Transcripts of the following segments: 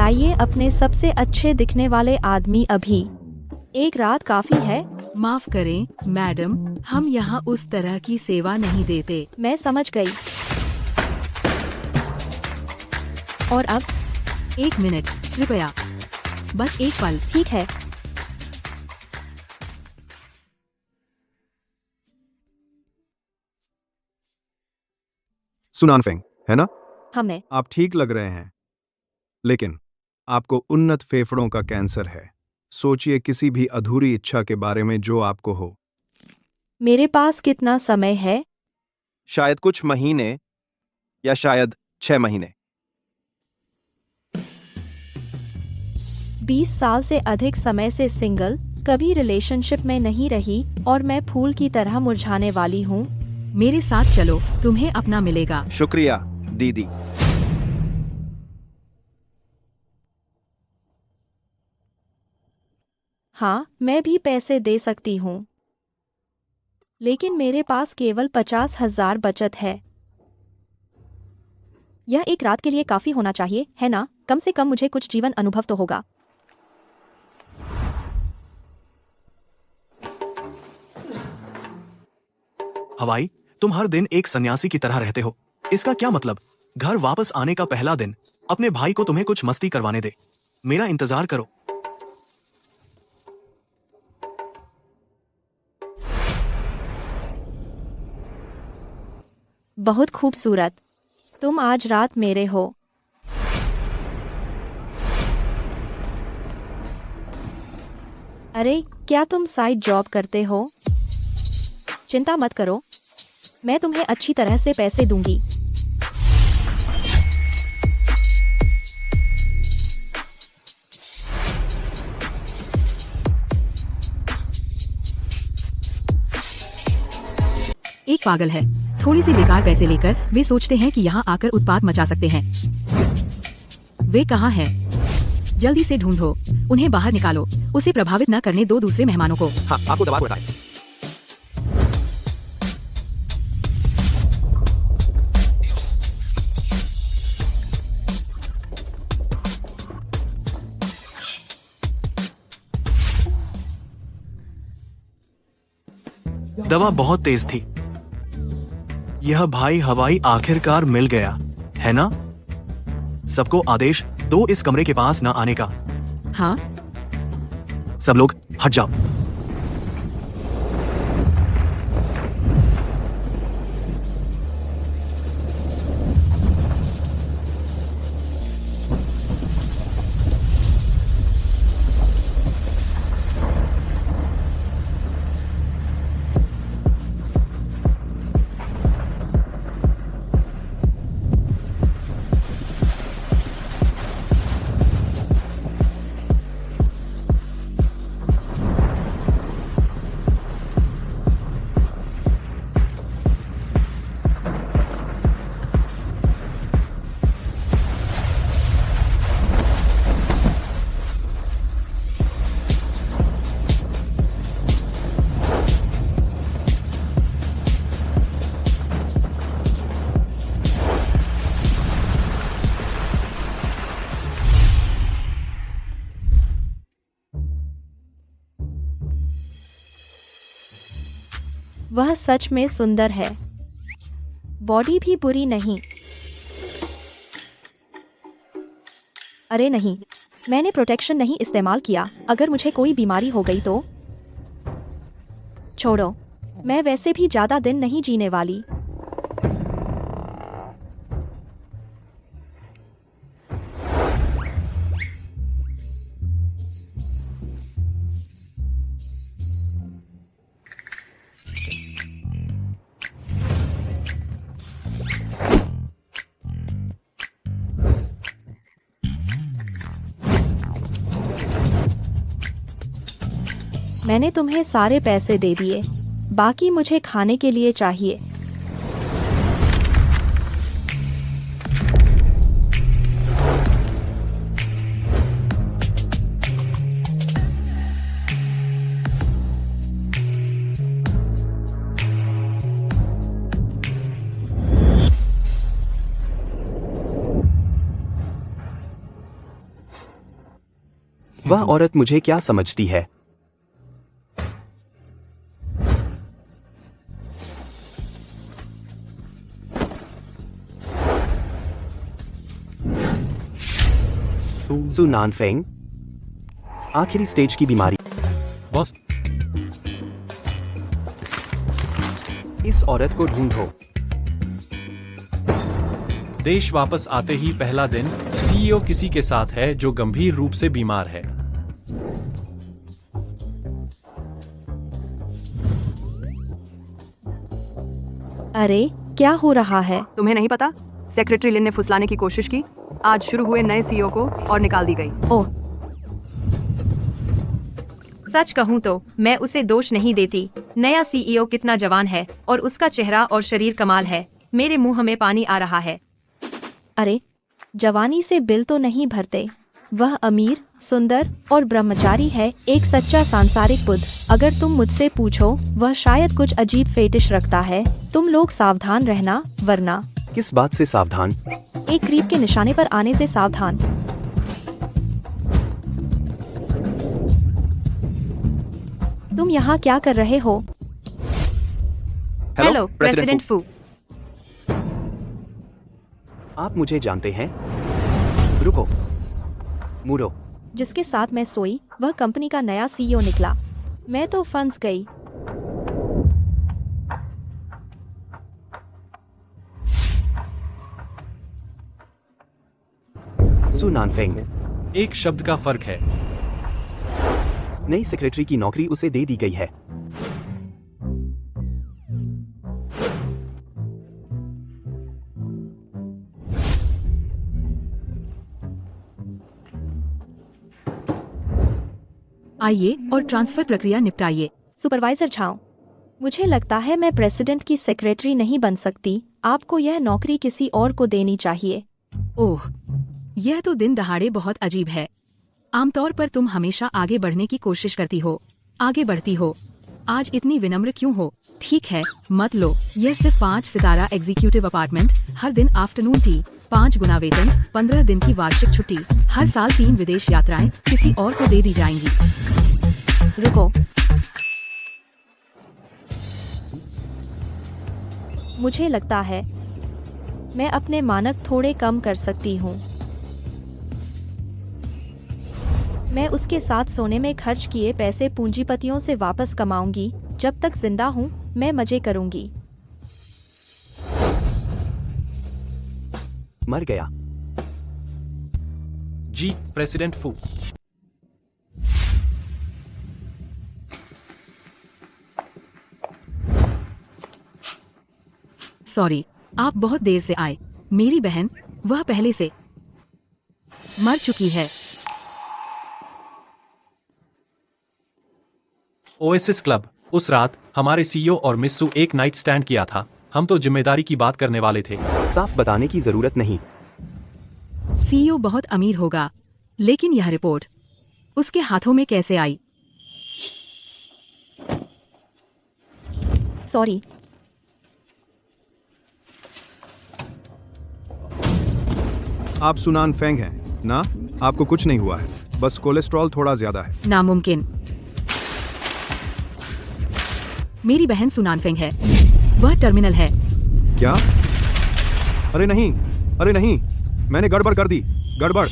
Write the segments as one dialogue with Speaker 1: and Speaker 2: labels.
Speaker 1: लाइए अपने सबसे अच्छे दिखने वाले आदमी अभी। एक रात काफी है।
Speaker 2: माफ करें मैडम, हम यहाँ उस तरह की सेवा नहीं देते।
Speaker 1: मैं समझ गई। और अब?
Speaker 2: 1 मिनट कृपया, बस एक पल।
Speaker 1: ठीक है।
Speaker 3: सुनानफेंग, है ना?
Speaker 1: हमें
Speaker 3: आप ठीक लग रहे हैं, लेकिन आपको उन्नत फेफड़ों का कैंसर है। सोचिए किसी भी अधूरी इच्छा के बारे में जो आपको हो।
Speaker 1: मेरे पास कितना समय है?
Speaker 4: शायद कुछ महीने या शायद 6 महीने।
Speaker 1: 20 साल से अधिक समय से सिंगल, कभी रिलेशनशिप में नहीं रही और मैं फूल की तरह मुरझाने वाली हूँ।
Speaker 2: मेरे साथ चलो, तुम्हें अपना मिलेगा।
Speaker 4: शुक्रिया दीदी।
Speaker 1: हाँ, मैं भी पैसे दे सकती हूँ, लेकिन मेरे पास केवल 50,000 बचत है। यह एक रात के लिए काफी होना चाहिए, है ना? कम से कम मुझे कुछ जीवन अनुभव तो होगा।
Speaker 5: हवाई, तुम हर दिन एक सन्यासी की तरह रहते हो। इसका क्या मतलब? घर वापस आने का पहला दिन, अपने भाई को तुम्हें कुछ मस्ती करवाने दे। मेरा इंतजार करो।
Speaker 1: बहुत खूबसूरत। तुम आज रात मेरे हो। अरे, क्या तुम साइड जॉब करते हो? चिंता मत करो, मैं तुम्हें अच्छी तरह से पैसे दूंगी।
Speaker 2: एक पागल है, थोड़ी सी बेकार पैसे लेकर वे सोचते हैं कि यहाँ आकर उत्पात मचा सकते हैं। वे कहाँ हैं? जल्दी से ढूंढो, उन्हें बाहर निकालो। उसे प्रभावित न करने दो दूसरे मेहमानों को।
Speaker 4: हाँ, आपको दबा को हटाएं।
Speaker 5: दवा बहुत तेज थी। यह भाई हवाई आखिरकार मिल गया, है ना? सबको आदेश दो इस कमरे के पास न आने का।
Speaker 2: हाँ,
Speaker 5: सब लोग हट जाओ।
Speaker 1: वह सच में सुंदर है। बॉडी भी बुरी नहीं। अरे नहीं, मैंने प्रोटेक्शन नहीं इस्तेमाल किया। अगर मुझे कोई बीमारी हो गई तो? छोड़ो, मैं वैसे भी ज्यादा दिन नहीं जीने वाली। मैंने तुम्हें सारे पैसे दे दिए, बाकी मुझे खाने के लिए चाहिए।
Speaker 4: वह औरत मुझे क्या समझती है? सु नानफेंग, आखिरी स्टेज की बीमारी।
Speaker 6: बॉस,
Speaker 4: इस औरत को ढूंढो।
Speaker 6: देश वापस आते ही पहला दिन सीईओ किसी के साथ है जो गंभीर रूप से बीमार है।
Speaker 1: अरे क्या हो रहा है?
Speaker 2: तुम्हें नहीं पता? सेक्रेटरी लिन ने फुसलाने की कोशिश की। आज शुरू हुए नए सीईओ को और निकाल दी गई।
Speaker 1: ओह,
Speaker 2: सच कहूँ तो मैं उसे दोष नहीं देती। नया सीईओ कितना जवान है और उसका चेहरा और शरीर कमाल है। मेरे मुंह में पानी आ रहा है।
Speaker 1: अरे जवानी से बिल तो नहीं भरते। वह अमीर, सुंदर और ब्रह्मचारी है, एक सच्चा सांसारिक बुद्ध। अगर तुम मुझसे पूछो, वह शायद कुछ अजीब फेटिश रखता है। तुम लोग सावधान रहना, वरना
Speaker 4: किस बात से सावधान?
Speaker 1: एक क्रीप के निशाने पर आने से सावधान। तुम यहाँ क्या कर रहे हो?
Speaker 2: हेलो प्रेसिडेंट फू।
Speaker 4: आप मुझे जानते हैं? रुको, मुड़ो।
Speaker 1: जिसके साथ मैं सोई वह कंपनी का नया सीईओ निकला। मैं तो फंस गई।
Speaker 4: सु नानफेंग,
Speaker 6: एक शब्द का फर्क है।
Speaker 4: नई सेक्रेटरी की नौकरी उसे दे दी गई है।
Speaker 2: आइए और ट्रांसफर प्रक्रिया निपटाइए।
Speaker 1: सुपरवाइजर झाओ, मुझे लगता है मैं प्रेसिडेंट की सेक्रेटरी नहीं बन सकती। आपको यह नौकरी किसी और को देनी चाहिए।
Speaker 2: ओह, यह तो दिन दहाड़े बहुत अजीब है। आमतौर पर तुम हमेशा आगे बढ़ने की कोशिश करती हो, आगे बढ़ती हो। आज इतनी विनम्र क्यों हो? ठीक है, मत लो। यह सिर्फ 5 सितारा एग्जीक्यूटिव अपार्टमेंट, हर दिन आफ्टरनून टी, 5 गुना वेतन, 15 दिन की वार्षिक छुट्टी, हर साल 3 विदेश यात्राएं किसी और को दे दी जाएंगी।
Speaker 1: रुको, मुझे लगता है मैं अपने मानक थोड़े कम कर सकती हूँ। मैं उसके साथ सोने में खर्च किए पैसे पूंजीपतियों से वापस कमाऊंगी। जब तक जिंदा हूँ मैं मजे करूंगी।
Speaker 4: मर गया।
Speaker 6: जी प्रेसिडेंट फू।
Speaker 2: सॉरी, आप बहुत देर से आए। मेरी बहन, वह पहले से मर चुकी है।
Speaker 6: ओएसिस क्लब, उस रात हमारे सीईओ और मिस्सू एक नाइट स्टैंड किया था। हम तो जिम्मेदारी की बात करने वाले थे।
Speaker 4: साफ बताने की जरूरत नहीं।
Speaker 2: सीईओ बहुत अमीर होगा, लेकिन यह रिपोर्ट उसके हाथों में कैसे आई?
Speaker 1: सॉरी।
Speaker 3: आप सुनान फेंग हैं ना? आपको कुछ नहीं हुआ है, बस कोलेस्ट्रॉल थोड़ा ज्यादा है।
Speaker 2: नामुमकिन। मेरी बहन सुनानफेंग है, वह टर्मिनल है।
Speaker 3: क्या? अरे नहीं, अरे नहीं, मैंने गड़बड़ कर दी। गड़बड़।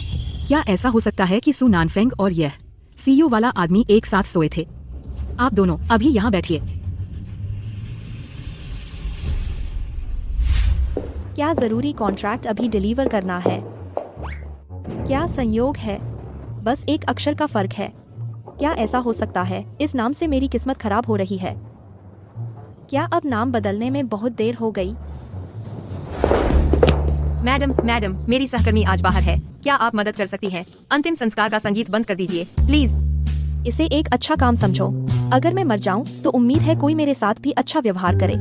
Speaker 2: क्या ऐसा हो सकता है कि सु नानफेंग और यह सीईओ वाला आदमी एक साथ सोए थे? आप दोनों अभी यहाँ बैठिए।
Speaker 1: क्या जरूरी कॉन्ट्रैक्ट अभी डिलीवर करना है? क्या संयोग है? बस एक अक्षर का फर्क है। क्या ऐसा हो सकता है? इस नाम से मेरी किस्मत खराब हो रही है। क्या अब नाम बदलने में बहुत देर हो गई?
Speaker 2: मैडम, मेरी सहकर्मी आज बाहर है। क्या आप मदद कर सकती हैं? अंतिम संस्कार का संगीत बंद कर दीजिए, प्लीज।
Speaker 1: इसे एक अच्छा काम समझो। अगर मैं मर जाऊं तो उम्मीद है कोई मेरे साथ भी अच्छा व्यवहार करे।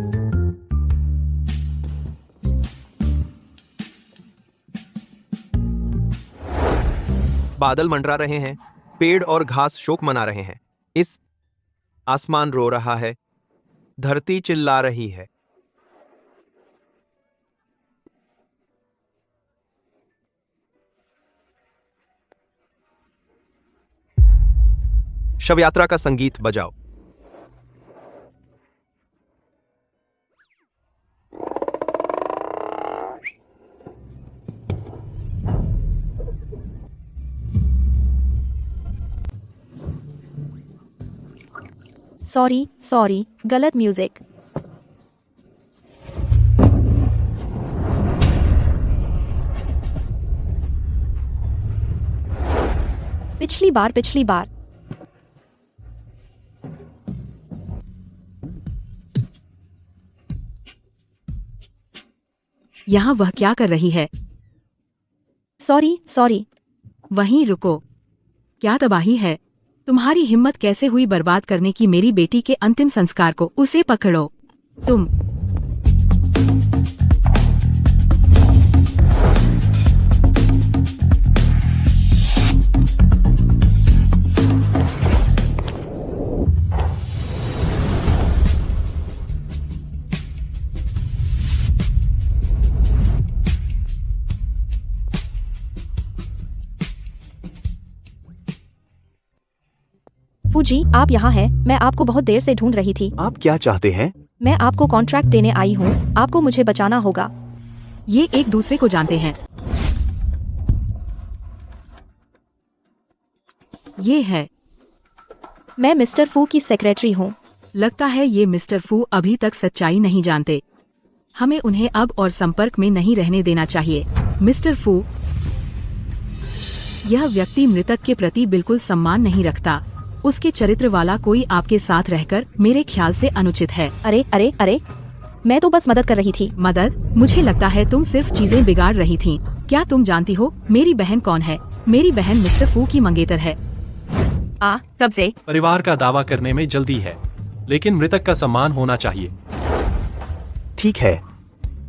Speaker 4: बादल मंडरा रहे हैं, पेड़ और घास शोक मना रहे हैं। इस आसमान रो रहा है, धरती चिल्ला रही है। शव यात्रा का संगीत बजाओ।
Speaker 1: सॉरी, गलत म्यूजिक। पिछली बार।
Speaker 2: यहाँ वह क्या कर रही है?
Speaker 1: सॉरी।
Speaker 2: वहीं रुको। क्या तबाही है? तुम्हारी हिम्मत कैसे हुई बर्बाद करने की मेरी बेटी के अंतिम संस्कार को? उसे पकड़ो। तुम
Speaker 1: फूजी, आप यहाँ हैं? मैं आपको बहुत देर से ढूंढ रही थी।
Speaker 5: आप क्या चाहते हैं?
Speaker 1: मैं आपको कॉन्ट्रैक्ट देने आई हूँ। आपको मुझे बचाना होगा।
Speaker 2: ये एक दूसरे को जानते हैं। ये है।
Speaker 1: मैं मिस्टर फू की सेक्रेटरी हूँ।
Speaker 2: लगता है ये मिस्टर फू अभी तक सच्चाई नहीं जानते। हमें उन्हें अब और संपर्क में नहीं रहने देना चाहिए। मिस्टर फू, यह व्यक्ति मृतक के प्रति बिल्कुल सम्मान नहीं रखता। उसके चरित्र वाला कोई आपके साथ रहकर मेरे ख्याल से अनुचित है।
Speaker 1: अरे, मैं तो बस मदद कर रही थी।
Speaker 2: मदद? मुझे लगता है तुम सिर्फ चीजें बिगाड़ रही थी। क्या तुम जानती हो मेरी बहन कौन है? मेरी बहन मिस्टर फू की मंगेतर है।
Speaker 1: कब से?
Speaker 6: परिवार का दावा करने में जल्दी है, लेकिन मृतक का सम्मान होना चाहिए।
Speaker 5: ठीक है,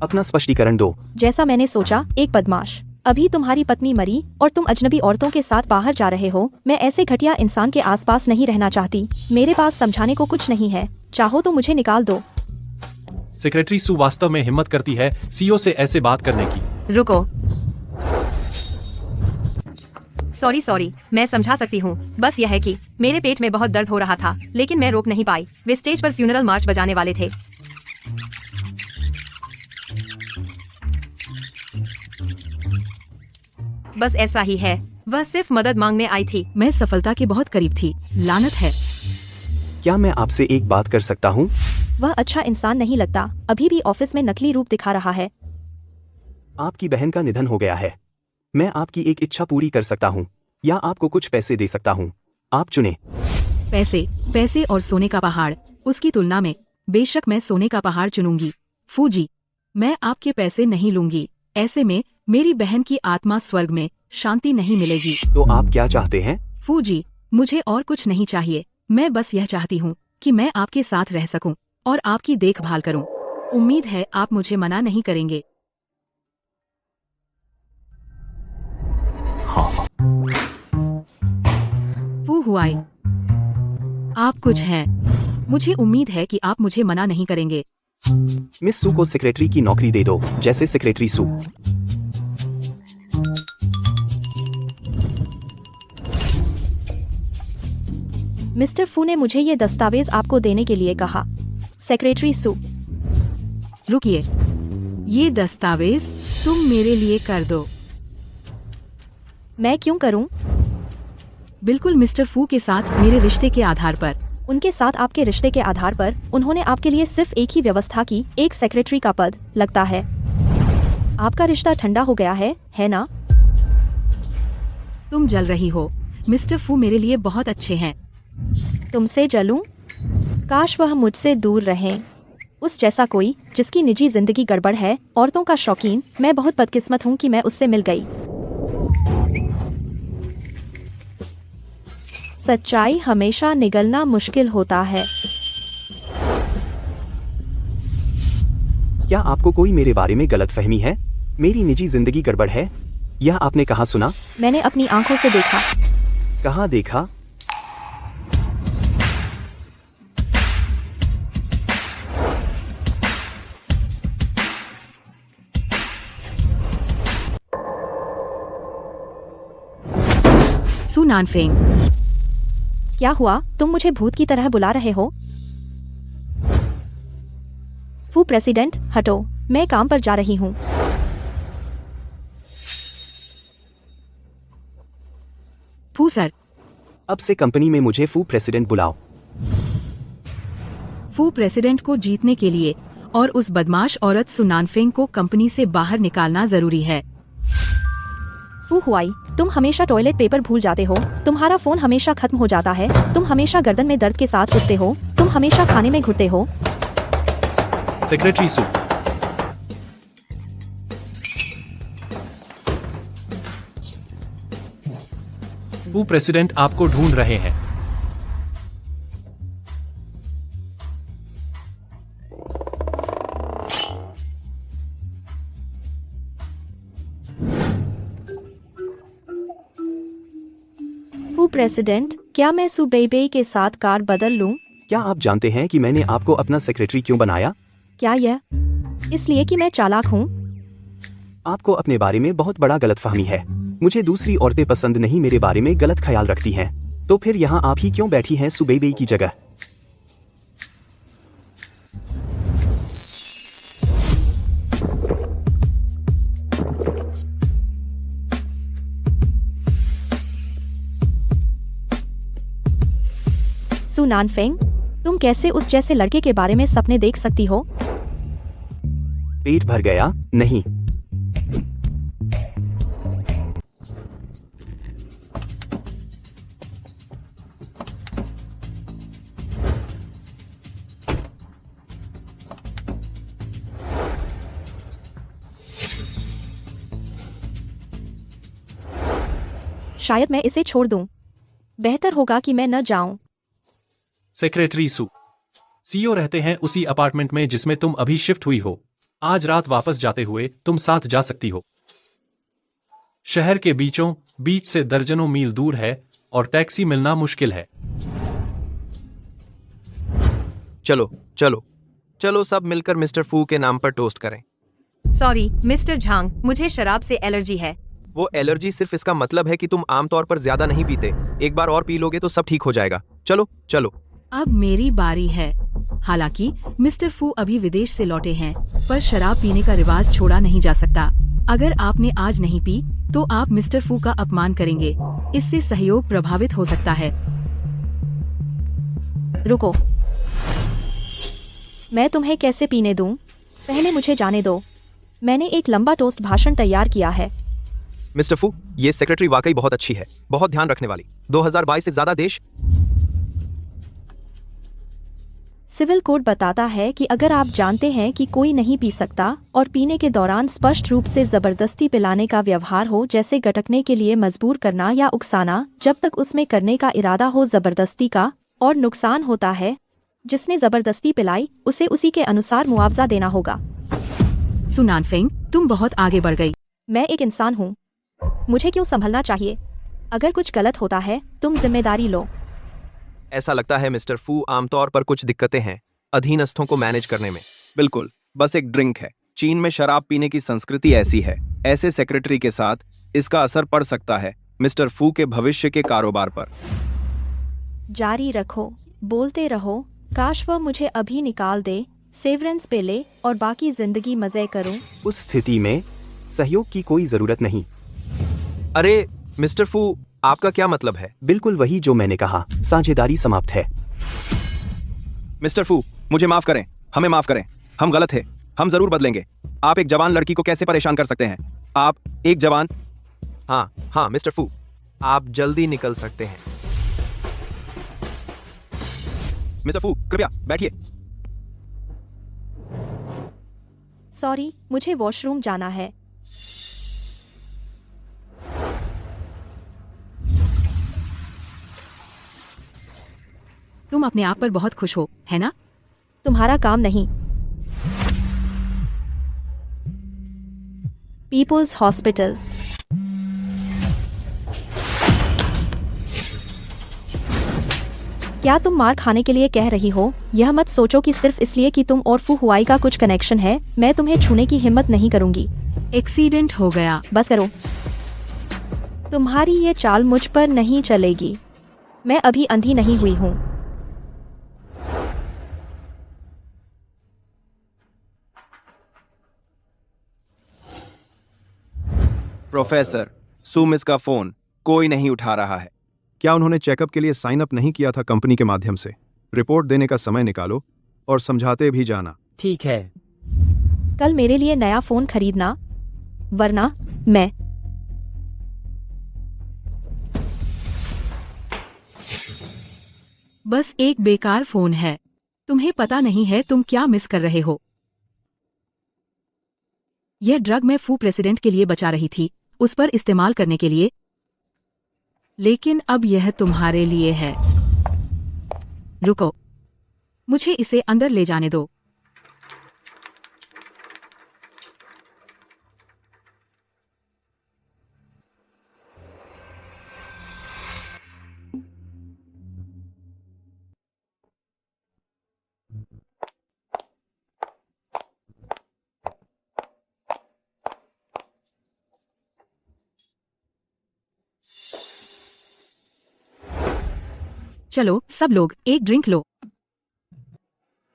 Speaker 5: अपना स्पष्टीकरण दो।
Speaker 1: जैसा मैंने सोचा, एक बदमाश। अभी तुम्हारी पत्नी मरी और तुम अजनबी औरतों के साथ बाहर जा रहे हो। मैं ऐसे घटिया इंसान के आसपास नहीं रहना चाहती। मेरे पास समझाने को कुछ नहीं है। चाहो तो मुझे निकाल दो।
Speaker 6: सेक्रेटरी सू वास्तव में हिम्मत करती है सीईओ से ऐसे बात करने की।
Speaker 1: रुको। सॉरी, मैं समझा सकती हूँ। बस यह है कि मेरे पेट में बहुत दर्द हो रहा था, लेकिन मैं रोक नहीं पाई। वे स्टेज पर फ्यूनरल मार्च बजाने वाले थे। बस ऐसा ही है। वह सिर्फ मदद मांगने आई थी।
Speaker 2: मैं सफलता के बहुत करीब थी। लानत है।
Speaker 5: क्या मैं आपसे एक बात कर सकता हूँ?
Speaker 1: वह अच्छा इंसान नहीं लगता। अभी भी ऑफिस में नकली रूप दिखा रहा है।
Speaker 5: आपकी बहन का निधन हो गया है। मैं आपकी एक इच्छा पूरी कर सकता हूँ या आपको कुछ पैसे दे सकता हूँ। आप चुने।
Speaker 2: पैसे और सोने का पहाड़। उसकी तुलना में बेशक मैं सोने का पहाड़ चुनूंगी। फूजी, मैं आपके पैसे नहीं लूंगी। ऐसे में मेरी बहन की आत्मा स्वर्ग में शांति नहीं मिलेगी।
Speaker 5: तो आप क्या चाहते हैं?
Speaker 2: फूजी, मुझे और कुछ नहीं चाहिए। मैं बस यह चाहती हूँ कि मैं आपके साथ रह सकूं और आपकी देखभाल करूं। उम्मीद है आप मुझे मना नहीं करेंगे। फू हुआई, आप कुछ हैं। मुझे उम्मीद है कि आप मुझे मना नहीं करेंगे।
Speaker 5: मिस सू को सेक्रेटरी की नौकरी दे दो, जैसे सेक्रेटरी सू।
Speaker 1: मिस्टर फू ने मुझे ये दस्तावेज आपको देने के लिए कहा। सेक्रेटरी सू।
Speaker 2: रुकिए, ये दस्तावेज तुम मेरे लिए कर दो।
Speaker 1: मैं क्यों करूं?
Speaker 2: बिल्कुल मिस्टर फू के साथ मेरे रिश्ते के आधार पर।
Speaker 1: उनके साथ आपके रिश्ते के आधार पर उन्होंने आपके लिए सिर्फ एक ही व्यवस्था की, एक सेक्रेटरी का पद। लगता है आपका रिश्ता ठंडा हो गया है ना?
Speaker 2: तुम जल रही हो। मिस्टर फू मेरे लिए बहुत अच्छे हैं।
Speaker 1: तुमसे जलूं? काश वह मुझसे दूर रहें। उस जैसा कोई जिसकी निजी जिंदगी गड़बड़ है, औरतों का शौकीन। मैं बहुत बदकिस्मत हूँ कि मैं उससे मिल गई। सच्चाई हमेशा निगलना मुश्किल होता है।
Speaker 5: क्या आपको कोई मेरे बारे में गलतफहमी है? मेरी निजी जिंदगी गड़बड़ है? यह आपने कहाँ सुना?
Speaker 1: मैंने अपनी आंखों से देखा।
Speaker 5: कहाँ देखा?
Speaker 2: सू नानफेंग।
Speaker 1: क्या हुआ? तुम मुझे भूत की तरह बुला रहे हो? फू प्रेसिडेंट, हटो, मैं काम पर जा रही हूँ।
Speaker 2: फू सर,
Speaker 7: अब से कंपनी में मुझे फू प्रेसिडेंट बुलाओ।
Speaker 2: फू प्रेसिडेंट को जीतने के लिए और उस बदमाश औरत सुनानफेंग को कंपनी से बाहर निकालना जरूरी है।
Speaker 1: फू हुआई, तुम हमेशा टॉयलेट पेपर भूल जाते हो, तुम्हारा फोन हमेशा खत्म हो जाता है, तुम हमेशा गर्दन में दर्द के साथ उठते हो, तुम हमेशा खाने में घुटते हो।
Speaker 6: सेक्रेटरी सू, फू प्रेसिडेंट आपको ढूंढ रहे हैं।
Speaker 1: फू प्रेसिडेंट, क्या मैं सुबेबे के साथ कार बदल लूं?
Speaker 7: क्या आप जानते हैं कि मैंने आपको अपना सेक्रेटरी क्यों बनाया?
Speaker 1: क्या यह इसलिए कि मैं चालाक हूँ?
Speaker 7: आपको अपने बारे में बहुत बड़ा गलतफहमी है। मुझे दूसरी औरतें पसंद नहीं, मेरे बारे में गलत ख्याल रखती हैं। तो फिर यहाँ आप ही क्यों बैठी हैं सुबेबे की जगह?
Speaker 1: सुनानफेंग, तुम कैसे उस जैसे लड़के के बारे में सपने देख सकती हो?
Speaker 7: पेट भर गया? नहीं।
Speaker 1: शायद मैं इसे छोड़ दूं। बेहतर होगा कि मैं न जाऊं।
Speaker 6: सेक्रेटरी सू, सीईओ रहते हैं उसी अपार्टमेंट में जिसमें तुम अभी शिफ्ट हुई हो। आज रात वापस जाते हुए तुम साथ जा सकती हो। शहर के बीचों बीच से दर्जनों मील दूर है और टैक्सी मिलना मुश्किल है।
Speaker 4: चलो चलो चलो, सब मिलकर मिस्टर फू के नाम पर टोस्ट करें।
Speaker 2: सॉरी मिस्टर झांग, मुझे शराब से एलर्जी है।
Speaker 4: वो एलर्जी सिर्फ इसका मतलब है कि तुम आमतौर पर ज्यादा नहीं पीते। एक बार और पी लोगे तो सब ठीक हो जाएगा। चलो चलो।
Speaker 2: अब मेरी बारी है। हालांकि मिस्टर फू अभी विदेश से लौटे हैं, पर शराब पीने का रिवाज छोड़ा नहीं जा सकता। अगर आपने आज नहीं पी तो आप मिस्टर फू का अपमान करेंगे। इससे सहयोग प्रभावित हो सकता है।
Speaker 1: रुको, मैं तुम्हें कैसे पीने दूं? पहले मुझे जाने दो। मैंने एक लंबा टोस्ट भाषण तैयार किया है।
Speaker 4: मिस्टर फू, ये सेक्रेटरी वाकई बहुत अच्छी है, बहुत ध्यान रखने वाली। 2022 से ज्यादा देश।
Speaker 1: सिविल कोड बताता है कि अगर आप जानते हैं कि कोई नहीं पी सकता और पीने के दौरान स्पष्ट रूप से जबरदस्ती पिलाने का व्यवहार हो, जैसे गटकने के लिए मजबूर करना या उकसाना, जब तक उसमें करने का इरादा हो जबरदस्ती का, और नुकसान होता है, जिसने जबरदस्ती पिलाई उसे उसी के अनुसार मुआवजा देना होगा।
Speaker 2: सुनानफेंग, तुम बहुत आगे बढ़ गई।
Speaker 1: मैं एक इंसान हूँ, मुझे क्यों संभलना चाहिए? अगर कुछ गलत होता है तुम जिम्मेदारी लो।
Speaker 4: ऐसा लगता है मिस्टर फू आमतौर पर कुछ दिक्कतें हैं अधीनस्थों को मैनेज करने में।
Speaker 3: बिल्कुल, बस एक ड्रिंक है। चीन में शराब पीने की संस्कृति ऐसी है। ऐसे सेक्रेटरी के साथ इसका असर पड़ सकता है मिस्टर फू के भविष्य के कारोबार पर।
Speaker 1: जारी रखो, बोलते रहो। काश वह मुझे अभी निकाल दे, सेवरेंस पे ले और बाकी जिंदगी मजे करूं।
Speaker 7: उस स्थिति में सहयोग की कोई जरूरत नहीं।
Speaker 4: अरे मिस्टर फू, आपका क्या मतलब है?
Speaker 7: बिल्कुल वही जो मैंने कहा, साझेदारी समाप्त है।
Speaker 3: मिस्टर फू, मुझे माफ करें, हमें माफ करें। हम गलत थे, हम जरूर बदलेंगे। आप एक जवान लड़की को कैसे परेशान कर सकते हैं? आप एक जवान।
Speaker 4: हाँ हाँ मिस्टर फू, आप जल्दी निकल सकते हैं।
Speaker 3: मिस्टर फू, कृपया बैठिए।
Speaker 1: सॉरी, मुझे वॉशरूम जाना है।
Speaker 2: तुम अपने आप पर बहुत खुश हो, है ना?
Speaker 1: तुम्हारा काम नहीं। People's hospital. क्या तुम मार खाने के लिए कह रही हो? यह मत सोचो कि सिर्फ इसलिए कि तुम और फू हुआई का कुछ कनेक्शन है, मैं तुम्हें छूने की हिम्मत नहीं करूंगी।
Speaker 2: एक्सीडेंट हो गया।
Speaker 1: बस करो। तुम्हारी ये चाल मुझ पर नहीं चलेगी। मैं अभी अंधी नहीं हुई हूँ।
Speaker 3: प्रोफेसर, सू मिस का फोन कोई नहीं उठा रहा है। क्या उन्होंने चेकअप के लिए साइन अप नहीं किया था कंपनी के माध्यम से? रिपोर्ट देने का समय निकालो और समझाते भी जाना।
Speaker 8: ठीक है।
Speaker 1: कल मेरे लिए नया फोन खरीदना, वरना मैं।
Speaker 2: बस एक बेकार फोन है। तुम्हें पता नहीं है तुम क्या मिस कर रहे हो। यह ड्रग मैं फू प्रेसिडेंट के लिए बचा रही थी, उस पर इस्तेमाल करने के लिए, लेकिन अब यह तुम्हारे लिए है। रुको, मुझे इसे अंदर ले जाने दो। चलो सब लोग एक ड्रिंक लो।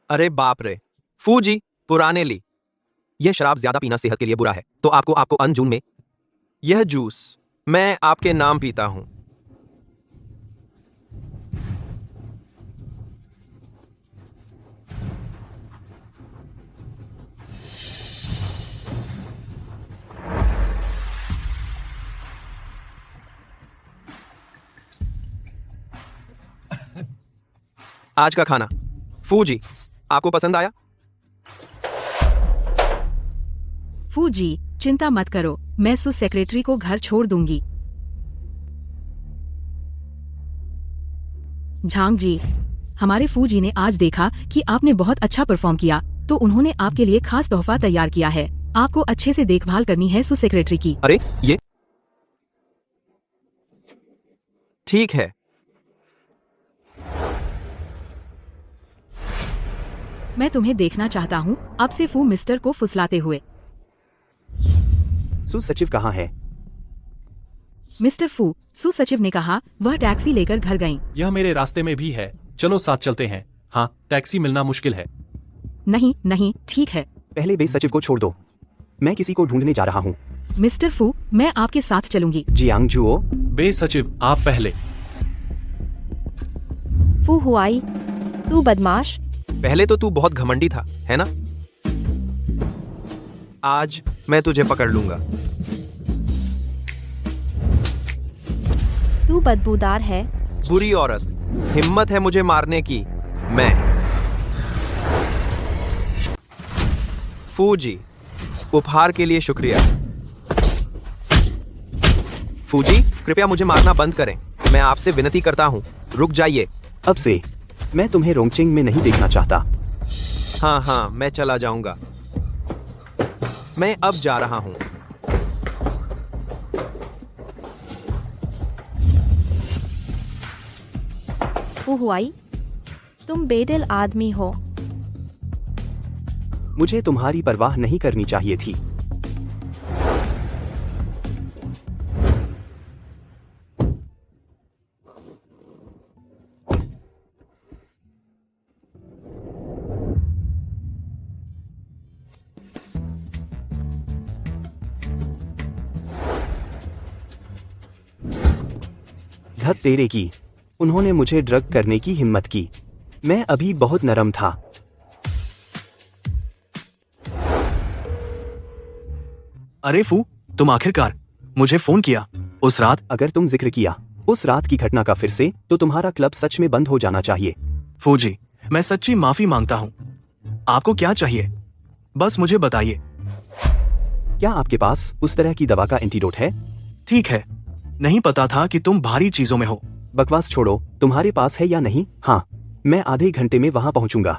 Speaker 4: अरे बाप रे, फू जी, पुराने ली। यह शराब ज्यादा पीना सेहत के लिए बुरा है, तो आपको अनजून में यह जूस मैं आपके नाम पीता हूं। आज का खाना फू जी, आपको पसंद आया?
Speaker 2: फू जी, चिंता मत करो, मैं सू सेक्रेटरी को घर छोड़ दूंगी। झांग जी, हमारे फू जी ने आज देखा कि आपने बहुत अच्छा परफॉर्म किया, तो उन्होंने आपके लिए खास तोहफा तैयार किया है। आपको अच्छे से देखभाल करनी है सू सेक्रेटरी की।
Speaker 4: अरे ये ठीक है।
Speaker 2: मैं तुम्हें देखना चाहता हूँ अब से फू मिस्टर को फुसलाते हुए।
Speaker 7: सू सचिव कहाँ है?
Speaker 2: मिस्टर फू, सू सचिव ने कहा वह टैक्सी लेकर घर गईं।
Speaker 6: यह मेरे रास्ते में भी है, चलो साथ चलते हैं। हाँ, टैक्सी मिलना मुश्किल है।
Speaker 2: नहीं नहीं, ठीक है।
Speaker 7: पहले बे सचिव को छोड़ दो, मैं किसी को ढूंढने जा रहा हूँ।
Speaker 2: मिस्टर फू, मैं आपके साथ चलूंगी।
Speaker 7: जियांग जुओ,
Speaker 6: बे सचिव, आप पहले।
Speaker 1: फू हुआई, तू बदमाश।
Speaker 4: पहले तो तू बहुत घमंडी था, है ना? आज मैं तुझे पकड़ लूंगा।
Speaker 1: तू बदबूदार है।
Speaker 4: बुरी औरत, हिम्मत है मुझे मारने की। मैं फू जी, उपहार के लिए शुक्रिया। फू जी, कृपया मुझे मारना बंद करें, मैं आपसे विनती करता हूँ, रुक जाइए।
Speaker 7: अब से मैं तुम्हें रोंगचिंग में नहीं देखना चाहता।
Speaker 4: हाँ, मैं चला जाऊंगा। मैं अब जा रहा हूं।
Speaker 1: फू हुआई, तुम बेदिल आदमी हो।
Speaker 7: मुझे तुम्हारी परवाह नहीं करनी चाहिए थी। धत तेरे की, उन्होंने मुझे ड्रग करने की हिम्मत की। मैं अभी बहुत नरम था।
Speaker 5: अरे फू, तुम आखिरकार मुझे फोन किया उस रात।
Speaker 7: अगर तुम जिक्र किया उस रात की घटना का फिर से, तो तुम्हारा क्लब सच में बंद हो जाना चाहिए।
Speaker 5: फू जी, मैं सच्ची माफी मांगता हूँ। आपको क्या चाहिए, बस मुझे बताइए।
Speaker 7: क्या आपके पास उस तरह की दवा का एंटीडोट है?
Speaker 5: ठीक है, नहीं पता था कि तुम भारी चीजों में हो।
Speaker 7: बकवास छोड़ो, तुम्हारे पास है या नहीं? हाँ, मैं आधे घंटे में वहां पहुंचूंगा।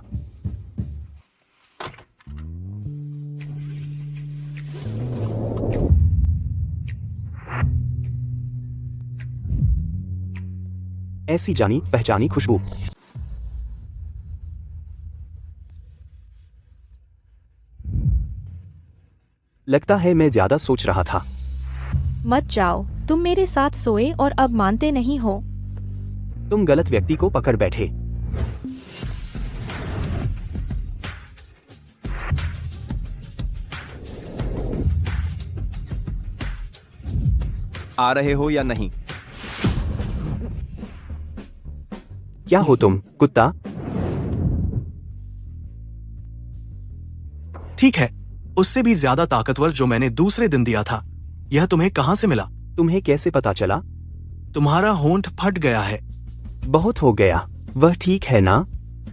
Speaker 7: ऐसी जानी पहचानी खुशबू। लगता है मैं ज्यादा सोच रहा था।
Speaker 1: मत जाओ, तुम मेरे साथ सोए और अब मानते नहीं हो।
Speaker 7: तुम गलत व्यक्ति को पकड़ बैठे।
Speaker 3: आ रहे हो या नहीं?
Speaker 7: क्या हो तुम, कुत्ता?
Speaker 5: ठीक है, उससे भी ज्यादा ताकतवर जो मैंने दूसरे दिन दिया था। यह तुम्हें कहां से मिला?
Speaker 7: तुम्हें कैसे पता चला?
Speaker 5: तुम्हारा होंठ फट गया है।
Speaker 7: बहुत हो गया। वह ठीक है ना?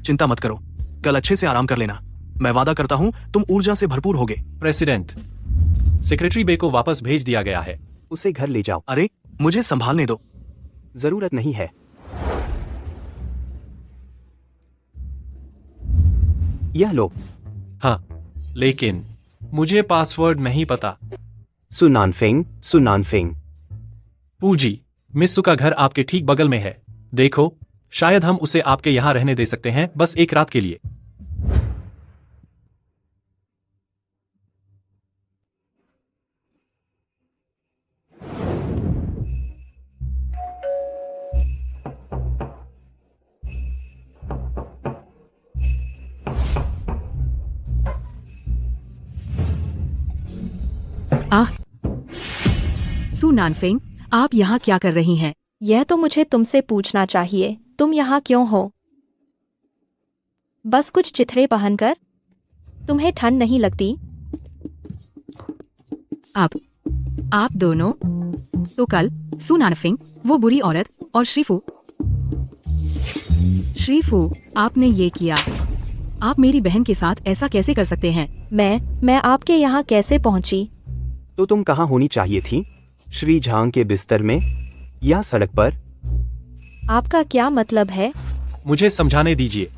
Speaker 5: चिंता मत करो, कल अच्छे से आराम कर लेना। मैं वादा करता हूं तुम ऊर्जा से भरपूर होगे।
Speaker 6: प्रेसिडेंट, सेक्रेटरी बे को वापस भेज दिया गया है।
Speaker 7: उसे घर ले जाओ।
Speaker 5: अरे, मुझे संभालने दो।
Speaker 7: जरूरत नहीं है। यह लो।
Speaker 6: हाँ, लेकिन मुझे पासवर्ड नहीं पता।
Speaker 7: सुनानफिंग।
Speaker 6: पूजी, मिस्सू का घर आपके ठीक बगल में है। देखो, शायद हम उसे आपके यहाँ रहने दे सकते हैं, बस एक रात के लिए।
Speaker 2: आह, सुनानफिंग, आप यहाँ क्या कर रही हैं?
Speaker 1: यह तो मुझे तुमसे पूछना चाहिए, तुम यहाँ क्यों हो? बस कुछ चिथड़े पहनकर? तुम्हें ठंड नहीं लगती?
Speaker 2: आप दोनों तो कल सुनानफिंग, वो बुरी औरत, और श्रीफू, आपने ये किया। आप मेरी बहन के साथ ऐसा कैसे कर सकते हैं?
Speaker 1: मैं आपके यहाँ कैसे पहुँची?
Speaker 7: तो तुम कहाँ होनी चाहिए थी? श्री झांग के बिस्तर में या सड़क पर?
Speaker 1: आपका क्या मतलब है?
Speaker 6: मुझे समझाने दीजिए।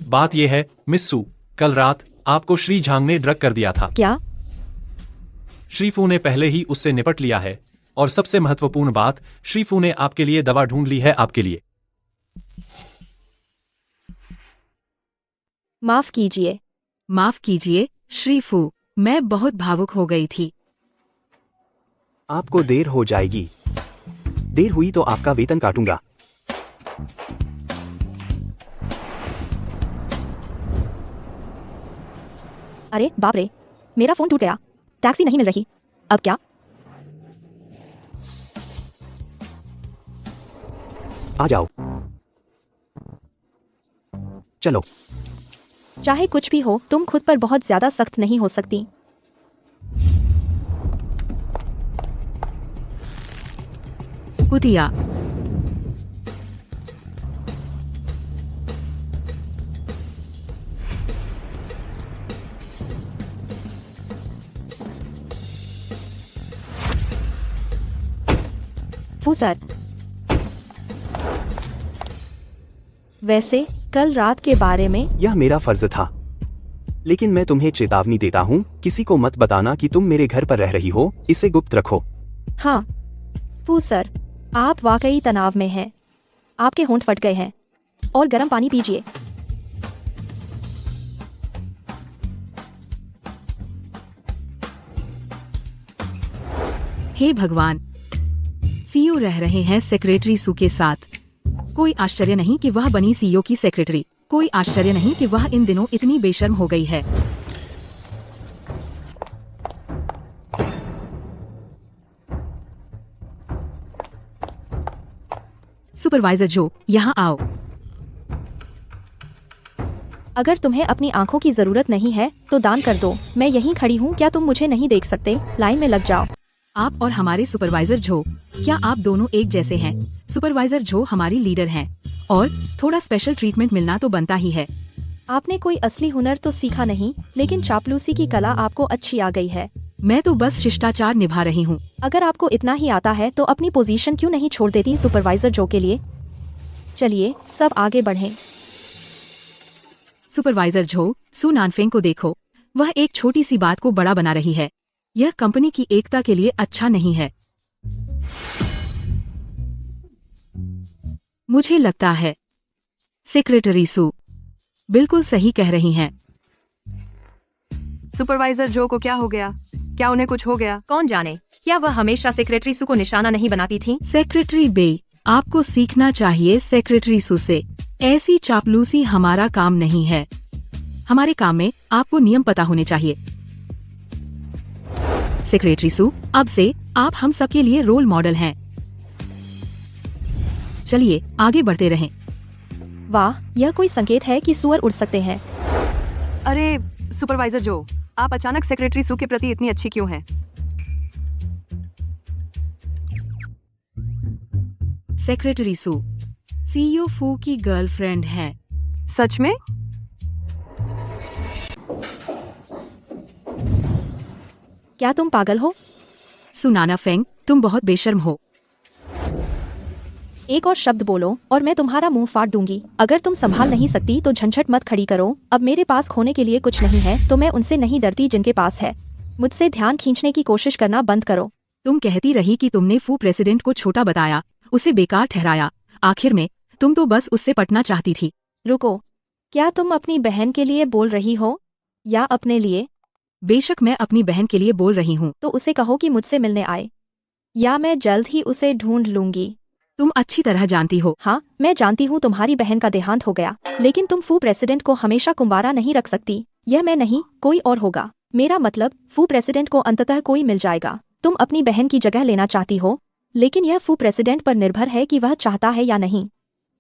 Speaker 6: बात यह है, मिस्सू, कल रात आपको श्री झांग ने ड्रग कर दिया था।
Speaker 1: क्या?
Speaker 6: श्रीफू ने पहले ही उससे निपट लिया है, और सबसे महत्वपूर्ण बात, श्रीफू ने आपके लिए दवा ढूंढ ली है आपके लिए।
Speaker 2: माफ कीजिए श्रीफू, मैं बहुत भावुक हो गई थी।
Speaker 7: आपको देर हो जाएगी। देर हुई तो आपका वेतन काटूंगा।
Speaker 1: अरे बाप रे, मेरा फोन टूट गया। टैक्सी नहीं मिल रही, अब क्या?
Speaker 7: आ जाओ। चलो।
Speaker 1: चाहे कुछ भी हो, तुम खुद पर बहुत ज्यादा सख्त नहीं हो सकती।
Speaker 2: कुतिया,
Speaker 1: फू सर, वैसे कल रात के बारे में
Speaker 7: यह मेरा फर्ज था, लेकिन मैं तुम्हें चेतावनी देता हूँ, किसी को मत बताना कि तुम मेरे घर पर रह रही हो। इसे गुप्त रखो।
Speaker 1: हाँ फू सर, आप वाकई तनाव में हैं। आपके होंठ फट गए हैं, और गर्म पानी पीजिए।
Speaker 2: हे भगवान, सीईओ रह रहे हैं सेक्रेटरी सू के साथ। कोई आश्चर्य नहीं कि वह बनी सीईओ की सेक्रेटरी। कोई आश्चर्य नहीं कि वह इन दिनों इतनी बेशर्म हो गई है। सुपरवाइजर जो, यहाँ आओ।
Speaker 1: अगर तुम्हें अपनी आंखों की जरूरत नहीं है तो दान कर दो। मैं यहीं खड़ी हूँ, क्या तुम मुझे नहीं देख सकते? लाइन में लग जाओ।
Speaker 2: आप और हमारे सुपरवाइजर जो, क्या आप दोनों एक जैसे हैं? सुपरवाइजर जो हमारी लीडर हैं, और थोड़ा स्पेशल ट्रीटमेंट मिलना तो बनता ही है।
Speaker 1: आपने कोई असली हुनर तो सीखा नहीं, लेकिन चापलूसी की कला आपको अच्छी आ गई है।
Speaker 2: मैं तो बस शिष्टाचार निभा रही हूँ।
Speaker 1: अगर आपको इतना ही आता है तो अपनी पोजीशन क्यों नहीं छोड़ देती सुपरवाइजर जो के लिए? चलिए सब आगे बढ़ें।
Speaker 2: सुपरवाइजर जो, सू नानफेंग को देखो, वह एक छोटी सी बात को बड़ा बना रही है। यह कंपनी की एकता के लिए अच्छा नहीं है। मुझे लगता है सेक्रेटरी सू बिल्कुल सही कह रही हैं।
Speaker 8: सुपरवाइजर जो को क्या हो गया? क्या उन्हें कुछ हो गया?
Speaker 1: कौन जाने, क्या वह हमेशा सेक्रेटरी सू को निशाना नहीं बनाती थी?
Speaker 2: सेक्रेटरी बे, आपको सीखना चाहिए सेक्रेटरी सू से। ऐसी चापलूसी हमारा काम नहीं है। हमारे काम में आपको नियम पता होने चाहिए। सेक्रेटरी सू, अब से आप हम सबके लिए रोल मॉडल हैं। चलिए आगे बढ़ते रहें।
Speaker 1: वाह, यह कोई संकेत है कि सुअर उड़ सकते हैं।
Speaker 8: अरे सुपरवाइजर जो, आप अचानक सेक्रेटरी सू के प्रति इतनी अच्छी क्यों हैं?
Speaker 2: सेक्रेटरी सू सीईओ फू की गर्लफ्रेंड है।
Speaker 8: सच में?
Speaker 1: क्या तुम पागल हो?
Speaker 2: सुनाना फेंग, तुम बहुत बेशर्म हो।
Speaker 1: एक और शब्द बोलो और मैं तुम्हारा मुंह फाड़ दूंगी। अगर तुम संभाल नहीं सकती तो झंझट मत खड़ी करो। अब मेरे पास खोने के लिए कुछ नहीं है तो मैं उनसे नहीं डरती जिनके पास है। मुझसे ध्यान खींचने की कोशिश करना बंद करो।
Speaker 2: तुम कहती रही कि तुमने फू प्रेसिडेंट को छोटा बताया, उसे बेकार ठहराया। आखिर में तुम तो बस उससे पटना चाहती थी।
Speaker 1: रुको, क्या तुम अपनी बहन के लिए बोल रही हो या अपने लिए?
Speaker 2: बेशक मैं अपनी बहन के लिए बोल रही हूँ।
Speaker 1: तो उसे कहो कि मुझसे मिलने आए, या मैं जल्द ही उसे ढूंढ लूंगी।
Speaker 2: तुम अच्छी तरह जानती हो।
Speaker 1: हाँ, मैं जानती हूँ तुम्हारी बहन का देहांत हो गया, लेकिन तुम फू प्रेसिडेंट को हमेशा कुंवारा नहीं रख सकती। यह मैं नहीं, कोई और होगा। मेरा मतलब, फू प्रेसिडेंट को अंततः कोई मिल जाएगा। तुम अपनी बहन की जगह लेना चाहती हो, लेकिन यह फू प्रेसिडेंट पर निर्भर है कि वह चाहता है या नहीं।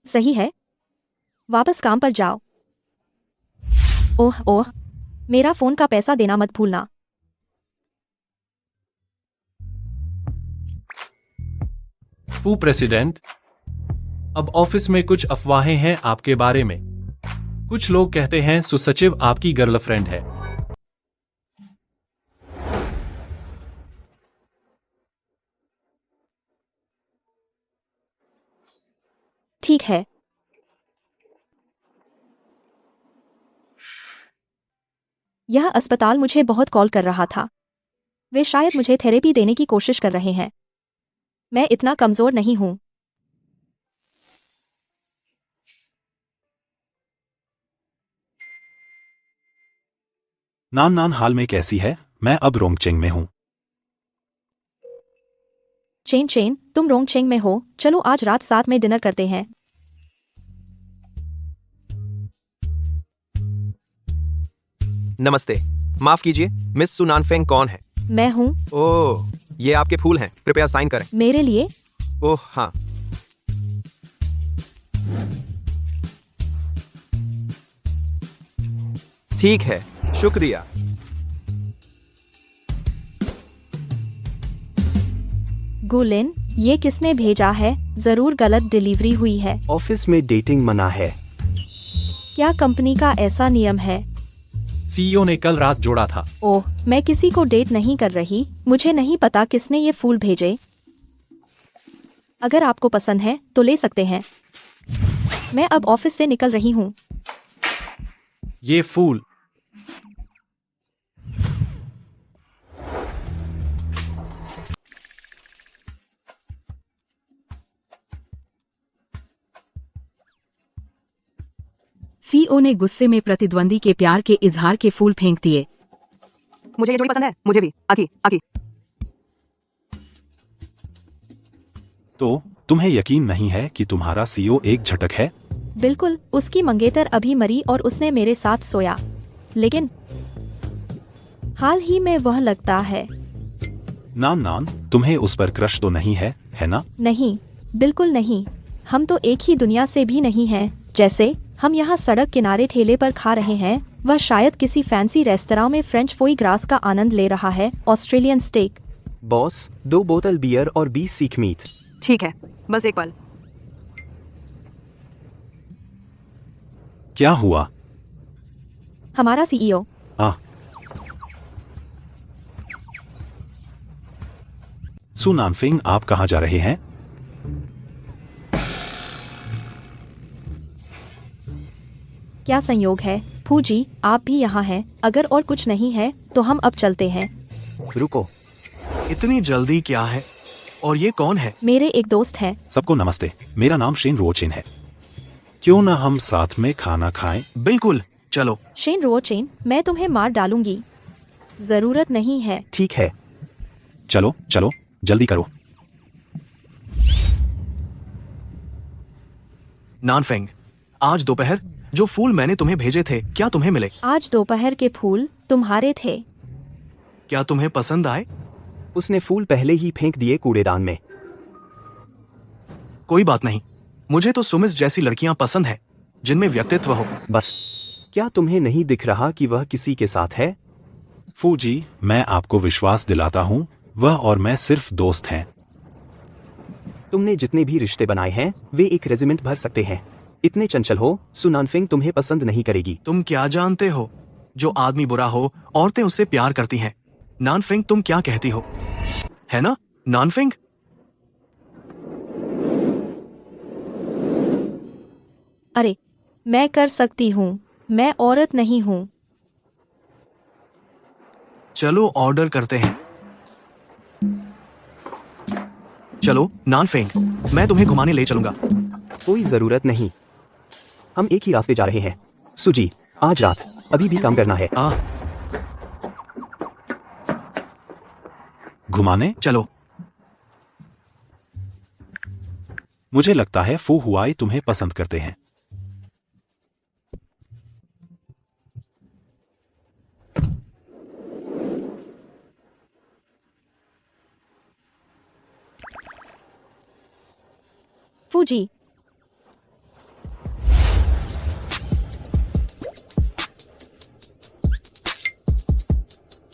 Speaker 1: सही है? वापस काम पर जाओ। ओह ओह, मेरा फोन का पैसा देना मत भूलना।
Speaker 6: फू प्रेसिडेंट, अब ऑफिस में कुछ अफवाहें हैं आपके बारे में। कुछ लोग कहते हैं सुसचिव आपकी गर्लफ्रेंड है।
Speaker 1: ठीक है। यह अस्पताल मुझे बहुत कॉल कर रहा था। वे शायद मुझे थेरेपी देने की कोशिश कर रहे हैं। मैं इतना कमजोर नहीं हूं।
Speaker 9: नान नान हाल में कैसी है? मैं अब रोंगचेंग में हूँ।
Speaker 1: चेन चेन, तुम रोंगचेंग में हो। चलो आज रात साथ में डिनर करते हैं।
Speaker 4: नमस्ते, माफ कीजिए, मिस सुनानफेंग कौन है?
Speaker 1: मैं हूं।
Speaker 4: ओह, ये आपके फूल हैं, कृपया साइन करें।
Speaker 1: मेरे लिए?
Speaker 4: ओह हाँ। ठीक है, शुक्रिया।
Speaker 1: गुलिन, ये किसने भेजा है? जरूर गलत डिलीवरी हुई है।
Speaker 7: ऑफिस में डेटिंग मना है।
Speaker 1: क्या कंपनी का ऐसा नियम है?
Speaker 6: सीईओ ने कल रात जोड़ा था।
Speaker 1: ओह, मैं किसी को डेट नहीं कर रही। मुझे नहीं पता किसने ये फूल भेजे। अगर आपको पसंद है तो ले सकते हैं। मैं अब ऑफिस से निकल रही हूँ।
Speaker 6: ये फूल।
Speaker 2: सीईओ ने गुस्से में प्रतिद्वंदी के प्यार के इजहार के फूल फेंक दिए।
Speaker 8: मुझे ये जोड़ी पसंद है। मुझे भी। आकी आकी।
Speaker 9: तो तुम्हें यकीन नहीं है कि तुम्हारा सीईओ एक झटक है?
Speaker 1: बिल्कुल, उसकी मंगेतर अभी मरी और उसने मेरे साथ सोया। लेकिन हाल ही में वह लगता है।
Speaker 9: नान नान, तुम्हें उस पर क्रश तो नहीं है ना?
Speaker 1: नहीं, बिल्कुल नहीं। हम तो एक ही दुनिया से भी नहीं हैं। जैसे हम यहाँ सड़क किनारे ठेले पर खा रहे हैं, वह शायद किसी फैंसी रेस्तरां में फ्रेंच फोई ग्रास का आनंद ले रहा है। Australian stake.
Speaker 7: बॉस, 2 बोतल बियर और 20 सीख मीट।
Speaker 8: ठीक है, बस एक पल।
Speaker 9: क्या हुआ?
Speaker 1: हमारा सीईओ।
Speaker 9: आ सुनानफिंग, आप कहाँ जा रहे हैं?
Speaker 1: क्या संयोग है, फूजी, आप भी यहाँ हैं। अगर और कुछ नहीं है तो हम अब चलते हैं।
Speaker 7: रुको,
Speaker 5: इतनी जल्दी क्या है? और ये कौन है?
Speaker 1: मेरे एक दोस्त हैं।
Speaker 9: सबको नमस्ते, मेरा नाम शेन रोचेन है। क्यों ना हम साथ में खाना खाएं?
Speaker 5: बिल्कुल, चलो।
Speaker 1: शेन रोचेन, मैं तुम्हें मार डालूंगी। जरूरत नहीं है।
Speaker 7: ठीक है।
Speaker 9: चलो चलो जल्दी करो।
Speaker 5: नानफेंग, आज दोपहर जो फूल मैंने तुम्हें भेजे थे क्या तुम्हें मिले?
Speaker 1: आज दोपहर के फूल तुम्हारे थे।
Speaker 5: क्या तुम्हें पसंद आए?
Speaker 7: उसने फूल पहले ही फेंक दिए कूड़ेदान में।
Speaker 5: कोई बात नहीं, मुझे तो सुमिस जैसी लड़कियां पसंद है जिनमें व्यक्तित्व हो।
Speaker 7: बस, क्या तुम्हें नहीं दिख रहा कि वह किसी के साथ है?
Speaker 9: फूजी, मैं आपको विश्वास दिलाता हूँ, वह और मैं सिर्फ दोस्त हैं।
Speaker 7: तुमने जितने भी रिश्ते बनाए हैं वे एक रेजिमेंट भर सकते हैं। इतने चंचल हो, सुनानफेंग तुम्हें पसंद नहीं करेगी।
Speaker 5: तुम क्या जानते हो? जो आदमी बुरा हो औरतें उससे प्यार करती हैं। नानफेंग, तुम क्या कहती हो? है ना नानफेंग?
Speaker 1: अरे, मैं कर सकती हूँ, मैं औरत नहीं हूँ।
Speaker 5: चलो ऑर्डर करते हैं। चलो नानफेंग, मैं तुम्हें घुमाने ले चलूंगा।
Speaker 7: कोई जरूरत नहीं, हम एक ही रास्ते जा रहे हैं। सुजी, आज रात अभी भी काम करना है।
Speaker 9: घुमाने?
Speaker 5: चलो।
Speaker 9: मुझे लगता है फू हुआई तुम्हें पसंद करते हैं।
Speaker 1: फूजी,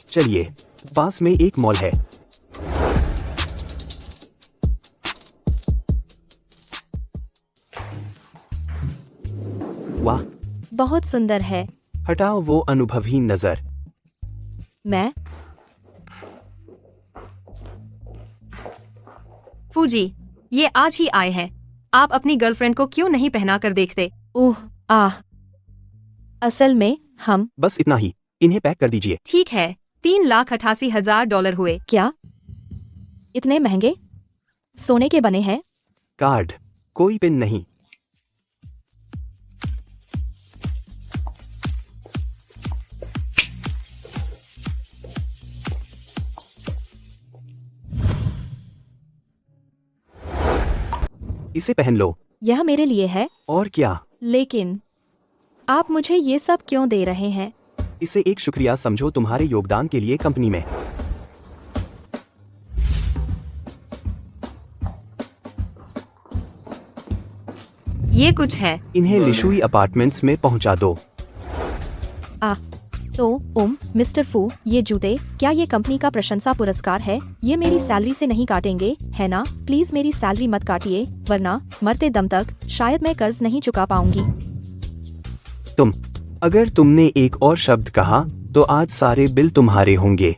Speaker 7: चलिए, पास में एक मॉल है। वाह,
Speaker 1: बहुत सुंदर है।
Speaker 7: हटाओ वो अनुभवहीन नजर।
Speaker 1: मैं
Speaker 8: फूजी, ये आज ही आए हैं। आप अपनी गर्लफ्रेंड को क्यों नहीं पहना कर देखते?
Speaker 1: ओह आह, असल में हम
Speaker 7: बस इतना ही, इन्हें पैक कर दीजिए।
Speaker 8: ठीक है, $3,88,000 हुए।
Speaker 1: क्या इतने महंगे? सोने के बने हैं?
Speaker 7: कार्ड, कोई पिन नहीं। इसे पहन लो।
Speaker 1: यह मेरे लिए है।
Speaker 7: और क्या?
Speaker 1: लेकिन आप मुझे ये सब क्यों दे रहे हैं?
Speaker 7: इसे एक शुक्रिया समझो तुम्हारे योगदान के लिए कंपनी में।
Speaker 8: ये कुछ है।
Speaker 7: इन्हें लिशुई अपार्टमेंट्स में पहुंचा दो।
Speaker 1: तो मिस्टर फू, ये जूते, क्या ये कंपनी का प्रशंसा पुरस्कार है? ये मेरी सैलरी से नहीं काटेंगे, है ना? प्लीज मेरी सैलरी मत काटिए, वरना मरते दम तक शायद मैं कर्ज नहीं चुका पाऊंगी।
Speaker 7: अगर तुमने एक और शब्द कहा तो आज सारे बिल तुम्हारे होंगे।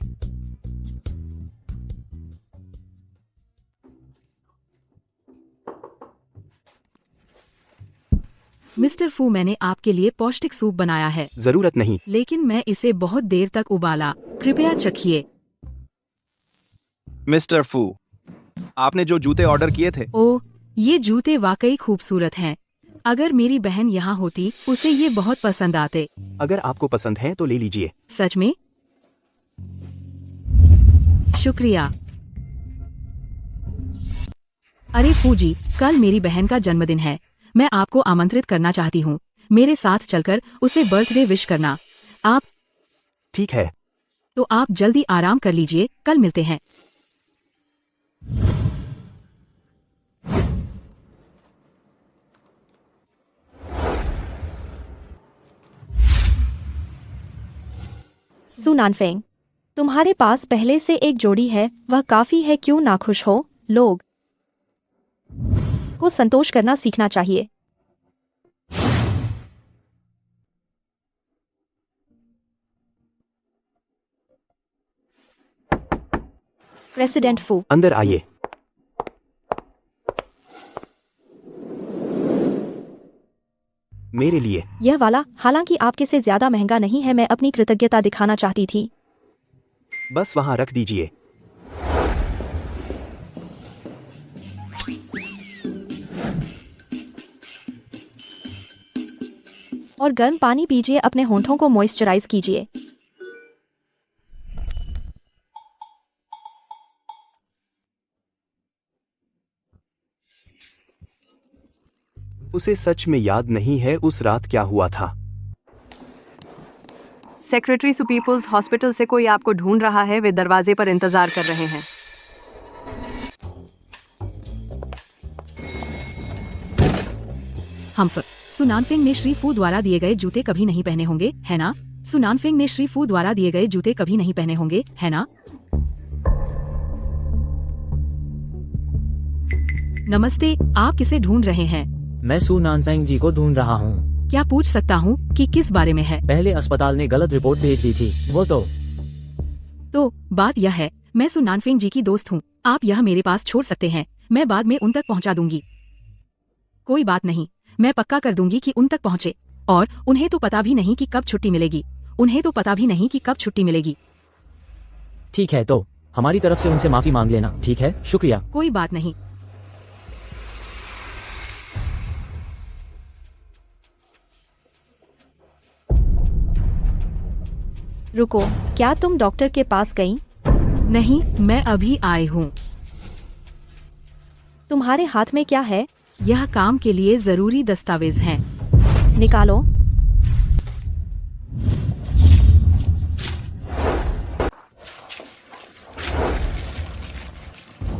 Speaker 2: मिस्टर फू, मैंने आपके लिए पौष्टिक सूप बनाया है।
Speaker 7: जरूरत नहीं।
Speaker 2: लेकिन मैं इसे बहुत देर तक उबाला। कृपया चखिए।
Speaker 3: मिस्टर फू, आपने जो जूते ऑर्डर किए थे,
Speaker 2: ओह, ये जूते वाकई खूबसूरत हैं। अगर मेरी बहन यहाँ होती उसे ये बहुत पसंद आते।
Speaker 7: अगर आपको पसंद है तो ले लीजिए।
Speaker 2: सच में? शुक्रिया। अरे फूजी, कल मेरी बहन का जन्मदिन है। मैं आपको आमंत्रित करना चाहती हूँ। मेरे साथ चलकर उसे बर्थडे विश करना। आप?
Speaker 7: ठीक है।
Speaker 2: तो आप जल्दी आराम कर लीजिए, कल मिलते हैं।
Speaker 1: सुनानफेंग, तुम्हारे पास पहले से एक जोड़ी है, वह काफी है। क्यों नाखुश हो? लोग को संतोष करना सीखना चाहिए। प्रेसिडेंट फू,
Speaker 7: अंदर आइए। मेरे लिए।
Speaker 1: यह वाला, हालांकि आपके से ज्यादा महंगा नहीं है, मैं अपनी कृतज्ञता दिखाना चाहती थी।
Speaker 7: बस वहां रख दीजिए।
Speaker 1: और गर्म पानी पीजिए, अपने होंठों को मॉइस्चराइज कीजिए।
Speaker 7: उसे सच में याद नहीं है उस रात क्या हुआ था।
Speaker 8: सेक्रेटरी सु पीपल्स हॉस्पिटल से कोई आपको ढूंढ रहा है, वे दरवाजे पर इंतजार कर रहे हैं।
Speaker 2: हम सुनानफेंग ने श्री फू द्वारा दिए गए जूते कभी नहीं पहने होंगे, है ना? सुनानफेंग ने श्री फू द्वारा दिए गए जूते कभी नहीं पहने होंगे, है ना? नमस्ते, आप किसे ढूंढ रहे हैं?
Speaker 10: मैं सू नानफेंग जी को ढूंढ रहा हूँ।
Speaker 2: क्या पूछ सकता हूँ कि किस बारे में है?
Speaker 10: पहले अस्पताल ने गलत रिपोर्ट भेज दी थी, वो
Speaker 2: तो बात यह है, मैं सू नानफेंग जी की दोस्त हूँ। आप यह मेरे पास छोड़ सकते हैं, मैं बाद में उन तक पहुँचा दूंगी। कोई बात नहीं, मैं पक्का कर दूंगी कि उन तक पहुँचे। और उन्हें तो पता भी नहीं कि कब छुट्टी मिलेगी। उन्हें तो पता भी नहीं कि कब छुट्टी मिलेगी।
Speaker 10: ठीक है, तो हमारी तरफ से उनसे माफी मांग लेना, ठीक है? शुक्रिया।
Speaker 2: कोई बात नहीं।
Speaker 1: रुको, क्या तुम डॉक्टर के पास गई?
Speaker 2: नहीं, मैं अभी आई हूँ।
Speaker 1: तुम्हारे हाथ में क्या है?
Speaker 2: यह काम के लिए जरूरी दस्तावेज हैं।
Speaker 1: निकालो।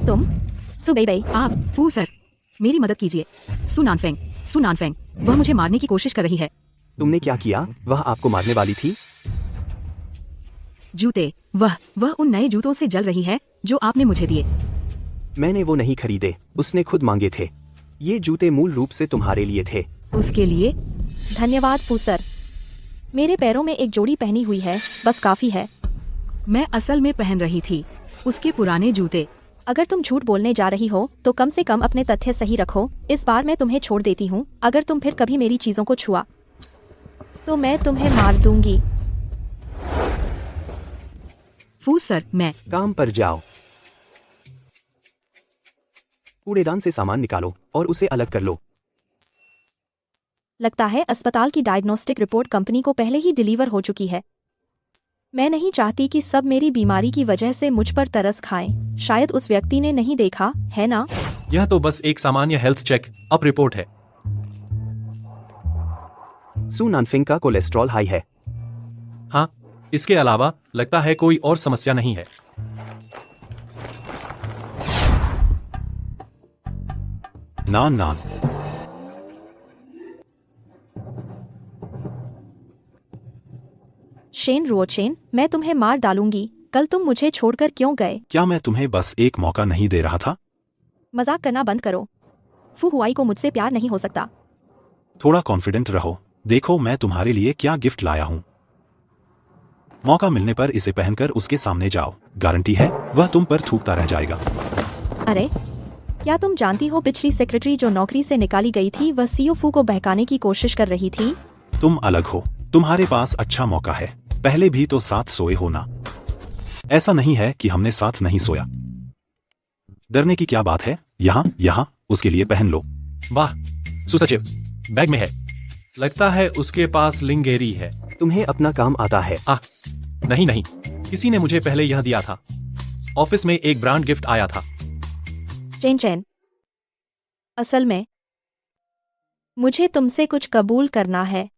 Speaker 1: तुम सुबेबे।
Speaker 2: आप फू सर, मेरी मदद कीजिए। सुनानफेंग, वह मुझे मारने की कोशिश कर रही है।
Speaker 7: तुमने क्या किया? वह आपको मारने वाली थी।
Speaker 2: जूते, वह उन नए जूतों से जल रही है जो आपने मुझे दिए।
Speaker 7: मैंने वो नहीं खरीदे, उसने खुद मांगे थे। ये जूते मूल रूप से तुम्हारे लिए थे।
Speaker 2: उसके लिए
Speaker 1: धन्यवाद फू सर। मेरे पैरों में एक जोड़ी पहनी हुई है, बस काफी है।
Speaker 2: मैं असल में पहन रही थी उसके पुराने जूते।
Speaker 1: अगर तुम झूठ बोलने जा रही हो तो कम से कम अपने तथ्य सही रखो। इस बार मैं तुम्हें छोड़ देती हूँ। अगर तुम फिर कभी मेरी चीजों को छुआ तो मैं तुम्हें मार दूंगी।
Speaker 2: फू सर, मैं
Speaker 7: काम पर जाओ। कूड़ेदान से सामान निकालो और उसे अलग कर लो।
Speaker 1: लगता है अस्पताल की डायग्नोस्टिक रिपोर्ट कंपनी को पहले ही डिलीवर हो चुकी है। मैं नहीं चाहती कि सब मेरी बीमारी की वजह से मुझ पर तरस खाएं। शायद उस व्यक्ति ने नहीं देखा, है ना?
Speaker 6: यह तो बस एक सामान्य हेल्थ चेक अप रिपोर्ट है।
Speaker 7: सू नानफेंग का कोलेस्ट्रॉल हाई है।
Speaker 6: हाँ, इसके अलावा लगता है कोई और समस्या नहीं है।
Speaker 9: नान।
Speaker 1: शेन रुओचेन, मैं तुम्हें मार डालूंगी। कल तुम मुझे छोड़कर क्यों गए?
Speaker 9: क्या मैं तुम्हें बस एक मौका नहीं दे रहा था?
Speaker 1: मजाक करना बंद करो। फू हुआई को मुझसे प्यार नहीं हो सकता।
Speaker 9: थोड़ा कॉन्फिडेंट रहो। देखो मैं तुम्हारे लिए क्या गिफ्ट लाया हूँ। मौका मिलने पर इसे पहनकर उसके सामने जाओ। गारंटी है वह तुम पर थूकता रह जाएगा।
Speaker 1: अरे, क्या तुम जानती हो पिछली सेक्रेटरी जो नौकरी से निकाली गई थी वह सीओ फू को बहकाने की कोशिश कर रही थी?
Speaker 9: तुम अलग हो। तुम्हारे पास अच्छा मौका है। पहले भी तो साथ सोए हो ना। ऐसा नहीं है कि हमने साथ नहीं सोया। डरने की क्या बात है? यहाँ उसके लिए पहन लो।
Speaker 6: वाह, सुसचिव, बैग में है। लगता है उसके पास लिंगेरी है।
Speaker 7: तुम्हें अपना काम आता है।
Speaker 6: नहीं, किसी ने मुझे पहले यह दिया था। ऑफिस में एक ब्रांड गिफ्ट आया था।
Speaker 1: चैन, असल में मुझे तुमसे कुछ कबूल करना है।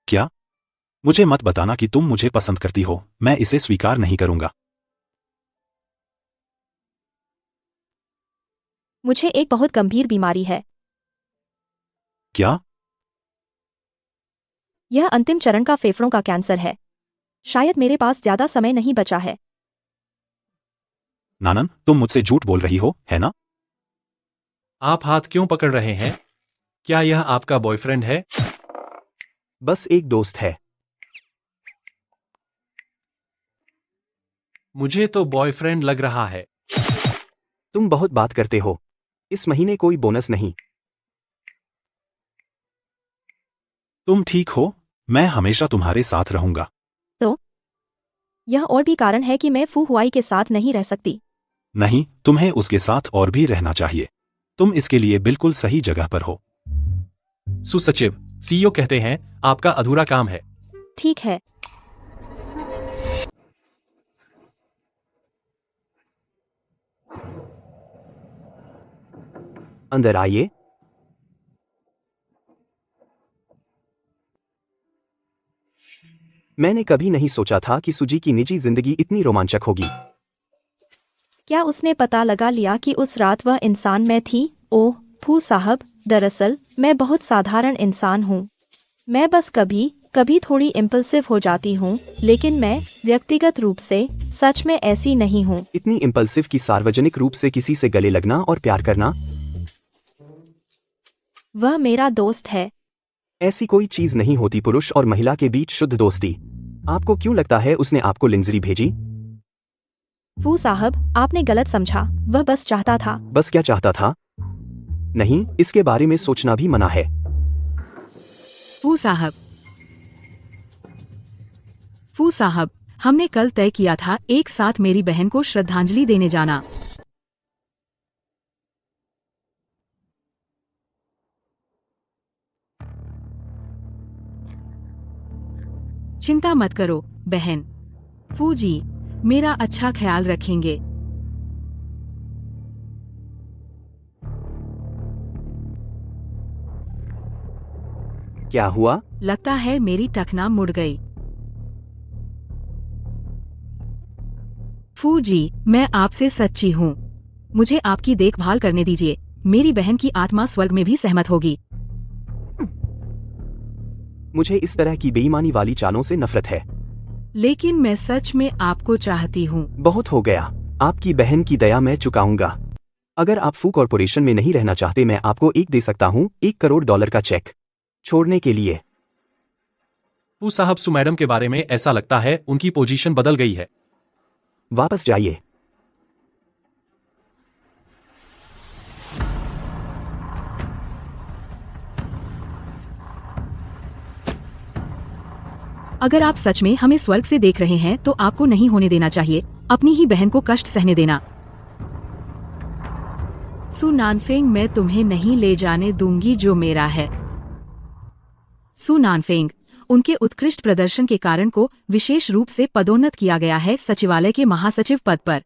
Speaker 9: क्या? मुझे मत बताना कि तुम मुझे पसंद करती हो। मैं इसे स्वीकार नहीं करूंगा।
Speaker 1: मुझे एक बहुत गंभीर बीमारी है।
Speaker 9: क्या?
Speaker 1: यह अंतिम चरण का फेफड़ों का कैंसर है। शायद मेरे पास ज्यादा समय नहीं बचा है।
Speaker 9: नानन, तुम मुझसे झूठ बोल रही हो, है ना?
Speaker 6: आप हाथ क्यों पकड़ रहे हैं? क्या यह आपका बॉयफ्रेंड है?
Speaker 7: बस एक दोस्त है।
Speaker 6: मुझे तो बॉयफ्रेंड लग रहा है।
Speaker 7: तुम बहुत बात करते हो। इस महीने कोई बोनस नहीं।
Speaker 9: तुम ठीक हो? मैं हमेशा तुम्हारे साथ रहूंगा।
Speaker 1: तो यह और भी कारण है कि मैं फू हुआई के साथ नहीं रह सकती।
Speaker 9: नहीं, तुम्हें उसके साथ और भी रहना चाहिए। तुम इसके लिए बिल्कुल सही जगह पर हो।
Speaker 6: सुसचिव, सीईओ कहते हैं आपका अधूरा काम है।
Speaker 1: ठीक है।
Speaker 7: अंदर आइए। मैंने कभी नहीं सोचा था कि सुजी की निजी जिंदगी इतनी रोमांचक होगी।
Speaker 1: क्या उसने पता लगा लिया कि उस रात वह इंसान मैं थी? ओह फू साहब, दरअसल मैं बहुत साधारण इंसान हूँ। मैं बस कभी कभी थोड़ी इम्पल्सिव हो जाती हूँ, लेकिन मैं व्यक्तिगत रूप से सच में ऐसी नहीं हूँ।
Speaker 7: इतनी इम्पल्सिव कि सार्वजनिक रूप से किसी से गले लगना और प्यार करना?
Speaker 1: वह मेरा दोस्त है।
Speaker 7: ऐसी कोई चीज नहीं होती पुरुष और महिला के बीच शुद्ध दोस्ती। आपको क्यों लगता है उसने आपको लिंजरी भेजी?
Speaker 1: फू साहब, आपने गलत समझा। वह बस चाहता था।
Speaker 7: बस क्या चाहता था? नहीं, इसके बारे में सोचना भी मना है।
Speaker 2: फू साहब, हमने कल तय किया था एक साथ मेरी बहन को श्रद्धांजलि देने जाना। चिंता मत करो बहन। फू जी मेरा अच्छा ख्याल रखेंगे।
Speaker 7: क्या हुआ?
Speaker 2: लगता है मेरी टखना मुड़ गई। फू जी, मैं आपसे सच्ची हूँ। मुझे आपकी देखभाल करने दीजिए। मेरी बहन की आत्मा स्वर्ग में भी सहमत होगी।
Speaker 7: मुझे इस तरह की बेईमानी वाली चालों से नफरत है।
Speaker 2: लेकिन मैं सच में आपको चाहती हूँ।
Speaker 7: बहुत हो गया। आपकी बहन की दया मैं चुकाऊंगा। अगर आप फू कॉरपोरेशन में नहीं रहना चाहते, मैं आपको दे सकता हूँ $1 करोड़ का चेक छोड़ने के लिए।
Speaker 6: फू साहब, सु मैडम के बारे में ऐसा लगता है उनकी पोजीशन बदल गई है।
Speaker 7: वापस जाइए।
Speaker 2: अगर आप सच में हमें स्वर्ग से देख रहे हैं तो आपको नहीं होने देना चाहिए अपनी ही बहन को कष्ट सहने देना। सु नानफेंग, मैं तुम्हें नहीं ले जाने दूंगी जो मेरा है। सु नानफेंग, उनके उत्कृष्ट प्रदर्शन के कारण को विशेष रूप से पदोन्नत किया गया है सचिवालय के महासचिव पद पर।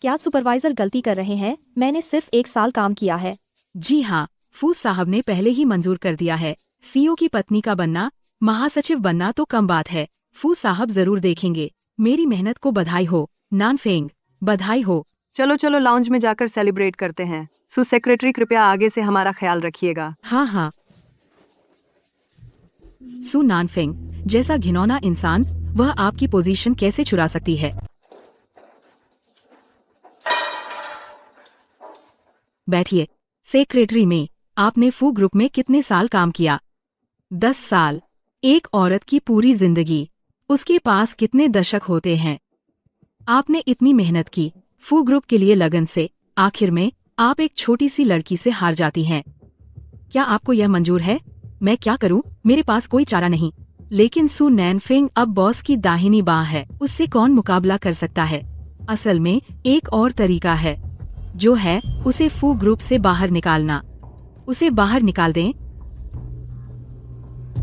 Speaker 1: क्या सुपरवाइजर गलती कर रहे हैं? मैंने सिर्फ 1 साल काम किया है।
Speaker 2: जी हाँ, फू साहब ने पहले ही मंजूर कर दिया है। सीईओ की पत्नी का बनना, महासचिव बनना तो कम बात है। फू साहब जरूर देखेंगे। मेरी मेहनत को बधाई हो नानफेंग, बधाई हो।
Speaker 8: चलो चलो लाउंज में जाकर सेलिब्रेट करते हैं। सु सेक्रेटरी, कृपया आगे से हमारा ख्याल रखिएगा।
Speaker 2: हाँ हाँ। सु नानफेंग जैसा घिनौना इंसान, वह आपकी पोजीशन कैसे चुरा सकती है? बैठिए। सेक्रेटरी में आपने फू ग्रुप में कितने साल काम किया? 10 साल। एक औरत की पूरी जिंदगी, उसके पास कितने दशक होते हैं? आपने इतनी मेहनत की फू ग्रुप के लिए लगन से, आखिर में आप एक छोटी सी लड़की से हार जाती हैं। क्या आपको यह मंजूर है? मैं क्या करूं? मेरे पास कोई चारा नहीं। लेकिन सु नैनफेंग अब बॉस की दाहिनी बांह है। उससे कौन मुकाबला कर सकता है? असल में एक और तरीका है, जो है उसे फू ग्रुप से बाहर निकालना। उसे बाहर निकाल दें।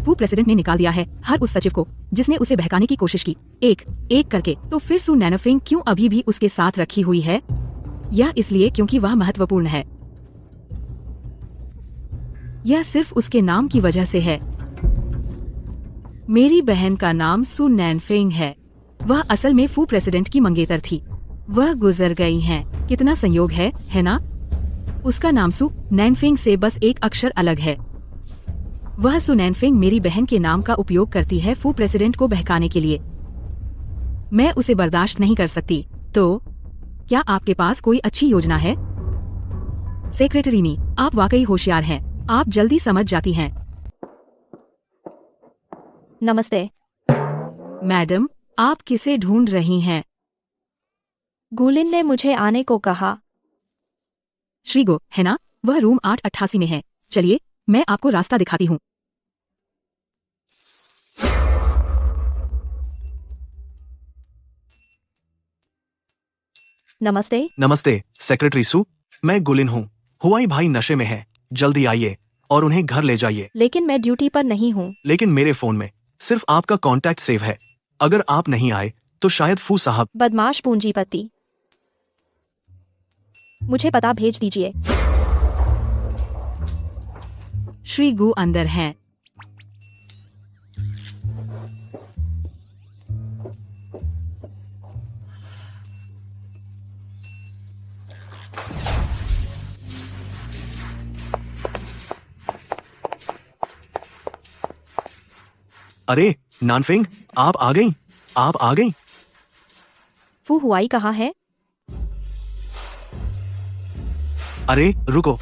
Speaker 2: फू प्रेसिडेंट ने निकाल दिया है हर उस सचिव को जिसने उसे बहकाने की कोशिश की, एक एक करके। तो फिर सु नैनफेंग क्यों अभी भी उसके साथ रखी हुई है? यह इसलिए क्योंकि वह महत्वपूर्ण है। यह सिर्फ उसके नाम की वजह से है। मेरी बहन का नाम सु नैनफेंग है। वह असल में फू प्रेसिडेंट की मंगेतर थी। वह गुजर गई हैं। कितना संयोग है ना? उसका नाम सु नैनफेंग से बस एक अक्षर अलग है। वह सु नैनफेंग मेरी बहन के नाम का उपयोग करती है फू प्रेसिडेंट को बहकाने के लिए। मैं उसे बर्दाश्त नहीं कर सकती। तो क्या आपके पास कोई अच्छी योजना है? सेक्रेटरी नी, आप वाकई होशियार हैं। आप जल्दी समझ जाती हैं।
Speaker 1: नमस्ते
Speaker 2: मैडम, आप किसे ढूंढ रही हैं?
Speaker 1: गुलिन ने मुझे आने को कहा।
Speaker 2: श्रीगो, है ना? वह रूम 888 में है। चलिए, मैं आपको रास्ता दिखाती हूँ।
Speaker 1: नमस्ते।
Speaker 5: नमस्ते सेक्रेटरी सु, मैं गुलिन हूँ। हुआई भाई नशे में है। जल्दी आइए और उन्हें घर ले जाइए।
Speaker 1: लेकिन मैं ड्यूटी पर नहीं हूँ।
Speaker 5: लेकिन मेरे फोन में सिर्फ आपका कांटेक्ट सेव है। अगर आप नहीं आए तो शायद फू साहब।
Speaker 1: बदमाश पूंजीपति, मुझे पता भेज दीजिए।
Speaker 2: श्री गु अंदर हैं।
Speaker 5: अरे नानफेंग, आप आ गई, आप आ गई।
Speaker 1: फू हुआई कहाँ है?
Speaker 5: अरे रुको,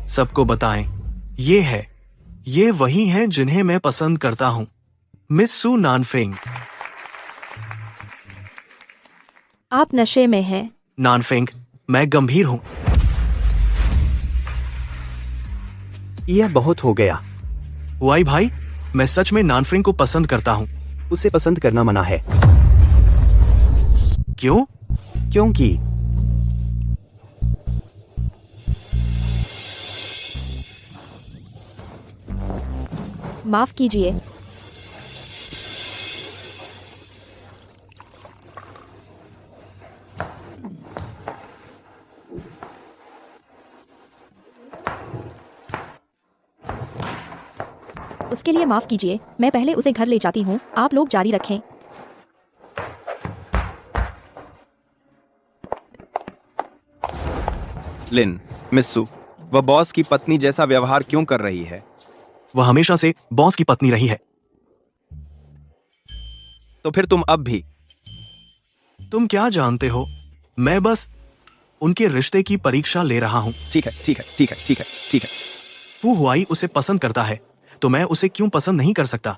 Speaker 5: सबको बताएं, ये वही हैं जिन्हें मैं पसंद करता हूं, मिस सू नानफेंग।
Speaker 1: आप नशे में हैं।
Speaker 5: नानफेंग, मैं गंभीर हूं।
Speaker 7: यह बहुत हो गया।
Speaker 5: हुआई भाई, मैं सच में नानफेंग को पसंद करता हूं।
Speaker 7: उसे पसंद करना मना है।
Speaker 5: क्यों?
Speaker 7: क्योंकि
Speaker 1: माफ कीजिए। उसके लिए माफ कीजिए, मैं पहले उसे घर ले जाती हूँ, आप लोग जारी रखें।
Speaker 3: लिन, मिस्सू, वह बॉस की पत्नी जैसा व्यवहार क्यों कर रही है?
Speaker 5: वह हमेशा से बॉस की पत्नी रही है।
Speaker 3: तो फिर तुम अब भी?
Speaker 5: तुम क्या जानते हो, मैं बस उनके रिश्ते की परीक्षा ले रहा हूं।
Speaker 3: ठीक है, ठीक है, ठीक है, ठीक है, ठीक है।
Speaker 5: फू हुआई उसे पसंद करता है, तो मैं उसे क्यों पसंद नहीं कर सकता?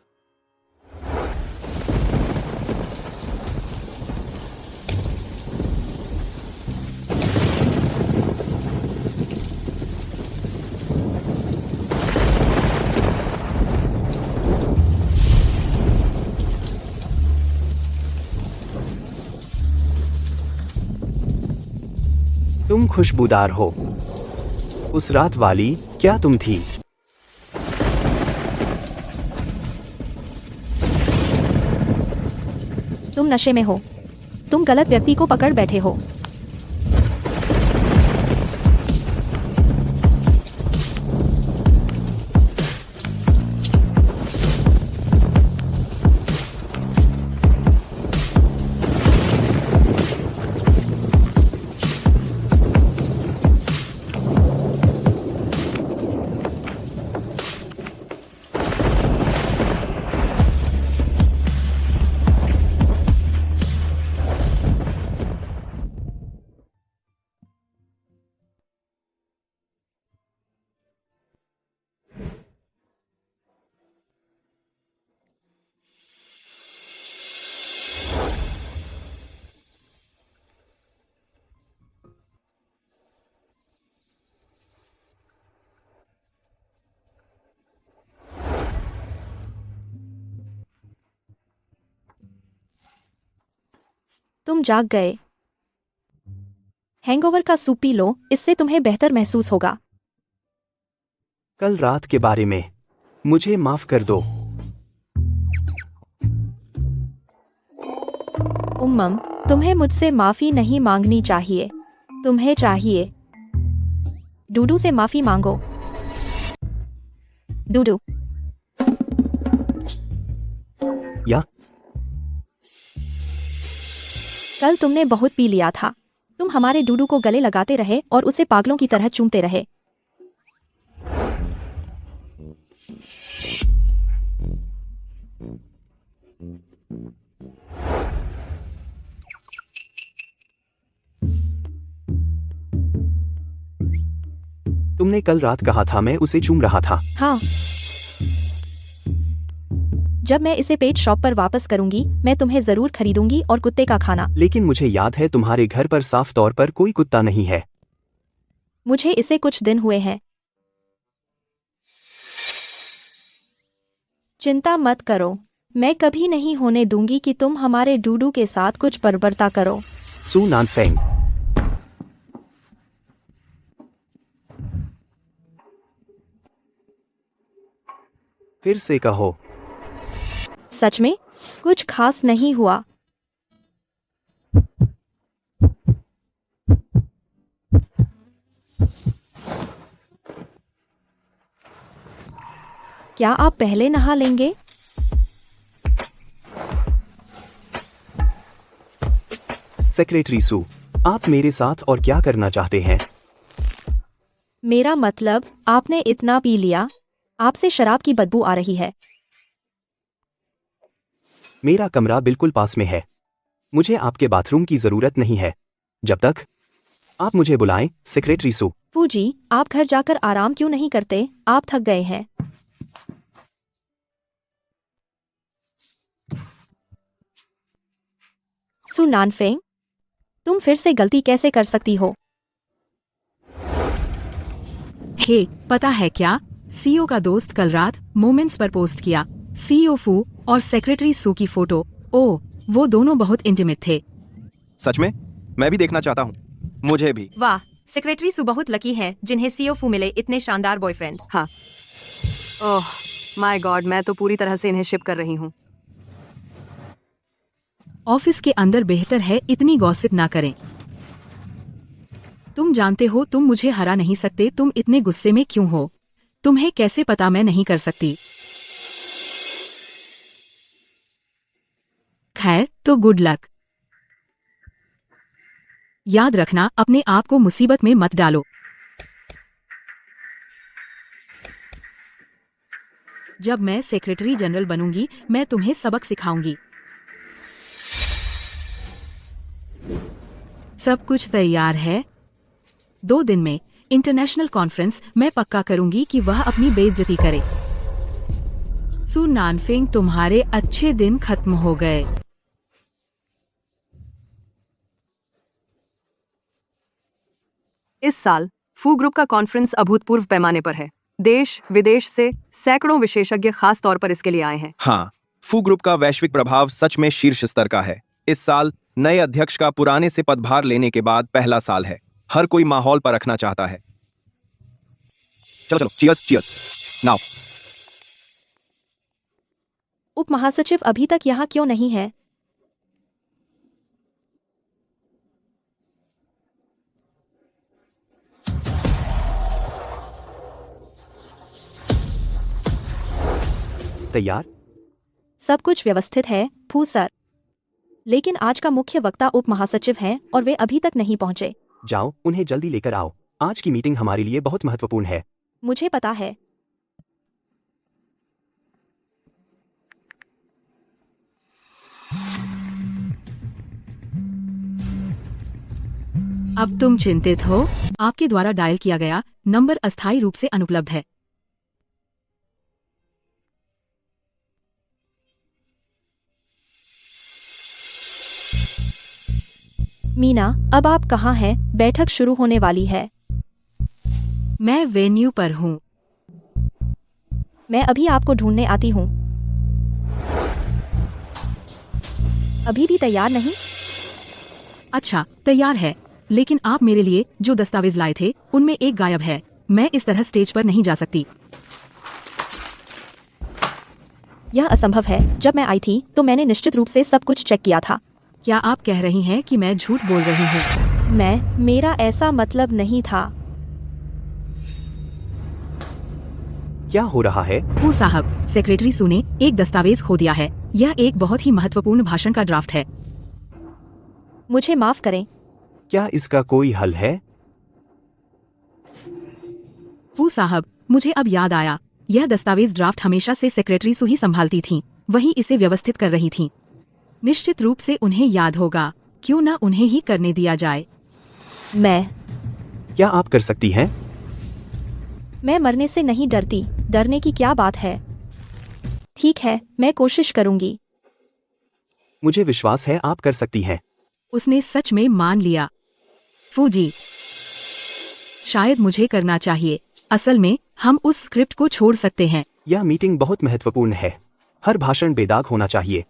Speaker 7: तुम खुशबूदार हो। उस रात वाली क्या तुम थी?
Speaker 1: तुम नशे में हो। तुम गलत व्यक्ति को पकड़ बैठे हो। तुम जाग गए। हैंगओवर का सूप पी लो, इससे तुम्हें बेहतर महसूस होगा।
Speaker 7: कल रात के बारे में मुझे माफ कर दो।
Speaker 1: उम्मम, तुम्हें मुझसे माफी नहीं मांगनी चाहिए। तुम्हें चाहिए डूडू से माफी मांगो। डूडू।
Speaker 7: या
Speaker 1: कल तुमने बहुत पी लिया था। तुम हमारे डूडू को गले लगाते रहे और उसे पागलों की तरह चूमते रहे।
Speaker 7: तुमने कल रात कहा था मैं उसे चूम रहा था।
Speaker 1: हाँ। जब मैं इसे पेट शॉप पर वापस करूंगी, मैं तुम्हें जरूर खरीदूंगी और कुत्ते का खाना।
Speaker 7: लेकिन मुझे याद है तुम्हारे घर पर साफ तौर पर कोई कुत्ता नहीं है।
Speaker 1: मुझे इसे कुछ दिन हुए हैं। चिंता मत करो, मैं कभी नहीं होने दूंगी कि तुम हमारे डूडू के साथ कुछ बर्बरता करो।
Speaker 7: सू नानफेंग। फिर से कहो।
Speaker 1: सच में कुछ खास नहीं हुआ। क्या आप पहले नहा लेंगे?
Speaker 7: सेक्रेटरी सू, आप मेरे साथ और क्या करना चाहते हैं?
Speaker 1: मेरा मतलब, आपने इतना पी लिया, आपसे शराब की बदबू आ रही है।
Speaker 7: मेरा कमरा बिल्कुल पास में है। मुझे आपके बाथरूम की जरूरत नहीं है जब तक आप मुझे बुलाएं, सेक्रेटरी सू।
Speaker 1: फूजी, आप घर जाकर आराम क्यों नहीं करते? आप थक गए हैं। सू नानफेंग, तुम फिर से गलती कैसे कर सकती हो?
Speaker 2: हे, पता है क्या? सीईओ का दोस्त कल रात मोमेंट्स पर पोस्ट किया। सीईओ फू और सेक्रेटरी सू की फोटो। ओह, वो दोनों बहुत इंटीमेट थे।
Speaker 4: सच में? मैं भी देखना चाहता हूँ। मुझे भी।
Speaker 8: वाह, सेक्रेटरी सू बहुत लकी है जिन्हें सीईओ फू मिले इतने शानदार बॉयफ्रेंड।
Speaker 11: हाँ। ओह माय गॉड, मैं तो पूरी तरह से इन्हें शिप कर रही हूँ।
Speaker 2: ऑफिस के अंदर बेहतर है इतनी गॉसिप ना करें। तुम जानते हो तुम मुझे हरा नहीं सकते। तुम इतने गुस्से में क्यों हो? तुम्हें कैसे पता मैं नहीं कर सकती? खैर, तो गुड लक। याद रखना, अपने आप को मुसीबत में मत डालो। जब मैं सेक्रेटरी जनरल बनूंगी, मैं तुम्हें सबक सिखाऊंगी। सब कुछ तैयार है। 2 दिन में इंटरनेशनल कॉन्फ्रेंस। मैं पक्का करूंगी कि वह अपनी बेइज्जती करे। सू नानफिंग, तुम्हारे अच्छे दिन खत्म हो गए।
Speaker 11: इस साल फू ग्रुप का कॉन्फ्रेंस अभूतपूर्व पैमाने पर है। देश विदेश से सैकड़ों विशेषज्ञ खास तौर पर इसके लिए आए हैं।
Speaker 4: हाँ, फू ग्रुप का वैश्विक प्रभाव सच में शीर्ष स्तर का है। इस साल नए अध्यक्ष का पुराने से पदभार लेने के बाद पहला साल है। हर कोई माहौल पर रखना चाहता है। चलो चलो, चीयर्स चीयर्स नाउ।
Speaker 1: उप महासचिव अभी तक यहाँ क्यों नहीं है?
Speaker 7: तैयार?
Speaker 1: सब कुछ व्यवस्थित है, फू सर। लेकिन आज का मुख्य वक्ता उप महासचिव हैं और वे अभी तक नहीं पहुंचे।
Speaker 7: जाओ, उन्हें जल्दी लेकर आओ। आज की मीटिंग हमारे लिए बहुत महत्वपूर्ण है।
Speaker 1: मुझे पता है।
Speaker 2: अब तुम चिंतित हो? आपके द्वारा डायल किया गया नंबर अस्थायी रूप से अनुपलब्ध है।
Speaker 1: मीना, अब आप कहाँ हैं? बैठक शुरू होने वाली है।
Speaker 2: मैं वेन्यू पर हूँ।
Speaker 1: मैं अभी आपको ढूंढने आती हूँ। अभी भी तैयार नहीं?
Speaker 2: अच्छा, तैयार है। लेकिन आप मेरे लिए जो दस्तावेज लाए थे उनमें एक गायब है। मैं इस तरह स्टेज पर नहीं जा सकती।
Speaker 1: यह असंभव है। जब मैं आई थी तो मैंने निश्चित रूप से सब कुछ चेक किया था।
Speaker 2: क्या आप कह रही हैं कि मैं झूठ बोल रही हूँ?
Speaker 1: मेरा ऐसा मतलब नहीं था।
Speaker 7: क्या हो रहा है?
Speaker 2: वो साहब, सेक्रेटरी सू ने एक दस्तावेज खो दिया है। यह एक बहुत ही महत्वपूर्ण भाषण का ड्राफ्ट है।
Speaker 1: मुझे माफ करें।
Speaker 7: क्या इसका कोई हल है?
Speaker 2: वो साहब, मुझे अब याद आया। यह दस्तावेज ड्राफ्ट हमेशा से सेक्रेटरी सू ही संभालती थीं। वही इसे व्यवस्थित कर रही थीं। निश्चित रूप से उन्हें याद होगा। क्यों न उन्हें ही करने दिया जाए।
Speaker 7: क्या आप कर सकती हैं?
Speaker 1: मैं मरने से नहीं डरती। डरने की क्या बात है? ठीक है, मैं कोशिश करूंगी।
Speaker 7: मुझे विश्वास है आप कर सकती हैं।
Speaker 2: उसने सच में मान लिया। फूजी, शायद मुझे करना चाहिए। असल में हम उस स्क्रिप्ट को छोड़ सकते हैं।
Speaker 7: यह मीटिंग बहुत महत्वपूर्ण है। हर भाषण बेदाग होना चाहिए।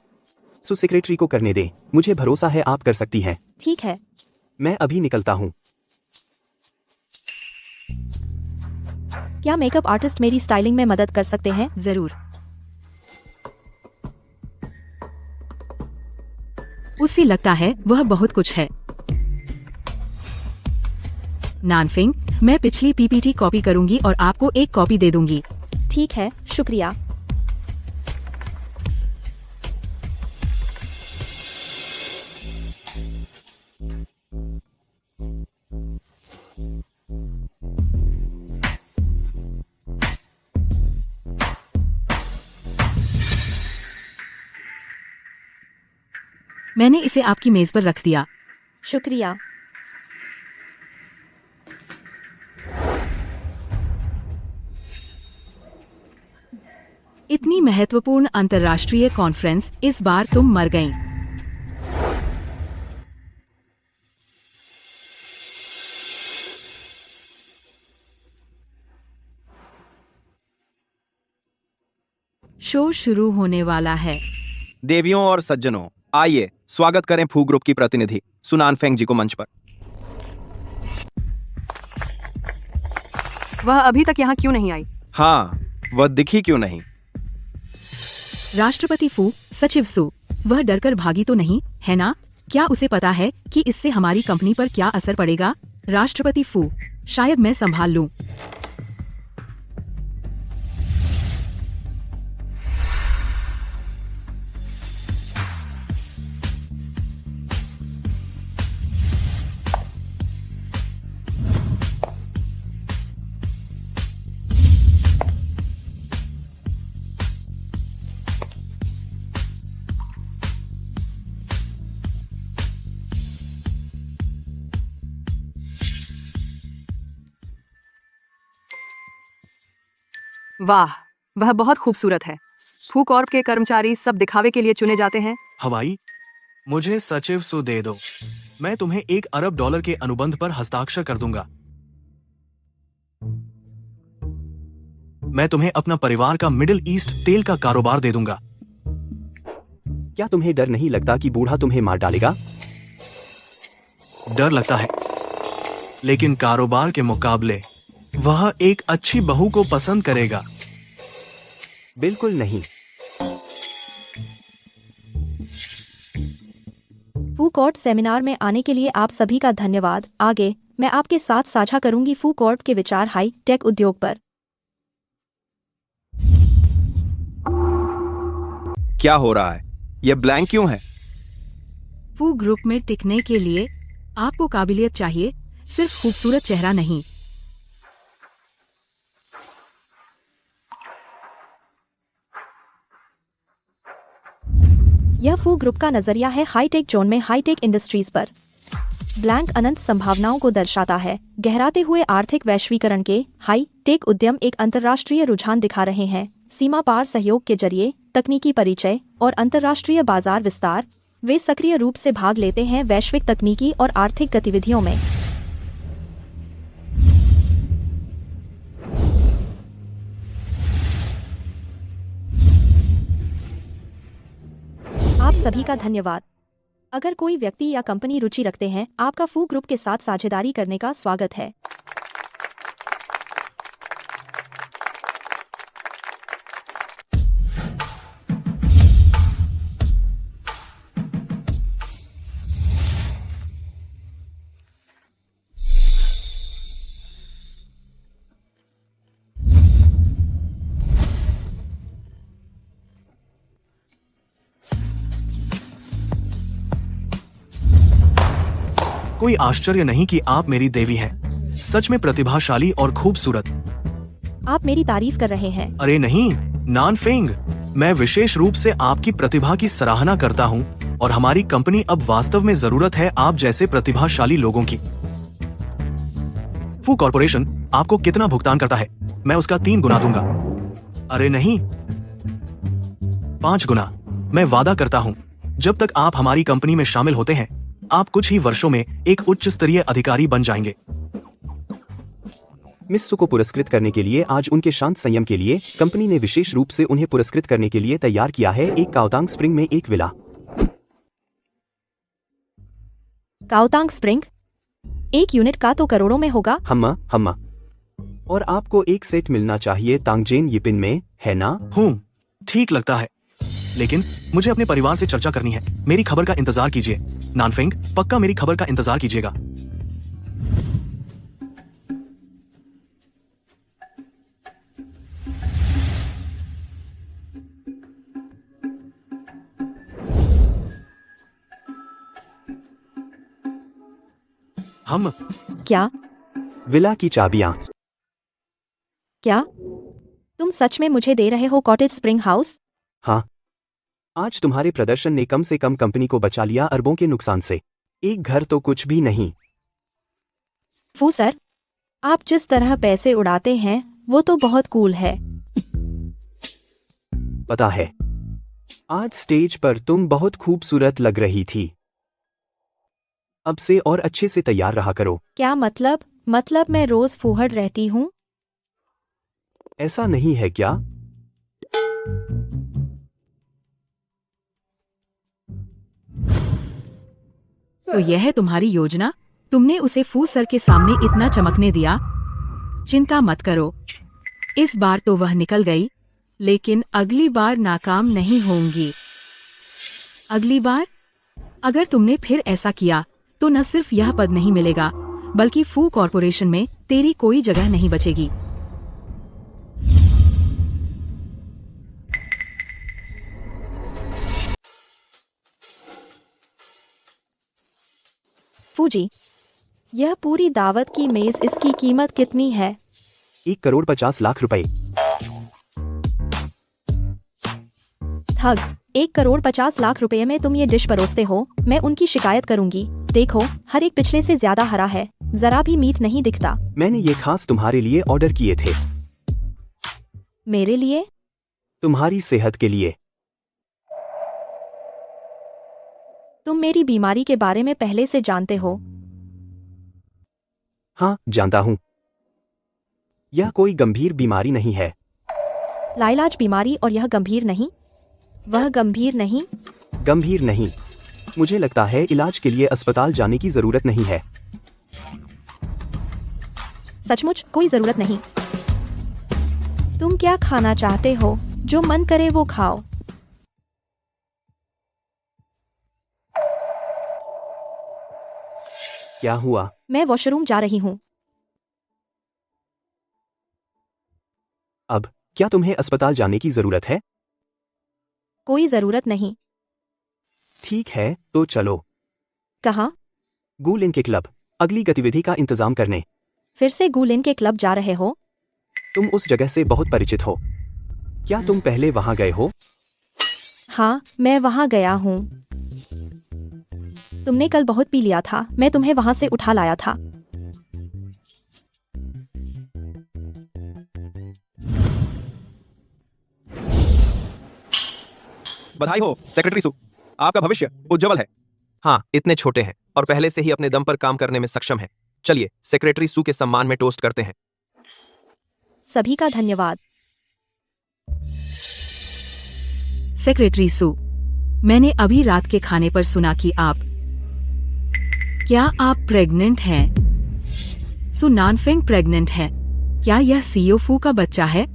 Speaker 7: सो सेक्रेटरी को करने दें। मुझे भरोसा है आप कर सकती हैं।
Speaker 1: ठीक है।
Speaker 7: मैं अभी निकलता हूँ।
Speaker 1: क्या मेकअप आर्टिस्ट मेरी स्टाइलिंग में मदद कर सकते हैं?
Speaker 2: जरूर। उसे लगता है वह बहुत कुछ है। नानफिंग, मैं पिछली पीपीटी कॉपी करूंगी और आपको एक कॉपी दे दूंगी।
Speaker 1: ठीक है, शुक्रिया।
Speaker 2: मैंने इसे आपकी मेज पर रख दिया।
Speaker 1: शुक्रिया।
Speaker 2: इतनी महत्वपूर्ण अंतर्राष्ट्रीय कॉन्फ्रेंस, इस बार तुम मर गईं। शो शुरू होने वाला है।
Speaker 4: देवियों और सज्जनों, आइए स्वागत करें फू ग्रुप की प्रतिनिधि सुनान फेंग जी को मंच पर।
Speaker 11: वह अभी तक यहाँ क्यों नहीं आई?
Speaker 4: हाँ, वह दिखी क्यों नहीं?
Speaker 2: राष्ट्रपति फू, सचिव सु, वह डरकर भागी तो नहीं है ना? क्या उसे पता है कि इससे हमारी कंपनी पर क्या असर पड़ेगा? राष्ट्रपति फू, शायद मैं संभाल लूं।
Speaker 11: वाह, वह बहुत खूबसूरत है। फू कॉर्प के कर्मचारी सब दिखावे के लिए चुने जाते हैं।
Speaker 5: हवाई, मुझे सचिव सु दे दो। मैं तुम्हें $1 अरब के अनुबंध पर हस्ताक्षर कर दूंगा। मैं तुम्हें अपना परिवार का मिडिल ईस्ट तेल का कारोबार दे दूंगा।
Speaker 7: क्या तुम्हें डर नहीं लगता कि बूढ़ा तुम्हें मार डालेगा?
Speaker 5: डर लगता है, लेकिन कारोबार के मुकाबले वह एक अच्छी बहू को पसंद करेगा।
Speaker 7: बिल्कुल नहीं।
Speaker 1: फू कॉर्प सेमिनार में आने के लिए आप सभी का धन्यवाद। आगे मैं आपके साथ साझा करूंगी फू कॉर्प के विचार हाई टेक उद्योग पर।
Speaker 4: क्या हो रहा है? यह ब्लैंक क्यों है?
Speaker 2: फू ग्रुप में टिकने के लिए आपको काबिलियत चाहिए, सिर्फ खूबसूरत चेहरा नहीं।
Speaker 1: यह फू ग्रुप का नजरिया है हाईटेक जोन में हाईटेक इंडस्ट्रीज पर। ब्लैंक अनंत संभावनाओं को दर्शाता है। गहराते हुए आर्थिक वैश्वीकरण के हाई टेक उद्यम एक अंतर्राष्ट्रीय रुझान दिखा रहे हैं। सीमा पार सहयोग के जरिए तकनीकी परिचय और अंतर्राष्ट्रीय बाजार विस्तार, वे सक्रिय रूप से भाग लेते हैं वैश्विक तकनीकी और आर्थिक गतिविधियों में। आप सभी का धन्यवाद। अगर कोई व्यक्ति या कंपनी रुचि रखते हैं, आपका फू ग्रुप के साथ साझेदारी करने का स्वागत है।
Speaker 5: कोई आश्चर्य नहीं कि आप मेरी देवी हैं। सच में प्रतिभाशाली और खूबसूरत।
Speaker 1: आप मेरी तारीफ कर रहे हैं।
Speaker 5: अरे नहीं, नान फेंग, मैं विशेष रूप से आपकी प्रतिभा की सराहना करता हूँ और हमारी कंपनी अब वास्तव में जरूरत है आप जैसे प्रतिभाशाली लोगों की। फू कॉर्पोरेशन आपको कितना भुगतान करता है? मैं उसका 3 गुना दूंगा। अरे नहीं, 5 गुना। मैं वादा करता हूँ, जब तक आप हमारी कंपनी में शामिल होते हैं, आप कुछ ही वर्षों में एक उच्च स्तरीय अधिकारी बन जाएंगे।
Speaker 7: मिस सु को पुरस्कृत करने के लिए आज उनके शांत संयम के लिए कंपनी ने विशेष रूप से उन्हें पुरस्कृत करने के लिए तैयार किया है एक काओतांग स्प्रिंग में एक विला।
Speaker 1: काओतांग स्प्रिंग 1 यूनिट का तो करोड़ों में होगा।
Speaker 7: हम्मा। और आपको एक सेट मिलना चाहिए तांगजेन यिपिन में, है ना?
Speaker 5: ठीक लगता है, लेकिन मुझे अपने परिवार से चर्चा करनी है। मेरी खबर का इंतजार कीजिए। नानफेंग, पक्का मेरी खबर का इंतजार कीजिएगा। हम
Speaker 1: क्या?
Speaker 7: विला की चाबियां।
Speaker 1: क्या तुम सच में मुझे दे रहे हो कॉटेज स्प्रिंग हाउस?
Speaker 7: हाँ, आज तुम्हारे प्रदर्शन ने कम से कम कंपनी को बचा लिया अरबों के नुकसान से। एक घर तो कुछ भी नहीं।
Speaker 1: फू सर, आप जिस तरह पैसे उड़ाते हैं वो तो बहुत कूल है।
Speaker 7: पता है, आज स्टेज पर तुम बहुत खूबसूरत लग रही थी। अब से और अच्छे से तैयार रहा करो।
Speaker 1: क्या मतलब मैं रोज फूहड़ रहती हूँ?
Speaker 7: ऐसा नहीं है क्या?
Speaker 2: तो यह है तुम्हारी योजना? तुमने उसे फू सर के सामने इतना चमकने दिया? चिंता मत करो, इस बार तो वह निकल गई, लेकिन अगली बार नाकाम नहीं होंगी। अगली बार अगर तुमने फिर ऐसा किया तो न सिर्फ यह पद नहीं मिलेगा, बल्कि फू कॉरपोरेशन में तेरी कोई जगह नहीं बचेगी।
Speaker 1: फूजी, यह पूरी दावत की मेज, इसकी कीमत कितनी है?
Speaker 7: 1,50,00,000 रुपए।
Speaker 1: ठग, 1,50,00,000 रुपए में तुम ये डिश परोसते हो? मैं उनकी शिकायत करूंगी। देखो, हर एक पिछले से ज्यादा हरा है, जरा भी मीट नहीं दिखता।
Speaker 7: मैंने ये खास तुम्हारे लिए ऑर्डर किए थे।
Speaker 1: मेरे लिए?
Speaker 7: तुम्हारी सेहत के लिए।
Speaker 1: तुम मेरी बीमारी के बारे में पहले से जानते हो।
Speaker 7: हाँ, जानता हूँ। यह कोई गंभीर बीमारी नहीं है।
Speaker 1: लाइलाज बीमारी, और यह गंभीर नहीं? वह गंभीर नहीं?
Speaker 7: गंभीर नहीं। मुझे लगता है इलाज के लिए अस्पताल जाने की जरूरत नहीं है।
Speaker 1: सचमुच कोई जरूरत नहीं। तुम क्या खाना चाहते हो? जो मन करे वो खाओ।
Speaker 7: क्या हुआ?
Speaker 1: मैं वॉशरूम जा रही हूँ।
Speaker 7: अब क्या तुम्हें अस्पताल जाने की जरूरत है?
Speaker 1: कोई जरूरत नहीं।
Speaker 7: ठीक है, तो चलो।
Speaker 1: कहाँ?
Speaker 7: गूलिन के क्लब, अगली गतिविधि का इंतजाम करने।
Speaker 1: फिर से गूलिन के क्लब जा रहे हो?
Speaker 7: तुम उस जगह से बहुत परिचित हो। क्या तुम पहले वहां गए हो?
Speaker 1: हाँ, मैं वहाँ गया हूँ। तुमने कल बहुत पी लिया था, मैं तुम्हें वहाँ से उठा लाया था।
Speaker 4: बधाई हो सेक्रेटरी सू, आपका भविष्य उज्जवल है। हाँ, इतने छोटे हैं और पहले से ही अपने दम पर काम करने में सक्षम हैं। चलिए सेक्रेटरी सू के सम्मान में टोस्ट करते हैं।
Speaker 1: सभी का धन्यवाद।
Speaker 2: सेक्रेटरी सू, मैंने अभी रात के खाने पर सुना कि क्या आप प्रेग्नेंट हैं? सू नानफेंग प्रेग्नेंट है। क्या यह सीईओ फू का बच्चा है?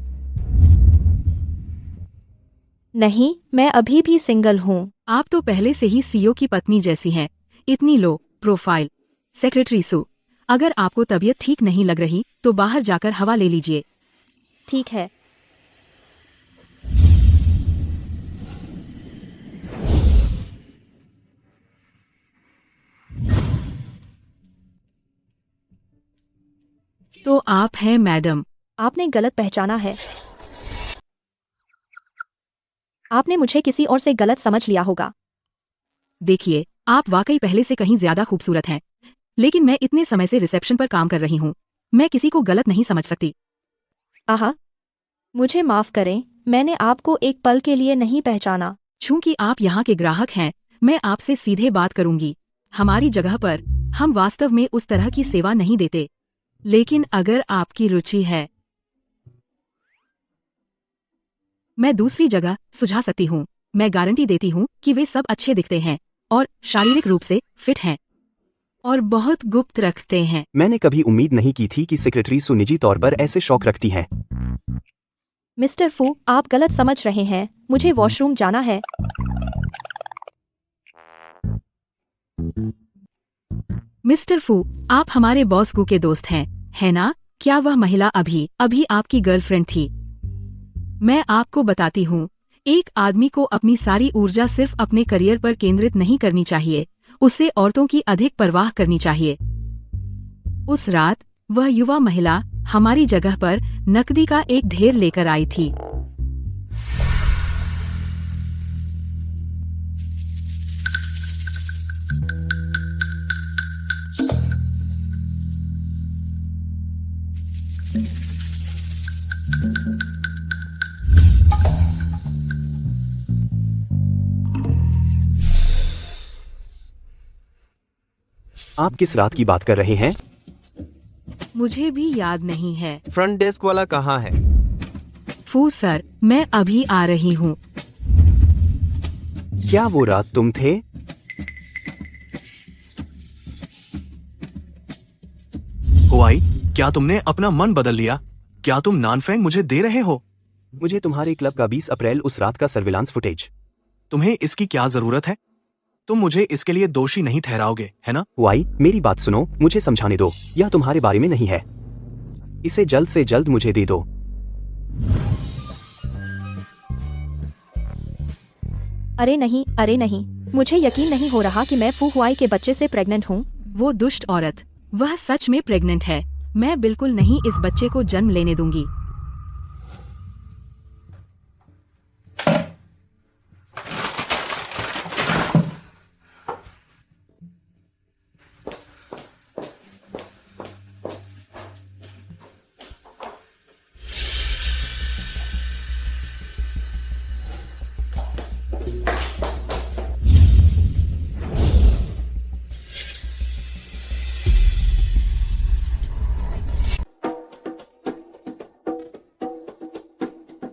Speaker 1: नहीं, मैं अभी भी सिंगल हूँ।
Speaker 2: आप तो पहले से ही सीईओ की पत्नी जैसी हैं, इतनी लो प्रोफाइल। सेक्रेटरी सू, अगर आपको तबीयत ठीक नहीं लग रही तो बाहर जाकर हवा ले लीजिए।
Speaker 1: ठीक है।
Speaker 2: तो आप हैं मैडम?
Speaker 1: आपने गलत पहचाना है। आपने मुझे किसी और से गलत समझ लिया होगा।
Speaker 2: देखिए, आप वाकई पहले से कहीं ज्यादा खूबसूरत हैं, लेकिन मैं इतने समय से रिसेप्शन पर काम कर रही हूँ, मैं किसी को गलत नहीं समझ सकती।
Speaker 1: आहा, मुझे माफ करें, मैंने आपको एक पल के लिए नहीं पहचाना।
Speaker 2: चूंकि आप यहाँ के ग्राहक हैं, मैं आपसे सीधे बात करूंगी। हमारी जगह पर हम वास्तव में उस तरह की सेवा नहीं देते, लेकिन अगर आपकी रुचि है, मैं दूसरी जगह सुझा सकती हूँ। मैं गारंटी देती हूँ कि वे सब अच्छे दिखते हैं और शारीरिक रूप से फिट हैं और बहुत गुप्त रखते हैं।
Speaker 7: मैंने कभी उम्मीद नहीं की थी कि सेक्रेटरी सू निजी तौर पर ऐसे शौक रखती हैं।
Speaker 1: मिस्टर फू, आप गलत समझ रहे हैं। मुझे वॉशरूम जाना है।
Speaker 2: मिस्टर फू, आप हमारे बॉस गू के दोस्त हैं, है ना? क्या वह महिला अभी आपकी गर्लफ्रेंड थी? मैं आपको बताती हूँ, एक आदमी को अपनी सारी ऊर्जा सिर्फ अपने करियर पर केंद्रित नहीं करनी चाहिए, उसे औरतों की अधिक परवाह करनी चाहिए। उस रात वह युवा महिला हमारी जगह पर नकदी का एक ढेर लेकर आई थी।
Speaker 7: आप किस रात की बात कर रहे हैं?
Speaker 2: मुझे भी याद नहीं है।
Speaker 4: फ्रंट डेस्क वाला कहाँ है?
Speaker 2: फू सर, मैं अभी आ रही हूँ।
Speaker 7: क्या वो रात तुम थे?
Speaker 5: हुआई, क्या तुमने अपना मन बदल लिया? क्या तुम नानफेंग मुझे दे रहे हो?
Speaker 7: मुझे तुम्हारे क्लब का 20 अप्रैल उस रात का सर्विलांस फुटेज।
Speaker 5: तुम्हें इसकी क्या जरूरत है? तुम मुझे इसके लिए दोषी नहीं ठहराओगे, है ना?
Speaker 7: वाई, मेरी बात सुनो, मुझे समझाने दो। यह तुम्हारे बारे में नहीं है। इसे जल्द से जल्द मुझे दे दो।
Speaker 1: अरे नहीं, मुझे यकीन नहीं हो रहा कि मैं फू हुआई के बच्चे से प्रेग्नेंट हूँ।
Speaker 2: वो दुष्ट औरत, वह सच में प्रेग्नेंट है। मैं बिल्कुल नहीं इस बच्चे को जन्म लेने दूंगी।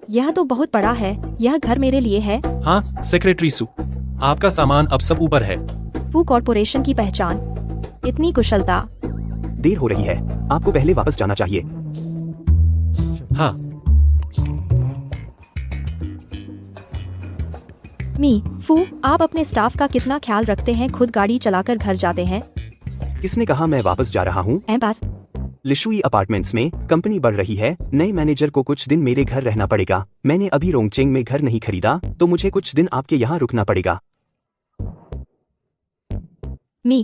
Speaker 1: यह तो बहुत बड़ा है। यह घर मेरे लिए है।
Speaker 6: हाँ सेक्रेटरी सू, आपका सामान अब सब ऊपर है।
Speaker 1: फू कॉरपोरेशन की पहचान, इतनी कुशलता।
Speaker 7: देर हो रही है, आपको पहले वापस जाना चाहिए।
Speaker 6: हाँ
Speaker 1: फू, आप अपने स्टाफ का कितना ख्याल रखते हैं? खुद गाड़ी चलाकर घर जाते हैं।
Speaker 7: किसने कहा मैं वापस जा रहा हूँ?
Speaker 1: पास
Speaker 7: लिशुई अपार्टमेंट्स में कंपनी बढ़ रही है। नए मैनेजर को कुछ दिन मेरे घर रहना पड़ेगा। मैंने अभी रोंगचेंग में घर नहीं खरीदा, तो मुझे कुछ दिन आपके यहाँ रुकना पड़ेगा।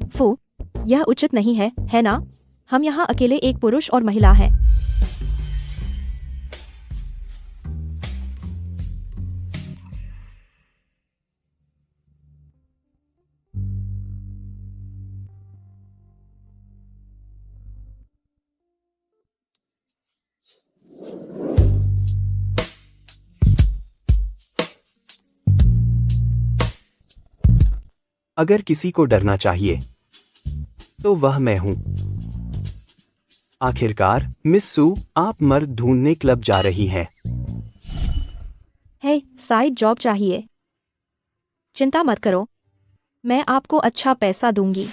Speaker 1: फू, यह उचित नहीं है ना? हम यहाँ अकेले एक पुरुष और महिला हैं।
Speaker 7: अगर किसी को डरना चाहिए तो वह मैं हूं। आखिरकार मिस सू, आप मर्द ढूंढने क्लब जा रही हैं।
Speaker 1: साइड जॉब चाहिए। चिंता मत करो, मैं आपको अच्छा पैसा दूंगी।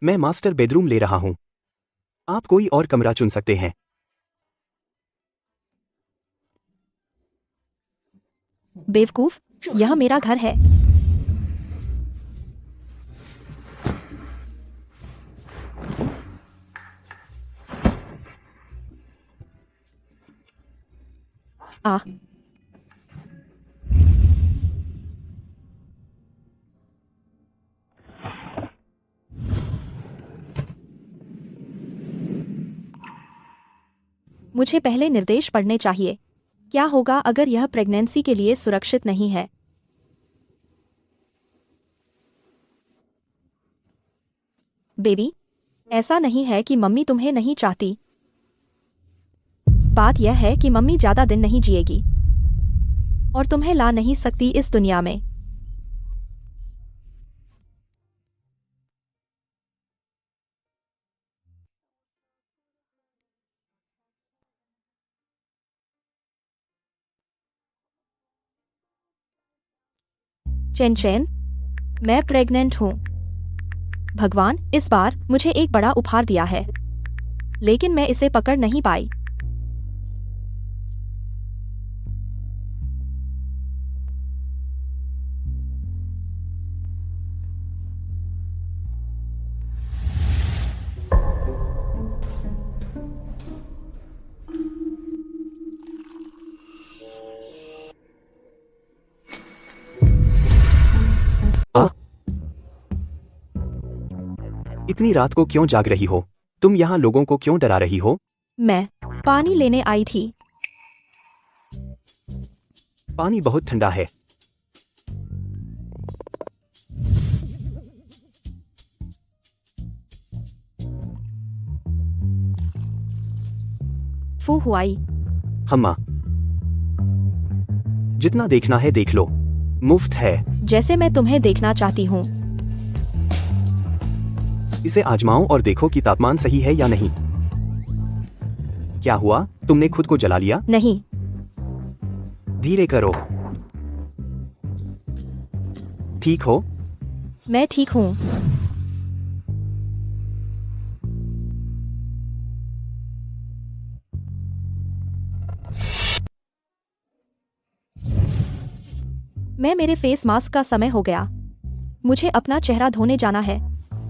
Speaker 7: मैं मास्टर बेडरूम ले रहा हूं। आप कोई और कमरा चुन सकते हैं।
Speaker 1: बेवकूफ, यह मेरा घर है। मुझे पहले निर्देश पढ़ने चाहिए। क्या होगा अगर यह प्रेगनेंसी के लिए सुरक्षित नहीं है? बेबी, ऐसा नहीं है कि मम्मी तुम्हें नहीं चाहती। बात यह है कि मम्मी ज्यादा दिन नहीं जिएगी और तुम्हें ला नहीं सकती इस दुनिया में। चेन, मैं प्रेग्नेंट हूँ। भगवान, इस बार मुझे एक बड़ा उपहार दिया है, लेकिन मैं इसे पकड़ नहीं पाई।
Speaker 7: इतनी रात को क्यों जाग रही हो? तुम यहाँ लोगों को क्यों डरा रही हो?
Speaker 1: मैं पानी लेने आई थी।
Speaker 7: पानी बहुत ठंडा है।
Speaker 1: फू हुआई।
Speaker 7: हम्मा, जितना देखना है देख लो, मुफ्त है।
Speaker 1: जैसे मैं तुम्हें देखना चाहती हूँ।
Speaker 7: इसे आजमाओ और देखो कि तापमान सही है या नहीं। क्या हुआ? तुमने खुद को जला लिया?
Speaker 1: नहीं।
Speaker 7: धीरे करो। ठीक हो?
Speaker 1: मैं ठीक हूँ। मैं मेरे फेस मास्क का समय हो गया। मुझे अपना चेहरा धोने जाना है।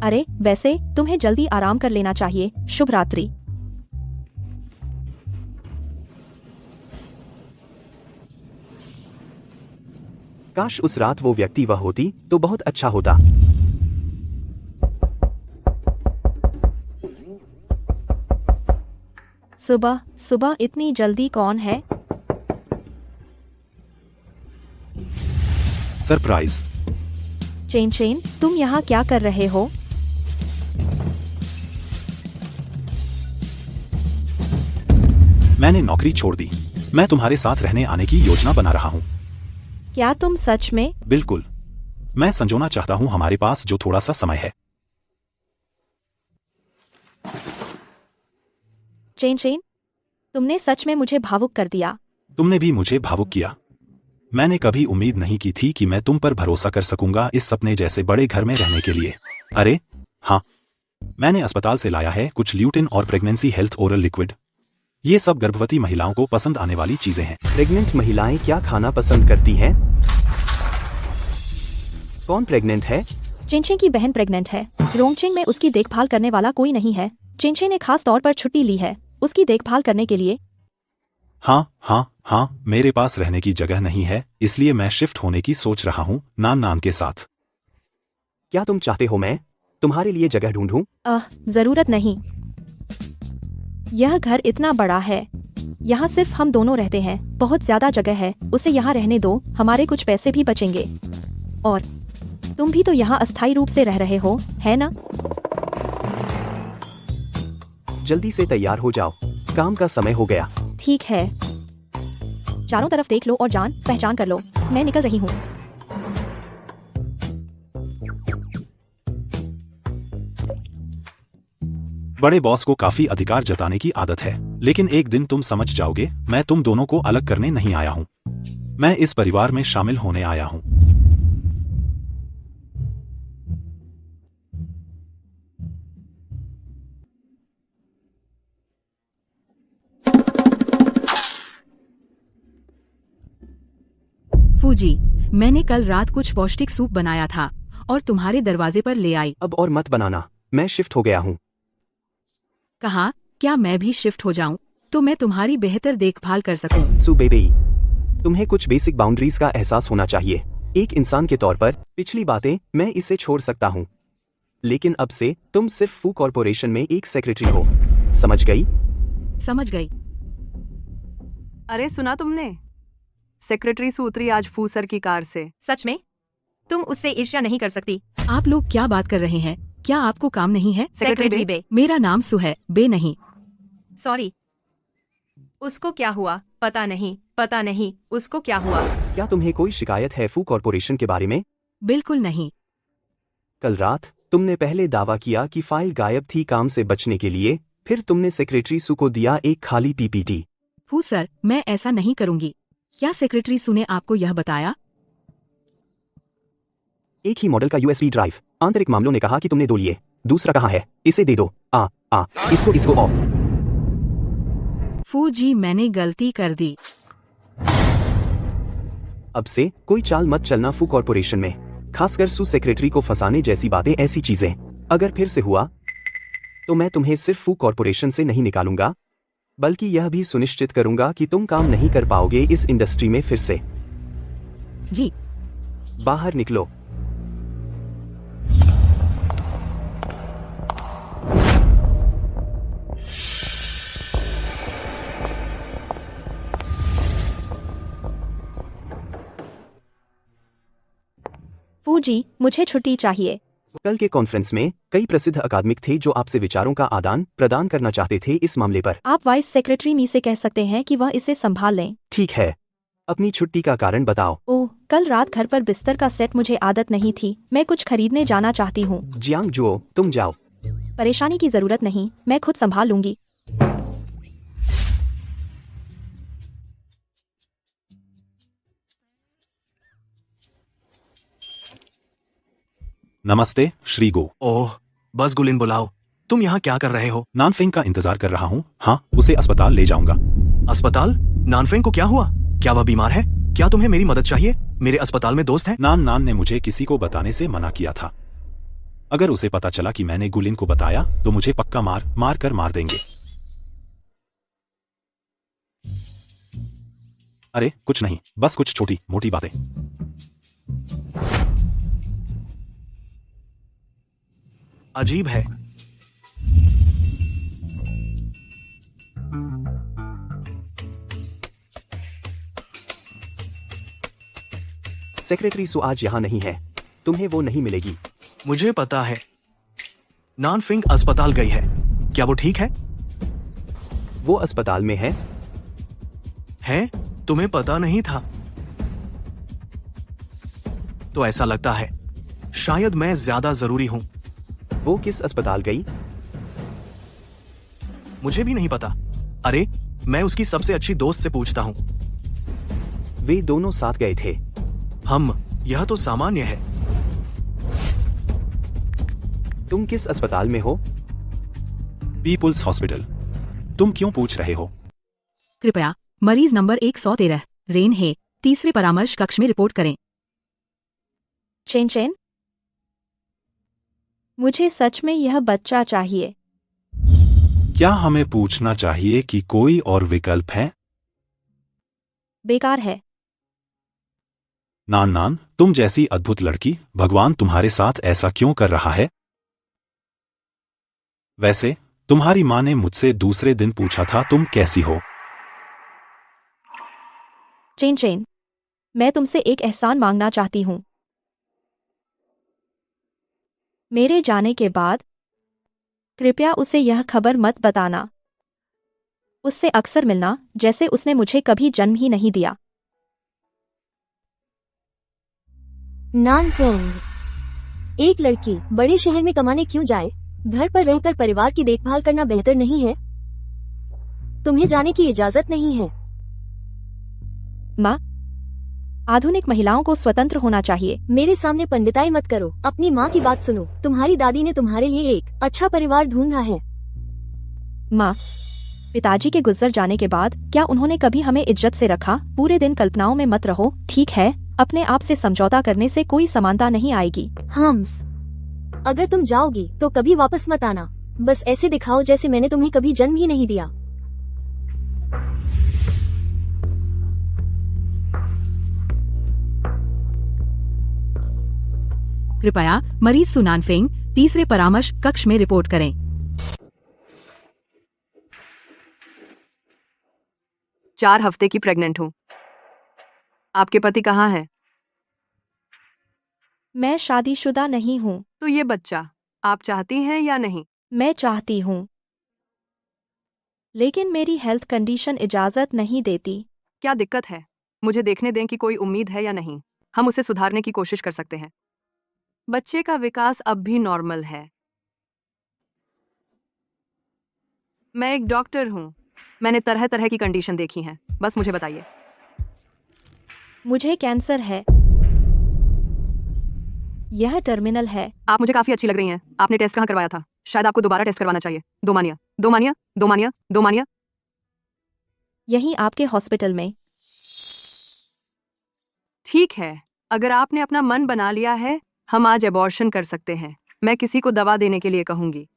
Speaker 1: अरे वैसे तुम्हें जल्दी आराम कर लेना चाहिए। शुभ रात्रि।
Speaker 7: काश उस रात वो व्यक्ति वह होती तो बहुत अच्छा होता।
Speaker 1: सुबह सुबह इतनी जल्दी कौन है?
Speaker 9: सरप्राइज।
Speaker 1: चेन चेन, तुम यहाँ क्या कर रहे हो?
Speaker 9: मैंने नौकरी छोड़ दी। मैं तुम्हारे साथ रहने आने की योजना बना रहा हूँ।
Speaker 1: क्या तुम सच में?
Speaker 9: बिल्कुल। मैं संजोना चाहता हूँ हमारे पास जो थोड़ा सा समय है।
Speaker 1: चेन चेन, तुमने सच में मुझे भावुक कर दिया।
Speaker 9: तुमने भी मुझे भावुक किया। मैंने कभी उम्मीद नहीं की थी कि मैं तुम पर भरोसा कर सकूंगा इस सपने जैसे बड़े घर में रहने के लिए। अरे हाँ, मैंने अस्पताल से लाया है कुछ ल्यूटिन और प्रेगनेंसी हेल्थ ओरल लिक्विड। ये सब गर्भवती महिलाओं को पसंद आने वाली चीजें हैं।
Speaker 7: प्रेग्नेंट महिलाएं क्या खाना पसंद करती हैं? कौन प्रेग्नेंट है?
Speaker 1: चिंचिंग की बहन प्रेग्नेंट है। रोंगचिंग में उसकी देखभाल करने वाला कोई नहीं है। चिंचिंग ने खास तौर पर छुट्टी ली है उसकी देखभाल करने के लिए।
Speaker 9: हाँ, मेरे पास रहने की जगह नहीं है, इसलिए मैं शिफ्ट होने की सोच रहा हूँ नान नान के साथ।
Speaker 7: क्या तुम चाहते हो मैं तुम्हारे लिए जगह ढूंढूं?
Speaker 1: जरूरत नहीं। यह घर इतना बड़ा है। यहाँ सिर्फ हम दोनों रहते हैं। बहुत ज्यादा जगह है। उसे यहाँ रहने दो, हमारे कुछ पैसे भी बचेंगे। और तुम भी तो यहाँ अस्थायी रूप से रह रहे हो, है ना?
Speaker 7: जल्दी से तैयार हो जाओ, काम का समय हो गया।
Speaker 1: ठीक है। चारों तरफ देख लो और जान पहचान कर लो। मैं निकल रही हूँ।
Speaker 9: बड़े बॉस को काफी अधिकार जताने की आदत है, लेकिन एक दिन तुम समझ जाओगे मैं तुम दोनों को अलग करने नहीं आया हूँ। मैं इस परिवार में शामिल होने आया हूँ।
Speaker 2: फूजी, मैंने कल रात कुछ पौष्टिक सूप बनाया था और तुम्हारे दरवाजे पर ले आई।
Speaker 7: अब और मत बनाना, मैं शिफ्ट हो गया हूँ।
Speaker 2: कहा क्या मैं भी शिफ्ट हो जाऊं तो मैं तुम्हारी बेहतर देखभाल कर सकूं?
Speaker 7: सु बेबी, तुम्हें कुछ बेसिक बाउंड्रीज का एहसास होना चाहिए। एक इंसान के तौर पर पिछली बातें मैं इसे छोड़ सकता हूँ, लेकिन अब से तुम सिर्फ फू कॉर्पोरेशन में एक सेक्रेटरी हो। समझ गई?
Speaker 2: समझ गई।
Speaker 11: अरे सुना तुमने? सेक्रेटरी सु उतरी आज फू सर की कार से।
Speaker 8: सच में? तुम उससे ईर्ष्या नहीं कर सकती।
Speaker 2: आप लोग क्या बात कर रहे हैं? क्या आपको काम नहीं है?
Speaker 8: सेक्रेटरी बे।
Speaker 2: मेरा नाम सु है, बे नहीं।
Speaker 8: सॉरी। उसको क्या हुआ? पता नहीं उसको क्या हुआ।
Speaker 7: क्या तुम्हें कोई शिकायत है फू कॉर्पोरेशन के बारे में?
Speaker 2: बिल्कुल नहीं।
Speaker 7: कल रात तुमने पहले दावा किया कि फाइल गायब थी काम से बचने के लिए, फिर तुमने सेक्रेटरी सु को दिया एक खाली पीपीटी।
Speaker 2: फू सर, मैं ऐसा नहीं करूंगी। क्या सेक्रेटरी सु ने आपको यह बताया?
Speaker 7: एक ही मॉडल का यूएसबी ड्राइव। आंतरिक मामलों ने कहा कि तुमने 2 लिए। दूसरा कहाँ है? इसे दे दो। इसको ऑफ।
Speaker 2: फू जी, मैंने गलती कर दी।
Speaker 7: अब से कोई चाल मत चलना फू कॉर्पोरेशन में, खासकर सु सेक्रेटरी को फंसाने जैसी बातें, ऐसी चीजें अगर फिर से हुआ तो मैं तुम्हें सिर्फ फू कॉर्पोरेशन से नहीं निकालूंगा, बल्कि यह भी सुनिश्चित करूंगा कि तुम काम नहीं कर पाओगे इस इंडस्ट्री में फिर से।
Speaker 2: जी।
Speaker 7: बाहर निकलो।
Speaker 1: जी, मुझे छुट्टी चाहिए।
Speaker 7: कल के कॉन्फ्रेंस में कई प्रसिद्ध अकादमिक थे जो आपसे विचारों का आदान प्रदान करना चाहते थे इस मामले पर।
Speaker 1: आप वाइस सेक्रेटरी मी से कह सकते हैं कि वह इसे संभाल लें।
Speaker 7: ठीक है, अपनी छुट्टी का कारण बताओ।
Speaker 1: ओह, कल रात घर पर बिस्तर का सेट मुझे आदत नहीं थी। मैं कुछ खरीदने जाना चाहती हूँ।
Speaker 7: जियांग जुओ, तुम जाओ।
Speaker 1: परेशानी की जरूरत नहीं, मैं खुद संभाल लूंगी।
Speaker 9: नमस्ते श्री गो।
Speaker 5: ओह, बस गुलिन बुलाओ। तुम यहाँ क्या कर रहे हो?
Speaker 9: नानफेंग का इंतजार कर रहा हूँ। हाँ, उसे अस्पताल ले जाऊंगा।
Speaker 5: अस्पताल? नानफेंग को क्या हुआ? क्या वह बीमार है? क्या तुम्हें मेरी मदद चाहिए? मेरे अस्पताल में दोस्त हैं।
Speaker 9: नान ने मुझे किसी को बताने से मना किया था। अगर उसे पता चला कि मैंने गुलिन को बताया तो मुझे पक्का मार देंगे। अरे कुछ नहीं, बस कुछ छोटी मोटी बातें।
Speaker 5: अजीब है।
Speaker 7: सेक्रेटरी सु आज यहाँ नहीं है, तुम्हें वो नहीं मिलेगी।
Speaker 5: मुझे पता है। नानफिंग अस्पताल गई है। क्या वो ठीक है?
Speaker 7: वो अस्पताल में है?
Speaker 5: है? तुम्हें पता नहीं था? तो ऐसा लगता है शायद मैं ज्यादा जरूरी हूं।
Speaker 7: वो किस अस्पताल गई?
Speaker 5: मुझे भी नहीं पता। अरे, मैं उसकी सबसे अच्छी दोस्त से पूछता हूं।
Speaker 7: वे दोनों साथ गए थे।
Speaker 5: यह तो सामान्य है।
Speaker 7: तुम किस अस्पताल में हो?
Speaker 9: People's hospital. तुम क्यों पूछ रहे हो?
Speaker 2: कृपया मरीज नंबर 113 रेन है तीसरे परामर्श कक्ष में रिपोर्ट करें।
Speaker 1: चेन, मुझे सच में यह बच्चा चाहिए।
Speaker 9: क्या हमें पूछना चाहिए कि कोई और विकल्प है?
Speaker 1: बेकार है।
Speaker 9: नान, तुम जैसी अद्भुत लड़की, भगवान तुम्हारे साथ ऐसा क्यों कर रहा है? वैसे तुम्हारी माँ ने मुझसे दूसरे दिन पूछा था तुम कैसी हो।
Speaker 1: चेन, मैं तुमसे एक एहसान मांगना चाहती हूँ। मेरे जाने के बाद कृपया उसे यह खबर मत बताना। उससे अक्सर मिलना जैसे उसने मुझे कभी जन्म ही नहीं दिया।
Speaker 12: नानफेंग, एक लड़की बड़े शहर में कमाने क्यों जाए? घर पर रहकर परिवार की देखभाल करना बेहतर नहीं है? तुम्हें जाने की इजाजत नहीं है।
Speaker 1: माँ, आधुनिक महिलाओं को स्वतंत्र होना चाहिए।
Speaker 12: मेरे सामने पंडिताई मत करो। अपनी माँ की बात सुनो। तुम्हारी दादी ने तुम्हारे लिए एक अच्छा परिवार ढूंढा है।
Speaker 1: माँ, पिताजी के गुजर जाने के बाद क्या उन्होंने कभी हमें इज्जत से रखा? पूरे दिन कल्पनाओं में मत रहो, ठीक है? अपने आप से समझौता करने से कोई समानता नहीं आएगी।
Speaker 12: हम्स, अगर तुम जाओगी तो कभी वापस मत आना। बस ऐसे दिखाओ जैसे मैंने तुम्हें कभी जन्म ही नहीं दिया।
Speaker 2: कृपया मरीज सुनानफेंग तीसरे परामर्श कक्ष में रिपोर्ट करें।
Speaker 11: चार हफ्ते की प्रेग्नेंट हूँ। आपके पति कहाँ है?
Speaker 1: मैं शादीशुदा नहीं हूँ।
Speaker 11: तो ये बच्चा आप चाहती हैं या नहीं?
Speaker 1: मैं चाहती हूँ, लेकिन मेरी हेल्थ कंडीशन इजाजत नहीं देती।
Speaker 11: क्या दिक्कत है? मुझे देखने दें कि कोई उम्मीद है या नहीं। हम उसे सुधारने की कोशिश कर सकते हैं। बच्चे का विकास अब भी नॉर्मल है। मैं एक डॉक्टर हूँ। मैंने तरह तरह की कंडीशन देखी हैं। बस मुझे बताइए।
Speaker 1: मुझे कैंसर है। यह टर्मिनल है।
Speaker 11: आप मुझे काफी अच्छी लग रही हैं। आपने टेस्ट कहाँ करवाया था? शायद आपको दोबारा टेस्ट करवाना चाहिए। दोमानिया।
Speaker 1: यहीं आपके हॉस्पिटल में।
Speaker 11: ठीक है, अगर आपने अपना मन बना लिया है, हम आज एबॉर्शन कर सकते हैं। मैं किसी को दवा देने के लिए कहूंगी।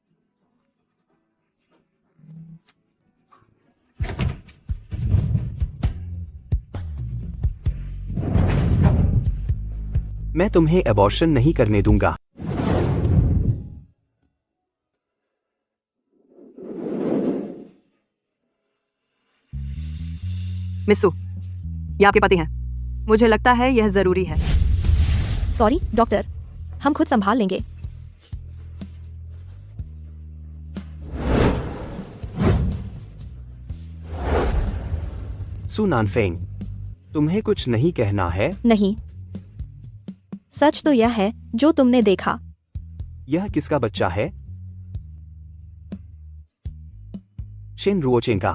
Speaker 7: मैं तुम्हें एबॉर्शन नहीं करने दूंगा।
Speaker 11: मिस्सू, ये आपके पति हैं। मुझे लगता है यह जरूरी है।
Speaker 1: सॉरी डॉक्टर, हम खुद संभाल लेंगे।
Speaker 7: सू नानफेंग, तुम्हें कुछ नहीं कहना है?
Speaker 1: नहीं, सच तो यह है जो तुमने देखा।
Speaker 7: यह किसका बच्चा है? शेन रुओचेन का?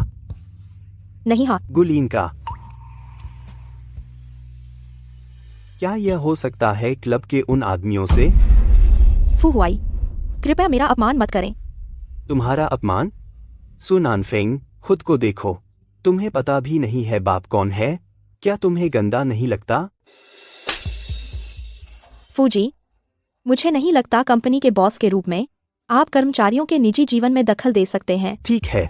Speaker 1: नहीं हाँ,
Speaker 7: गुलीन का? क्या यह हो सकता है क्लब के उन आदमियों से?
Speaker 1: फू हुआई, कृपया मेरा अपमान मत करें।
Speaker 7: तुम्हारा अपमान? सू नानफेंग, खुद को देखो। तुम्हें पता भी नहीं है बाप कौन है? क्या तुम्हें गंदा नहीं लगता?
Speaker 1: फूजी, मुझे नहीं लगता कंपनी के बॉस के रूप में आप कर्मचारियों के निजी जीवन में दखल दे सकते हैं।
Speaker 7: ठीक है,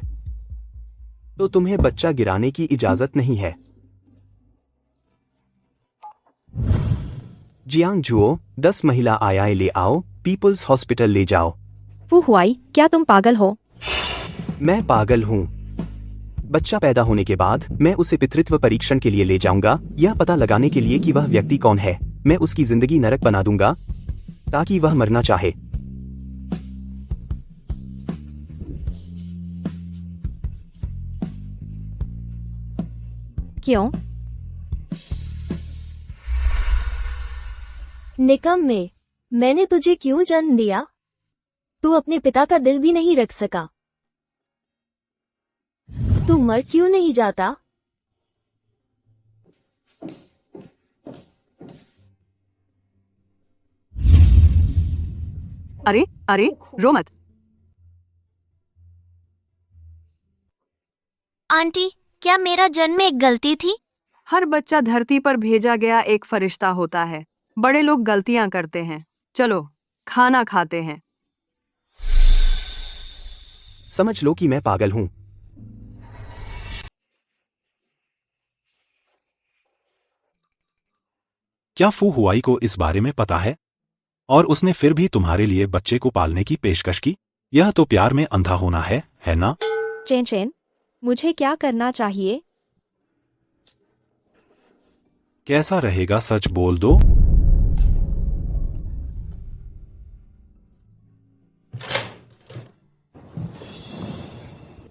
Speaker 7: तो तुम्हें बच्चा गिराने की इजाजत नहीं है। जियांग जुओ, 10 महिला आयाएं ले आओ, पीपल्स हॉस्पिटल ले जाओ।
Speaker 1: फू हुआई, क्या तुम पागल हो?
Speaker 7: मैं पागल हूँ। बच्चा पैदा होने के बाद मैं उसे पितृत्व परीक्षण के लिए ले जाऊंगा, यह पता लगाने के लिए कि वह व्यक्ति कौन है। मैं उसकी जिंदगी नरक बना दूंगा ताकि वह मरना चाहे।
Speaker 1: क्यों?
Speaker 12: निकम्मे, मैंने तुझे क्यों जन्म दिया? तू अपने पिता का दिल भी नहीं रख सका। तू मर क्यों नहीं जाता?
Speaker 11: अरे अरे, रो मत।
Speaker 13: आंटी, क्या मेरा जन्म एक गलती थी?
Speaker 11: हर बच्चा धरती पर भेजा गया एक फरिश्ता होता है। बड़े लोग गलतियां करते हैं। चलो खाना खाते हैं।
Speaker 7: समझ लो कि मैं पागल हूँ।
Speaker 9: क्या फू हुआई को इस बारे में पता है? और उसने फिर भी तुम्हारे लिए बच्चे को पालने की पेशकश की? यह तो प्यार में अंधा होना है ना?
Speaker 1: चेन चेन, मुझे क्या करना चाहिए?
Speaker 9: कैसा रहेगा, सच बोल दो।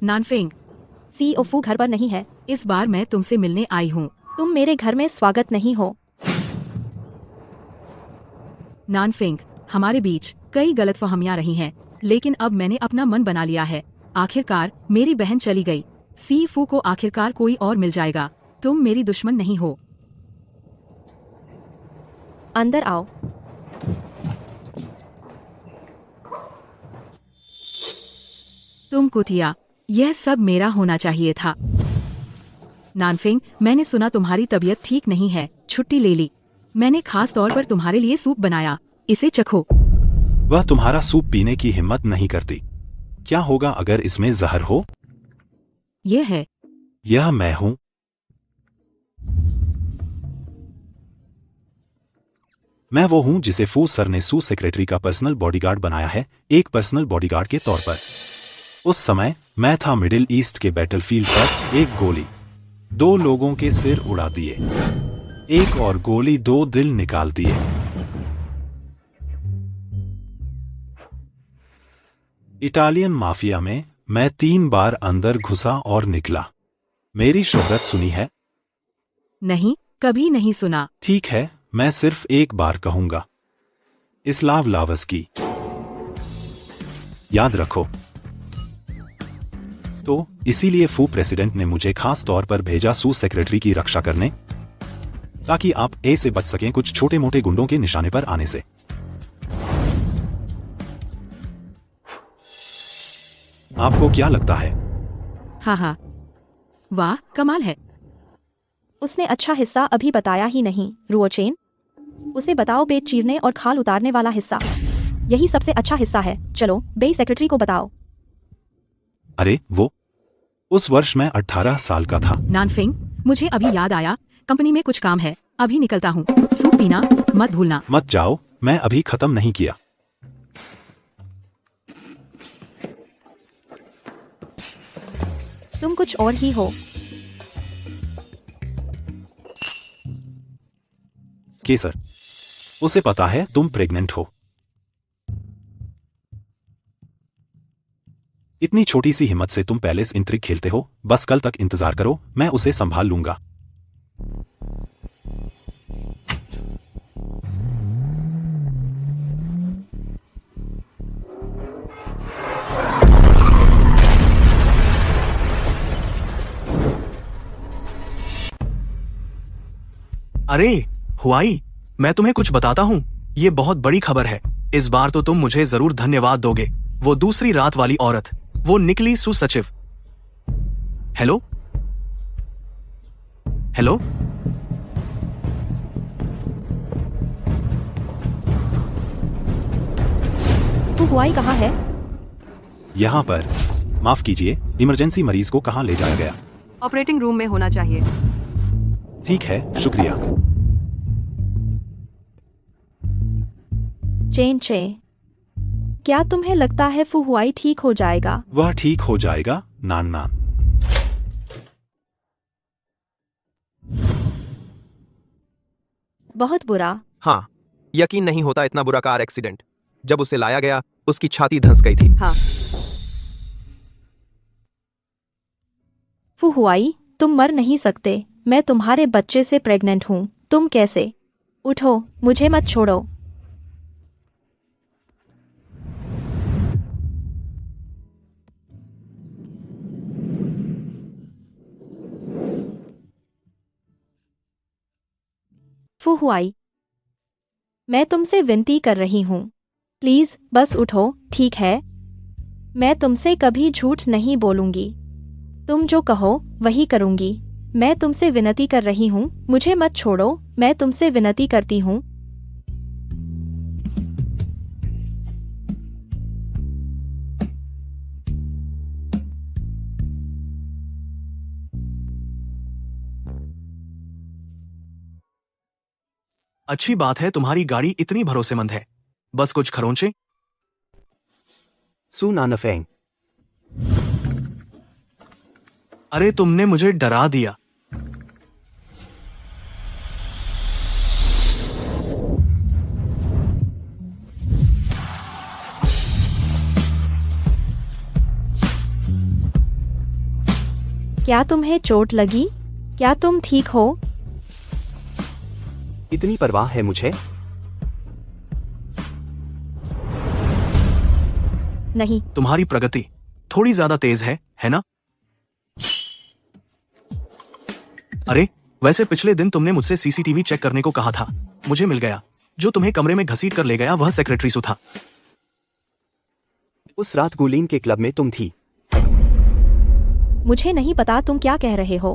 Speaker 2: नानफेंग,
Speaker 1: सीईओ फू घर पर नहीं है।
Speaker 2: इस बार मैं तुमसे मिलने आई हूँ।
Speaker 1: तुम मेरे घर में स्वागत नहीं हो।
Speaker 2: नानफेंग, हमारे बीच कई गलतफहमियां रही हैं, लेकिन अब मैंने अपना मन बना लिया है। आखिरकार मेरी बहन चली गई। सी फू को आखिरकार कोई और मिल जाएगा। तुम मेरी दुश्मन नहीं हो।
Speaker 1: अंदर आओ।
Speaker 2: तुम कुतिया, यह सब मेरा होना चाहिए था। नानफेंग, मैंने सुना तुम्हारी तबीयत ठीक नहीं है, छुट्टी ले ली। मैंने खास तौर पर तुम्हारे लिए सूप बनाया, इसे चखो।
Speaker 9: वह तुम्हारा सूप पीने की हिम्मत नहीं करती। क्या होगा अगर इसमें जहर हो?
Speaker 2: यह है।
Speaker 9: यह मैं हूँ। मैं वो हूँ जिसे फू सर ने सू सेक्रेटरी का पर्सनल बॉडीगार्ड बनाया है, एक पर्सनल बॉडीगार्ड के तौर पर। उस समय मैं था मिडिल ईस्ट के बैटलफील्ड पर। एक गोली 2 लोगों के सिर उड़ा दिए, एक और गोली 2 दिल निकाल दिए। इटालियन माफिया में मैं 3 बार अंदर घुसा और निकला। मेरी शोहरत सुनी है?
Speaker 2: नहीं, कभी नहीं सुना।
Speaker 9: ठीक है, मैं सिर्फ एक बार कहूंगा, इस्लाव लावस की। याद रखो। तो इसीलिए फू प्रेसिडेंट ने मुझे खास तौर पर भेजा सू सेक्रेटरी की रक्षा करने, ताकि आप ए से बच सकें कुछ छोटे मोटे गुंडों के निशाने पर आने से। आपको क्या लगता है?
Speaker 2: हाँ हाँ, वाह, कमाल है।
Speaker 1: उसने अच्छा हिस्सा अभी बताया ही नहीं। रुओचेन, उसे बताओ पेट चीरने और खाल उतारने वाला हिस्सा। यही सबसे अच्छा हिस्सा है। चलो बेई सेक्रेटरी को बताओ।
Speaker 9: अरे वो, उस वर्ष मैं 18 साल का था।
Speaker 2: नानफेंग, मुझे अभी याद आया, कंपनी में कुछ काम है, अभी निकलता हूँ। सूप पीना मत भूलना।
Speaker 9: मत जाओ, मैं अभी खत्म नहीं किया।
Speaker 1: तुम कुछ और ही हो।
Speaker 9: केसर, उसे पता है तुम प्रेग्नेंट हो। इतनी छोटी सी हिम्मत से तुम पैलेस इंट्रिग खेलते हो। बस कल तक इंतजार करो, मैं उसे संभाल लूंगा।
Speaker 5: अरे हुआई, मैं तुम्हें कुछ बताता हूँ, ये बहुत बड़ी खबर है। इस बार तो तुम मुझे जरूर धन्यवाद दोगे। वो दूसरी रात वाली औरत, वो निकली सु सचिव। हेलो हेलो,
Speaker 1: फू हुआई कहाँ है?
Speaker 9: यहाँ पर। माफ कीजिए, इमरजेंसी मरीज को कहाँ ले जाया गया?
Speaker 11: ऑपरेटिंग रूम में होना चाहिए।
Speaker 9: ठीक है, शुक्रिया।
Speaker 1: चेन चे, क्या तुम्हें लगता है फू हुआई ठीक हो जाएगा?
Speaker 9: वह ठीक हो जाएगा, नान नान।
Speaker 1: बहुत बुरा।
Speaker 4: हाँ, यकीन नहीं होता इतना बुरा कार एक्सीडेंट। जब उसे लाया गया उसकी छाती धंस गई थी।
Speaker 11: हाँ।
Speaker 1: फू हुआई, तुम मर नहीं सकते। मैं तुम्हारे बच्चे से प्रेग्नेंट हूँ। तुम कैसे? उठो, मुझे मत छोड़ो। फू हुआई, मैं तुमसे विनती कर रही हूँ, प्लीज बस उठो, ठीक है? मैं तुमसे कभी झूठ नहीं बोलूंगी। तुम जो कहो वही करूंगी। मैं तुमसे विनती कर रही हूँ, मुझे मत छोड़ो। मैं तुमसे विनती करती हूँ।
Speaker 5: अच्छी बात है तुम्हारी गाड़ी इतनी भरोसेमंद है। बस कुछ खरोंचे।
Speaker 7: सू नानफेंग,
Speaker 5: अरे तुमने मुझे डरा दिया।
Speaker 1: क्या तुम्हें चोट लगी? क्या तुम ठीक हो?
Speaker 7: इतनी परवाह है मुझे?
Speaker 1: नहीं।
Speaker 5: तुम्हारी प्रगति थोड़ी ज्यादा तेज है ना? अरे वैसे पिछले दिन तुमने मुझसे सीसीटीवी चेक करने को कहा था। मुझे मिल गया। जो तुम्हें कमरे में घसीट कर ले गया वह सेक्रेटरी सु था।
Speaker 7: उस रात गुलीन के क्लब में तुम थी।
Speaker 1: मुझे नहीं पता तुम क्या कह रहे हो।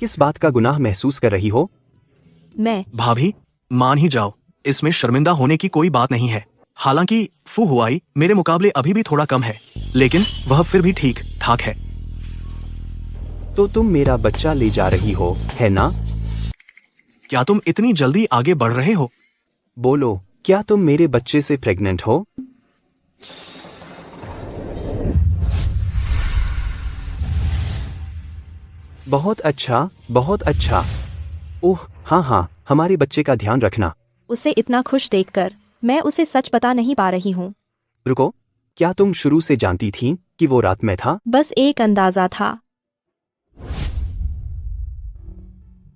Speaker 7: किस बात का गुनाह महसूस कर रही हो?
Speaker 1: मैं।
Speaker 5: भाभी, मान ही जाओ, इसमें शर्मिंदा होने की कोई बात नहीं है। हालांकि फू हुआई मेरे मुकाबले अभी भी थोड़ा कम है, लेकिन वह फिर भी ठीक ठाक है।
Speaker 7: तो तुम मेरा बच्चा ले जा रही हो, है ना?
Speaker 5: क्या तुम इतनी जल्दी आगे बढ़ रहे हो?
Speaker 7: बोलो, क्या तुम मेरे बच्चे से प्रेग्नेंट हो? बहुत अच्छा, बहुत अच्छा। ओह हाँ हाँ, हमारे बच्चे का ध्यान रखना।
Speaker 1: उसे इतना खुश देखकर मैं उसे सच बता नहीं पा रही हूँ।
Speaker 7: रुको, क्या तुम शुरू से जानती थीं कि वो रात में था?
Speaker 1: बस एक अंदाजा था।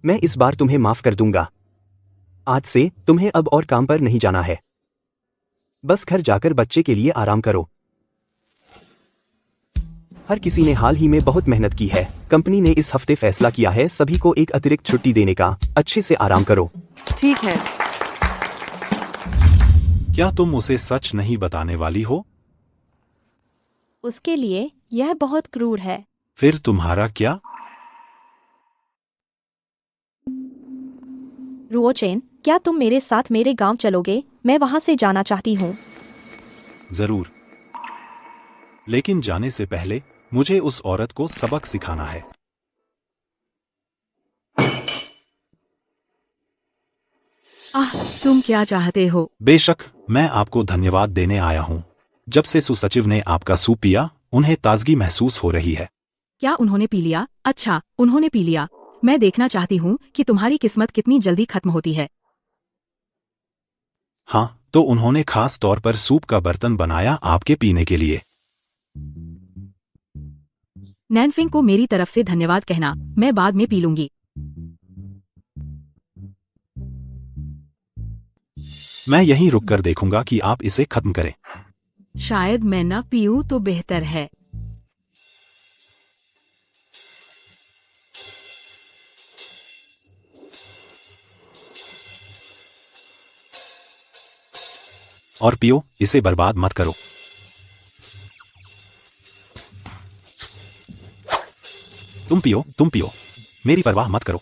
Speaker 7: मैं इस बार तुम्हें माफ कर दूंगा। आज से तुम्हें अब और काम पर नहीं जाना है। बस घर जाकर बच्चे के लिए आराम करो। हर किसी ने हाल ही में बहुत मेहनत की है। कंपनी ने इस हफ्ते फैसला किया है सभी को एक अतिरिक्त छुट्टी देने का। अच्छे से आराम करो।
Speaker 11: ठीक है।
Speaker 9: क्या तुम उसे सच नहीं बताने वाली हो?
Speaker 1: उसके लिए यह बहुत क्रूर है।
Speaker 9: फिर तुम्हारा क्या?
Speaker 1: रुओचेन, क्या तुम मेरे साथ मेरे गांव चलोगे? मैं वहां से जाना चाहती हूँ।
Speaker 9: जरूर, लेकिन जाने से पहले मुझे उस औरत को सबक सिखाना है।
Speaker 2: तुम क्या चाहते हो?
Speaker 9: बेशक, मैं आपको धन्यवाद देने आया हूँ। जब से सुसचिव ने आपका सूप पिया, उन्हें ताजगी महसूस हो रही है।
Speaker 2: क्या उन्होंने पी लिया? अच्छा, उन्होंने पी लिया। मैं देखना चाहती हूँ कि तुम्हारी किस्मत कितनी जल्दी खत्म होती है।
Speaker 9: हाँ, तो उन्होंने खास तौर पर सूप का बर्तन बनाया आपके पीने के लिए।
Speaker 2: नैनफिंग को मेरी तरफ से धन्यवाद कहना, मैं बाद में पी लूंगी।
Speaker 9: मैं यहीं रुककर देखूंगा कि आप इसे खत्म करें।
Speaker 2: शायद मैं न पीऊं तो बेहतर है।
Speaker 9: और पियो, इसे बर्बाद मत करो। तुम पियो, मेरी परवाह मत करो।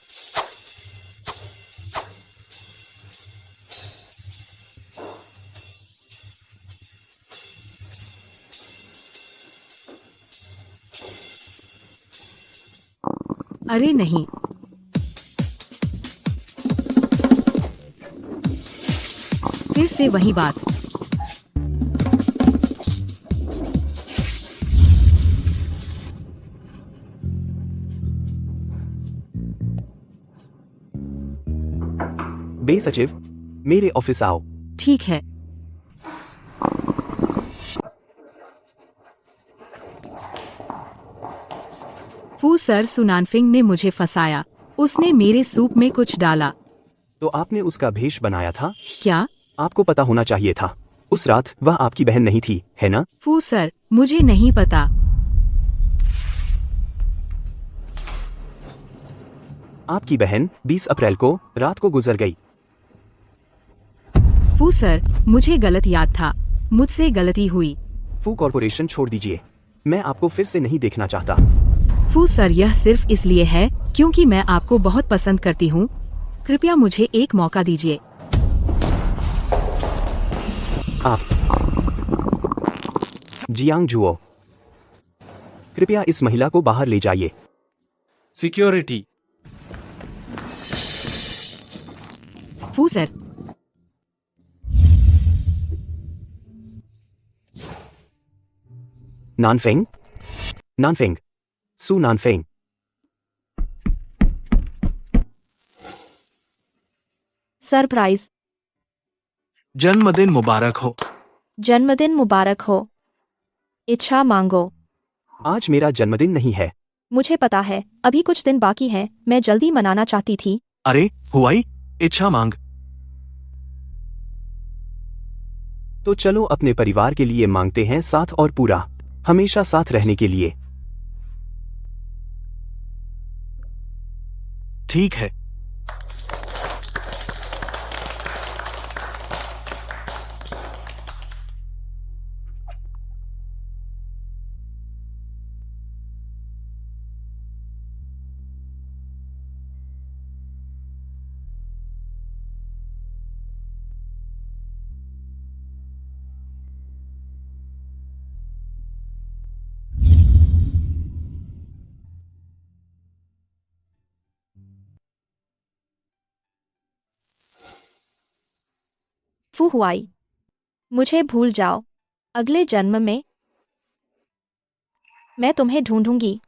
Speaker 2: अरे नहीं, फिर से वही बात।
Speaker 7: बे सचिव, मेरे ऑफिस आओ।
Speaker 2: ठीक है। फू सर, सुनानफिंग ने मुझे फंसाया। उसने मेरे सूप में कुछ डाला।
Speaker 7: तो आपने उसका भेष बनाया था?
Speaker 2: क्या?
Speaker 7: आपको पता होना चाहिए था। उस रात वह आपकी बहन नहीं थी, है ना?
Speaker 2: फू सर, मुझे नहीं पता।
Speaker 7: आपकी बहन 20 अप्रैल को रात को गुजर गई।
Speaker 2: फू सर, मुझे गलत याद था। मुझसे गलती हुई।
Speaker 7: फू कॉर्पोरेशन छोड़ दीजिए। मैं आपको फिर से नहीं देखना चाहता।
Speaker 2: फू सर, यह सिर्फ इसलिए है क्योंकि मैं आपको बहुत पसंद करती हूँ। कृपया मुझे एक मौका दीजिए।
Speaker 7: आप जियांग जुओ, कृपया इस महिला को बाहर ले जाइए।
Speaker 6: सिक्योरिटी।
Speaker 2: फू सर,
Speaker 7: नानफेंग, नानफेंग, सू नानफेंग।
Speaker 1: सरप्राइज।
Speaker 5: जन्मदिन मुबारक हो।
Speaker 1: जन्मदिन मुबारक हो। इच्छा मांगो।
Speaker 7: आज मेरा जन्मदिन नहीं है।
Speaker 1: मुझे पता है, अभी कुछ दिन बाकी हैं। मैं जल्दी मनाना चाहती थी।
Speaker 5: अरे हुआई, इच्छा मांग।
Speaker 7: तो चलो अपने परिवार के लिए मांगते हैं, साथ और पूरा, हमेशा साथ रहने के लिए।
Speaker 5: ठीक है।
Speaker 1: फू हुआई, मुझे भूल जाओ। अगले जन्म में मैं तुम्हें ढूंढूंगी।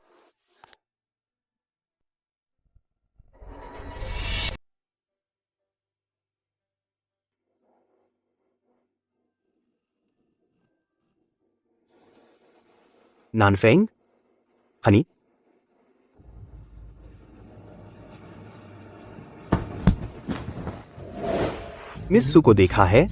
Speaker 7: नानफेंग, हनी, मिस सू को देखा है?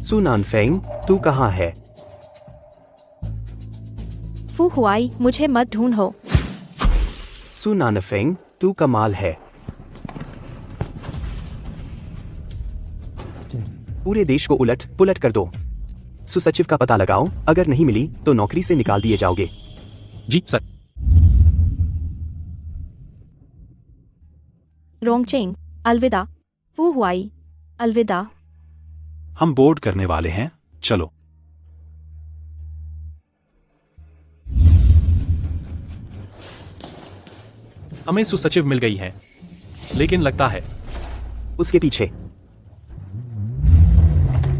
Speaker 7: सू नानफेंग, तू कहाँ है?
Speaker 1: फू हुआई, मुझे मत ढूंढो।
Speaker 7: सू नानफेंग, तू कमाल है। पूरे देश को उलट पुलट कर दो। सुसचिव का पता लगाओ, अगर नहीं मिली तो नौकरी से निकाल दिए जाओगे।
Speaker 6: जी सर।
Speaker 1: रोंगचेंग, अलविदा। फू हुआई, अलविदा।
Speaker 9: हम बोर्ड करने वाले हैं, चलो।
Speaker 6: हमें सुसचिव मिल गई है। लेकिन लगता है
Speaker 7: उसके पीछे।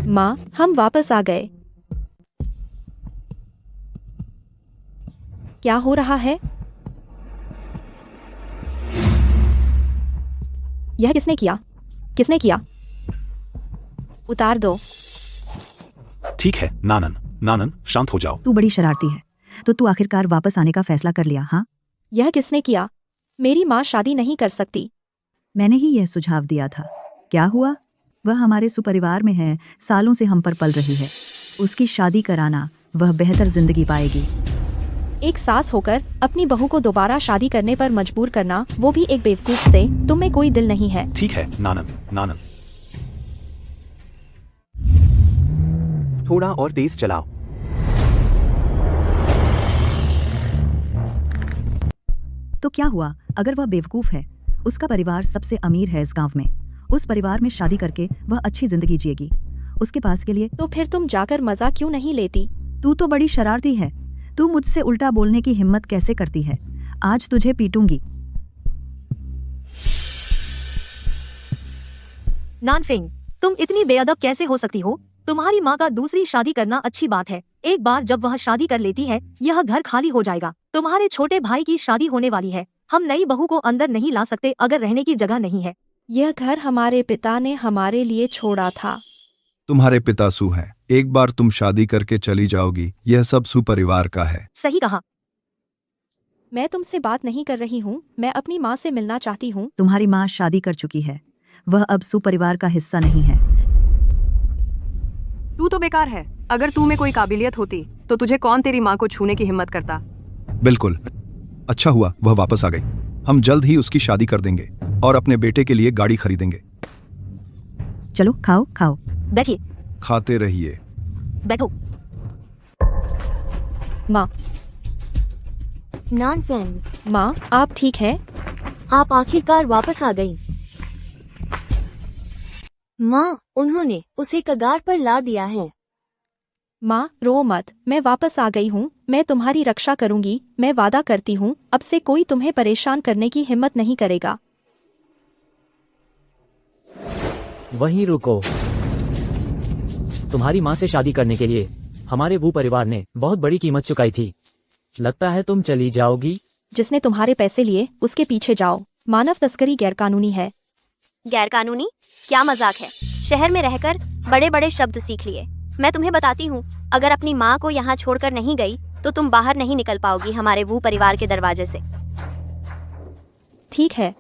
Speaker 1: माँ, हम वापस आ गए। क्या हो रहा है? यह किसने किया? किसने किया? उतार दो।
Speaker 9: ठीक है नानन, नानन शांत हो जाओ।
Speaker 2: तू बड़ी शरारती है, तो तू आखिरकार वापस आने का फैसला कर लिया, हाँ?
Speaker 1: यह किसने किया? मेरी माँ शादी नहीं कर सकती।
Speaker 2: मैंने ही यह सुझाव दिया था। क्या हुआ? वह हमारे सुपरिवार में है, सालों से हम पर पल रही है। उसकी शादी कराना, वह बेहतर जिंदगी पाएगी।
Speaker 1: एक सास होकर अपनी बहू को दोबारा शादी करने पर मजबूर करना, वो भी एक बेवकूफ से। तुम में कोई दिल नहीं है।
Speaker 9: ठीक है नानन, नानन।
Speaker 7: थोड़ा और तेज चलाओ।
Speaker 2: तो क्या हुआ अगर वह बेवकूफ है? उसका परिवार सबसे अमीर है इस गांव में। उस परिवार में शादी करके वह अच्छी जिंदगी जिएगी। उसके पास के लिए
Speaker 1: तो फिर तुम जाकर मजा क्यों नहीं लेती?
Speaker 2: तू तो बड़ी शरारती है। तू मुझसे उल्टा बोलने की हिम्मत कैसे करती है? आज तुझे पीटूंगी।
Speaker 8: नानफिंग, तुम इतनी बेअदब कैसे हो सकती हो? तुम्हारी माँ का दूसरी शादी करना अच्छी बात है। एक बार जब वह शादी कर लेती है, यह घर खाली हो जाएगा। तुम्हारे छोटे भाई की शादी होने वाली है। हम नई बहू को अंदर नहीं ला सकते अगर रहने की जगह नहीं है।
Speaker 1: यह घर हमारे पिता ने हमारे लिए छोड़ा था।
Speaker 3: तुम्हारे पिता सू हैं। एक बार तुम शादी करके चली जाओगी, यह सब सुपरिवार का है।
Speaker 8: सही कहा।
Speaker 1: मैं तुमसे बात नहीं कर रही हूँ, मैं अपनी माँ से मिलना चाहती हूँ।
Speaker 2: तुम्हारी माँ शादी कर चुकी है, वह अब सुपरिवार का हिस्सा नहीं है।
Speaker 11: तू तो बेकार है। अगर तू में कोई काबिलियत होती तो तुझे कौन तेरी माँ को छूने की हिम्मत करता?
Speaker 3: बिल्कुल, अच्छा हुआ वह वापस आ गई। हम जल्द ही उसकी शादी कर देंगे और अपने बेटे के लिए गाड़ी खरीदेंगे।
Speaker 2: चलो खाओ खाओ।
Speaker 8: बैठिए।
Speaker 3: खाते रहिए।
Speaker 8: बैठो।
Speaker 1: माँ,
Speaker 12: नानफेंग,
Speaker 1: माँ आप ठीक है?
Speaker 12: आप आखिरकार वापस आ गई। माँ, उन्होंने उसे कगार पर ला दिया है।
Speaker 1: माँ रो मत, मैं वापस आ गई हूँ। मैं तुम्हारी रक्षा करूंगी। मैं वादा करती हूँ, अब से कोई तुम्हें परेशान करने की हिम्मत नहीं करेगा।
Speaker 10: वहीं रुको। तुम्हारी माँ से शादी करने के लिए हमारे भू परिवार ने बहुत बड़ी कीमत चुकाई थी। लगता है तुम चली जाओगी।
Speaker 1: जिसने तुम्हारे पैसे लिए उसके पीछे जाओ। मानव तस्करी गैरकानूनी है।
Speaker 13: गैरकानूनी? क्या मजाक है। शहर में रहकर बड़े बड़े शब्द सीख लिए। मैं तुम्हें बताती हूँ, अगर अपनी माँ को यहाँ छोड़कर नहीं गई तो तुम बाहर नहीं निकल पाओगी हमारे वो परिवार के दरवाजे से।
Speaker 1: ठीक है।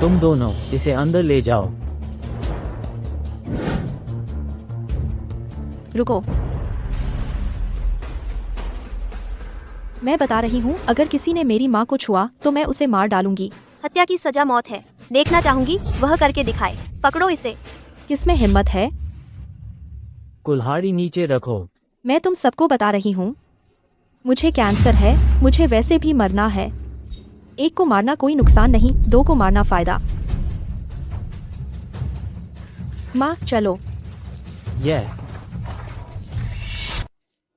Speaker 10: तुम दोनों इसे अंदर ले जाओ।
Speaker 1: रुको, मैं बता रही हूँ, अगर किसी ने मेरी माँ को छुआ तो मैं उसे मार डालूंगी।
Speaker 13: हत्या की सजा मौत है। देखना चाहूंगी वह करके दिखाए। पकड़ो इसे।
Speaker 1: किसमें हिम्मत है?
Speaker 10: कुल्हाड़ी नीचे रखो।
Speaker 1: मैं तुम सबको बता रही हूँ, मुझे कैंसर है। मुझे वैसे भी मरना है। एक को मारना कोई नुकसान नहीं, दो को मारना फायदा। माँ चलो।
Speaker 10: यह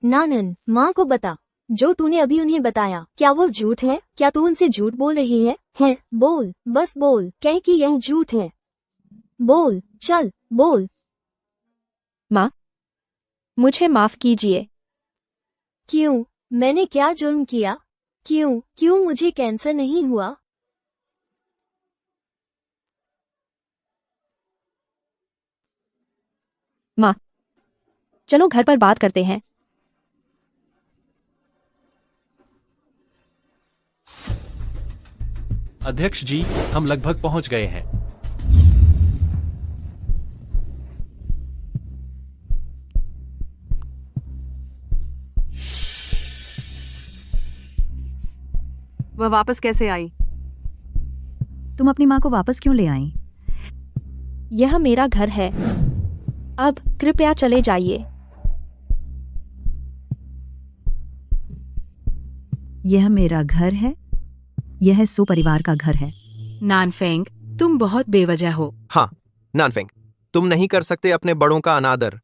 Speaker 12: नानन, माँ को बता जो तूने अभी उन्हें बताया। क्या वो झूठ है? क्या तू उनसे झूठ बोल रही है? हैं? बोल, बस बोल, कह कि यह झूठ है। बोल, चल बोल।
Speaker 1: माँ, मुझे माफ कीजिए।
Speaker 12: क्यों? मैंने क्या जुर्म किया? क्यों मुझे कैंसर नहीं हुआ?
Speaker 1: माँ, चलो घर पर बात करते हैं।
Speaker 6: अध्यक्ष जी, हम लगभग पहुंच गए हैं।
Speaker 11: वह वापस कैसे आई?
Speaker 2: तुम अपनी माँ को वापस क्यों ले आई?
Speaker 1: यह मेरा घर है। अब कृपया चले जाइए।
Speaker 2: यह मेरा घर है। यह सुपरिवार का घर है। नानफेंग, तुम बहुत बेवजह हो।
Speaker 4: हाँ नानफेंग, तुम नहीं कर सकते अपने बड़ों का अनादर।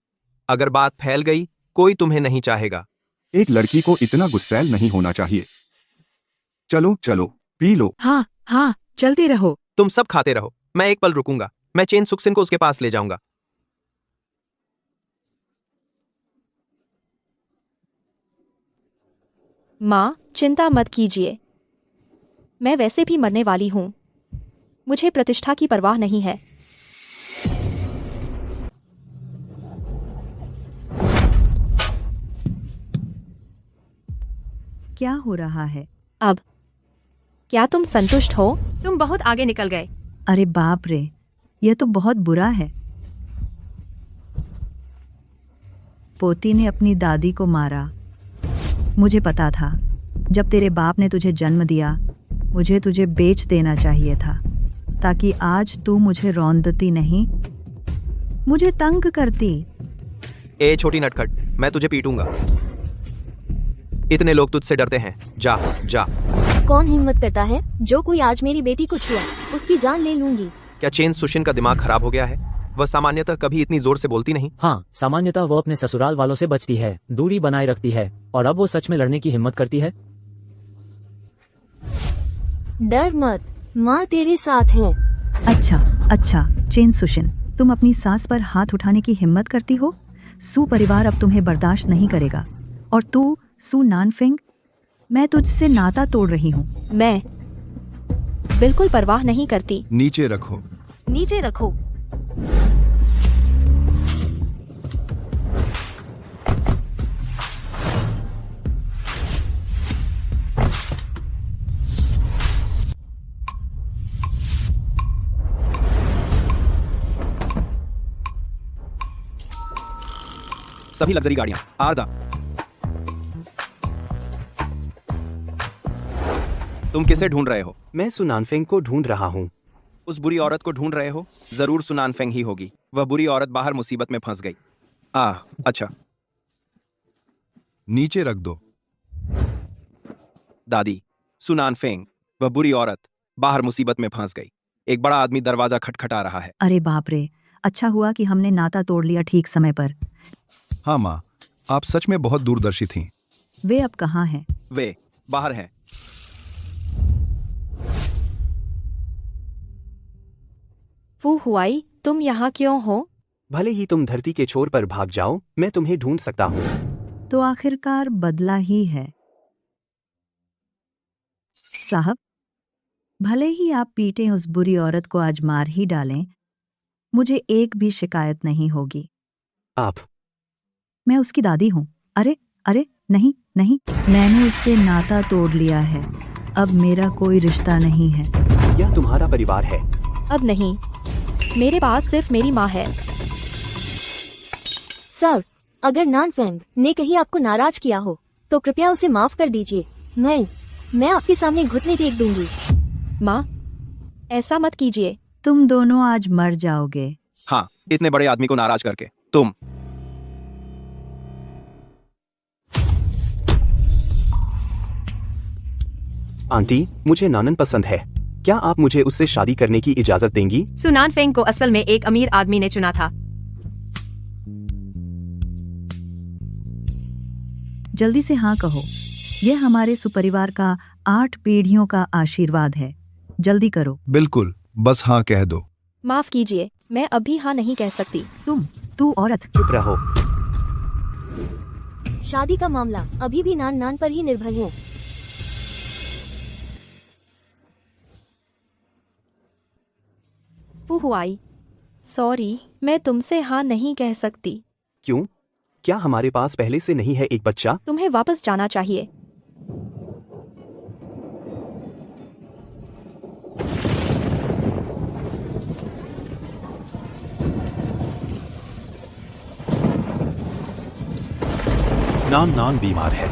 Speaker 4: अगर बात फैल गई, कोई तुम्हें नहीं चाहेगा।
Speaker 14: एक लड़की को इतना गुस्सैल नहीं होना चाहिए। चलो चलो,
Speaker 3: पी लो।
Speaker 2: हाँ हाँ, चलते रहो।
Speaker 4: तुम सब खाते रहो, मैं एक पल रुकूंगा। मैं चेन सुक्सिन को उसके पास ले जाऊंगा।
Speaker 1: माँ, चिंता मत कीजिए, मैं वैसे भी मरने वाली हूँ। मुझे प्रतिष्ठा की परवाह नहीं है।
Speaker 2: क्या हो रहा है?
Speaker 1: अब क्या तुम संतुष्ट हो?
Speaker 2: तुम बहुत आगे निकल गए। अरे बाप रे, यह तो बहुत बुरा है। पोती ने अपनी दादी को मारा। मुझे पता था, जब तेरे बाप ने तुझे जन्म दिया, मुझे तुझे बेच देना चाहिए था, ताकि आज तू मुझे रौंदती नहीं, मुझे तंग करती।
Speaker 4: ए छोटी नटखट, मैं तुझे पीटूंगा। इतने लोग तुझसे डरते हैं। जा जा।
Speaker 12: कौन हिम्मत करता है? जो कोई आज मेरी बेटी को छुआ, उसकी जान ले लूंगी।
Speaker 4: क्या चेन सुशिन का दिमाग खराब हो गया है? वह सामान्यतः कभी इतनी जोर से बोलती नहीं।
Speaker 10: हाँ, सामान्यतः वो अपने ससुराल वालों से बचती है, दूरी बनाए रखती है, और अब वो सच में लड़ने की हिम्मत करती है।
Speaker 12: डर मत, माँ तेरे साथ है।
Speaker 2: अच्छा, चेन सुशिन, तुम अपनी सास पर हाथ उठाने की हिम्मत करती हो? सू परिवार अब तुम्हें बर्दाश्त नहीं करेगा। और तू सू नानफिंग, मैं तुझसे नाता तोड़ रही हूँ।
Speaker 1: मैं बिल्कुल परवाह नहीं करती।
Speaker 3: नीचे रखो।
Speaker 8: नीचे रखो।
Speaker 4: सभी लग्जरी गाड़ियां आरदा। तुम किसे ढूंढ रहे हो?
Speaker 7: मैं सुनानफेंग को ढूंढ रहा हूँ।
Speaker 4: उस बुरी औरत को ढूंढ रहे हो? जरूर सुनानफेंग ही होगी। वह बुरी औरत बाहर मुसीबत में फंस गई। अच्छा।
Speaker 3: नीचे रख दो।
Speaker 4: दादी, सुनानफेंग, वह बुरी औरत बाहर मुसीबत में फंस गई। एक बड़ा आदमी दरवाजा खटखटा रहा है।
Speaker 2: अरे बाप रे, अच्छा हुआ कि हमने नाता तोड़ लिया ठीक समय पर।
Speaker 3: हाँ माँ, आप सच में बहुत दूरदर्शी थीं।
Speaker 2: वे अब कहाँ हैं?
Speaker 4: वे बाहर हैं।
Speaker 1: फू हुआई, तुम यहाँ क्यों हो?
Speaker 7: भले ही तुम धरती के छोर पर भाग जाओ, मैं तुम्हें ढूंढ सकता हूँ।
Speaker 2: तो आखिरकार बदला ही है। साहब, भले ही आप पीटें उस बुरी औरत को आज मार ही डालें, मुझे एक भी शिकायत नहीं होगी।
Speaker 7: आप?
Speaker 2: मैं उसकी दादी हूँ। अरे नहीं, मैंने उससे नाता तोड़ लिया है। अब मेरा कोई रिश्ता नहीं है।
Speaker 7: यह तुम्हारा परिवार है।
Speaker 1: अब नहीं, मेरे पास सिर्फ मेरी माँ है।
Speaker 12: सर, अगर नानफेंग ने कहीं आपको नाराज किया हो, तो कृपया उसे माफ कर दीजिए। मैं आपके सामने घुटने टेक दूंगी।
Speaker 1: माँ, ऐसा मत कीजिए।
Speaker 2: तुम दोनों आज मर जाओगे।
Speaker 4: हाँ, इतने बड़े आदमी को नाराज करके। तुम
Speaker 7: आंटी, मुझे नानन पसंद है। क्या आप मुझे उससे शादी करने की इजाजत देंगी?
Speaker 2: सुनानफेंग को असल में एक अमीर आदमी ने चुना था। जल्दी से हाँ कहो। यह हमारे सुपरिवार का 8 पीढ़ियों का आशीर्वाद है। जल्दी करो।
Speaker 3: बिल्कुल, बस हाँ कह दो।
Speaker 1: माफ कीजिए, मैं अभी हाँ नहीं कह सकती।
Speaker 2: तू औरत।
Speaker 7: चुप रहो।
Speaker 12: शादी का मामला अभी भी नान पर ही निर्भर है।
Speaker 1: फू हुआई, सॉरी, मैं तुमसे हाँ नहीं कह सकती।
Speaker 7: क्यों? क्या हमारे पास पहले से नहीं है एक बच्चा?
Speaker 1: तुम्हें वापस जाना चाहिए।
Speaker 9: नान बीमार है।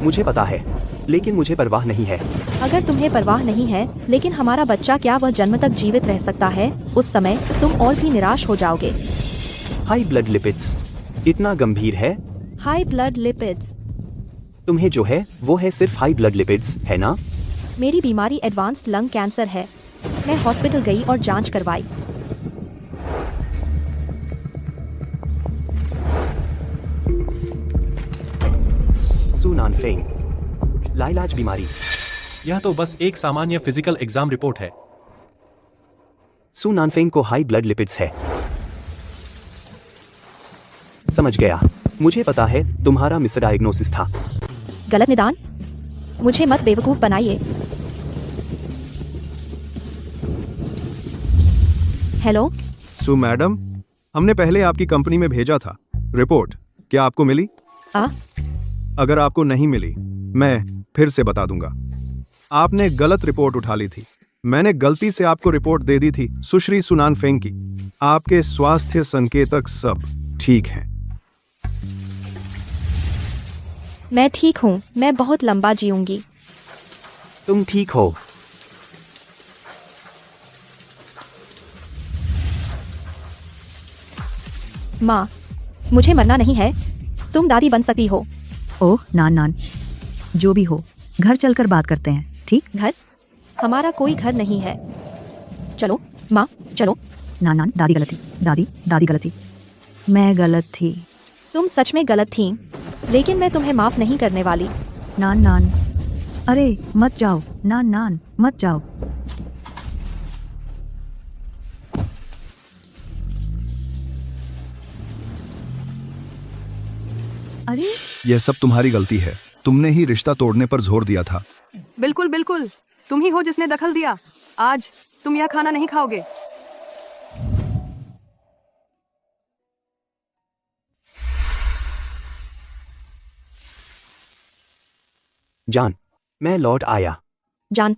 Speaker 7: मुझे पता है, लेकिन मुझे परवाह नहीं है।
Speaker 1: अगर तुम्हें परवाह नहीं है, लेकिन हमारा बच्चा, क्या वह जन्म तक जीवित रह सकता है? उस समय तुम और भी निराश हो जाओगे।
Speaker 7: हाई ब्लड लिपिड्स इतना गंभीर है?
Speaker 1: High blood lipids?
Speaker 7: तुम्हें जो है वो है सिर्फ हाई ब्लड लिपिड्स, है ना?
Speaker 1: मेरी बीमारी एडवांस्ड लंग कैंसर है। मैं हॉस्पिटल गई और जांच करवाई।
Speaker 7: सुनानफेंग, लाइलाज बीमारी।
Speaker 6: यह तो बस एक सामान्य फिजिकल एग्जाम रिपोर्ट है।
Speaker 7: सू नानफेंग को हाई ब्लड लिपिड्स है। समझ गया। मुझे पता है तुम्हारा मिसडायग्नोसिस था।
Speaker 1: गलत निदान? मुझे मत बेवकूफ बनाइए। हेलो,
Speaker 3: सू मैडम, हमने पहले आपकी कंपनी में भेजा था रिपोर्ट, क्या आपको मिली? अगर आपको नहीं मिली, मैं फिर से बता दूंगा। आपने गलत रिपोर्ट उठा ली थी। मैंने गलती से आपको रिपोर्ट दे दी थी सुश्री सुनानफेंग की। आपके स्वास्थ्य संकेतक सब ठीक हैं।
Speaker 1: मैं ठीक हूँ, मैं बहुत लंबा जीऊंगी।
Speaker 7: तुम ठीक हो।
Speaker 1: माँ, मुझे मरना नहीं है। तुम दादी बन सकती हो।
Speaker 2: ओह नान नान, जो भी हो, घर चलकर बात करते हैं, ठीक?
Speaker 1: घर? हमारा कोई घर नहीं है। चलो माँ, चलो।
Speaker 2: नान नान, दादी गलत थी। दादी गलत थी। मैं गलत थी।
Speaker 1: तुम सच में गलत थी, लेकिन मैं तुम्हें माफ नहीं करने वाली।
Speaker 2: नान नान, अरे मत जाओ। नान नान, मत जाओ। अरे
Speaker 3: यह सब तुम्हारी गलती है। तुमने ही रिश्ता तोड़ने पर जोर दिया था।
Speaker 11: बिल्कुल बिल्कुल, तुम ही हो जिसने दखल दिया। आज तुम यह खाना नहीं खाओगे।
Speaker 7: जान, मैं लौट आया।
Speaker 1: जान,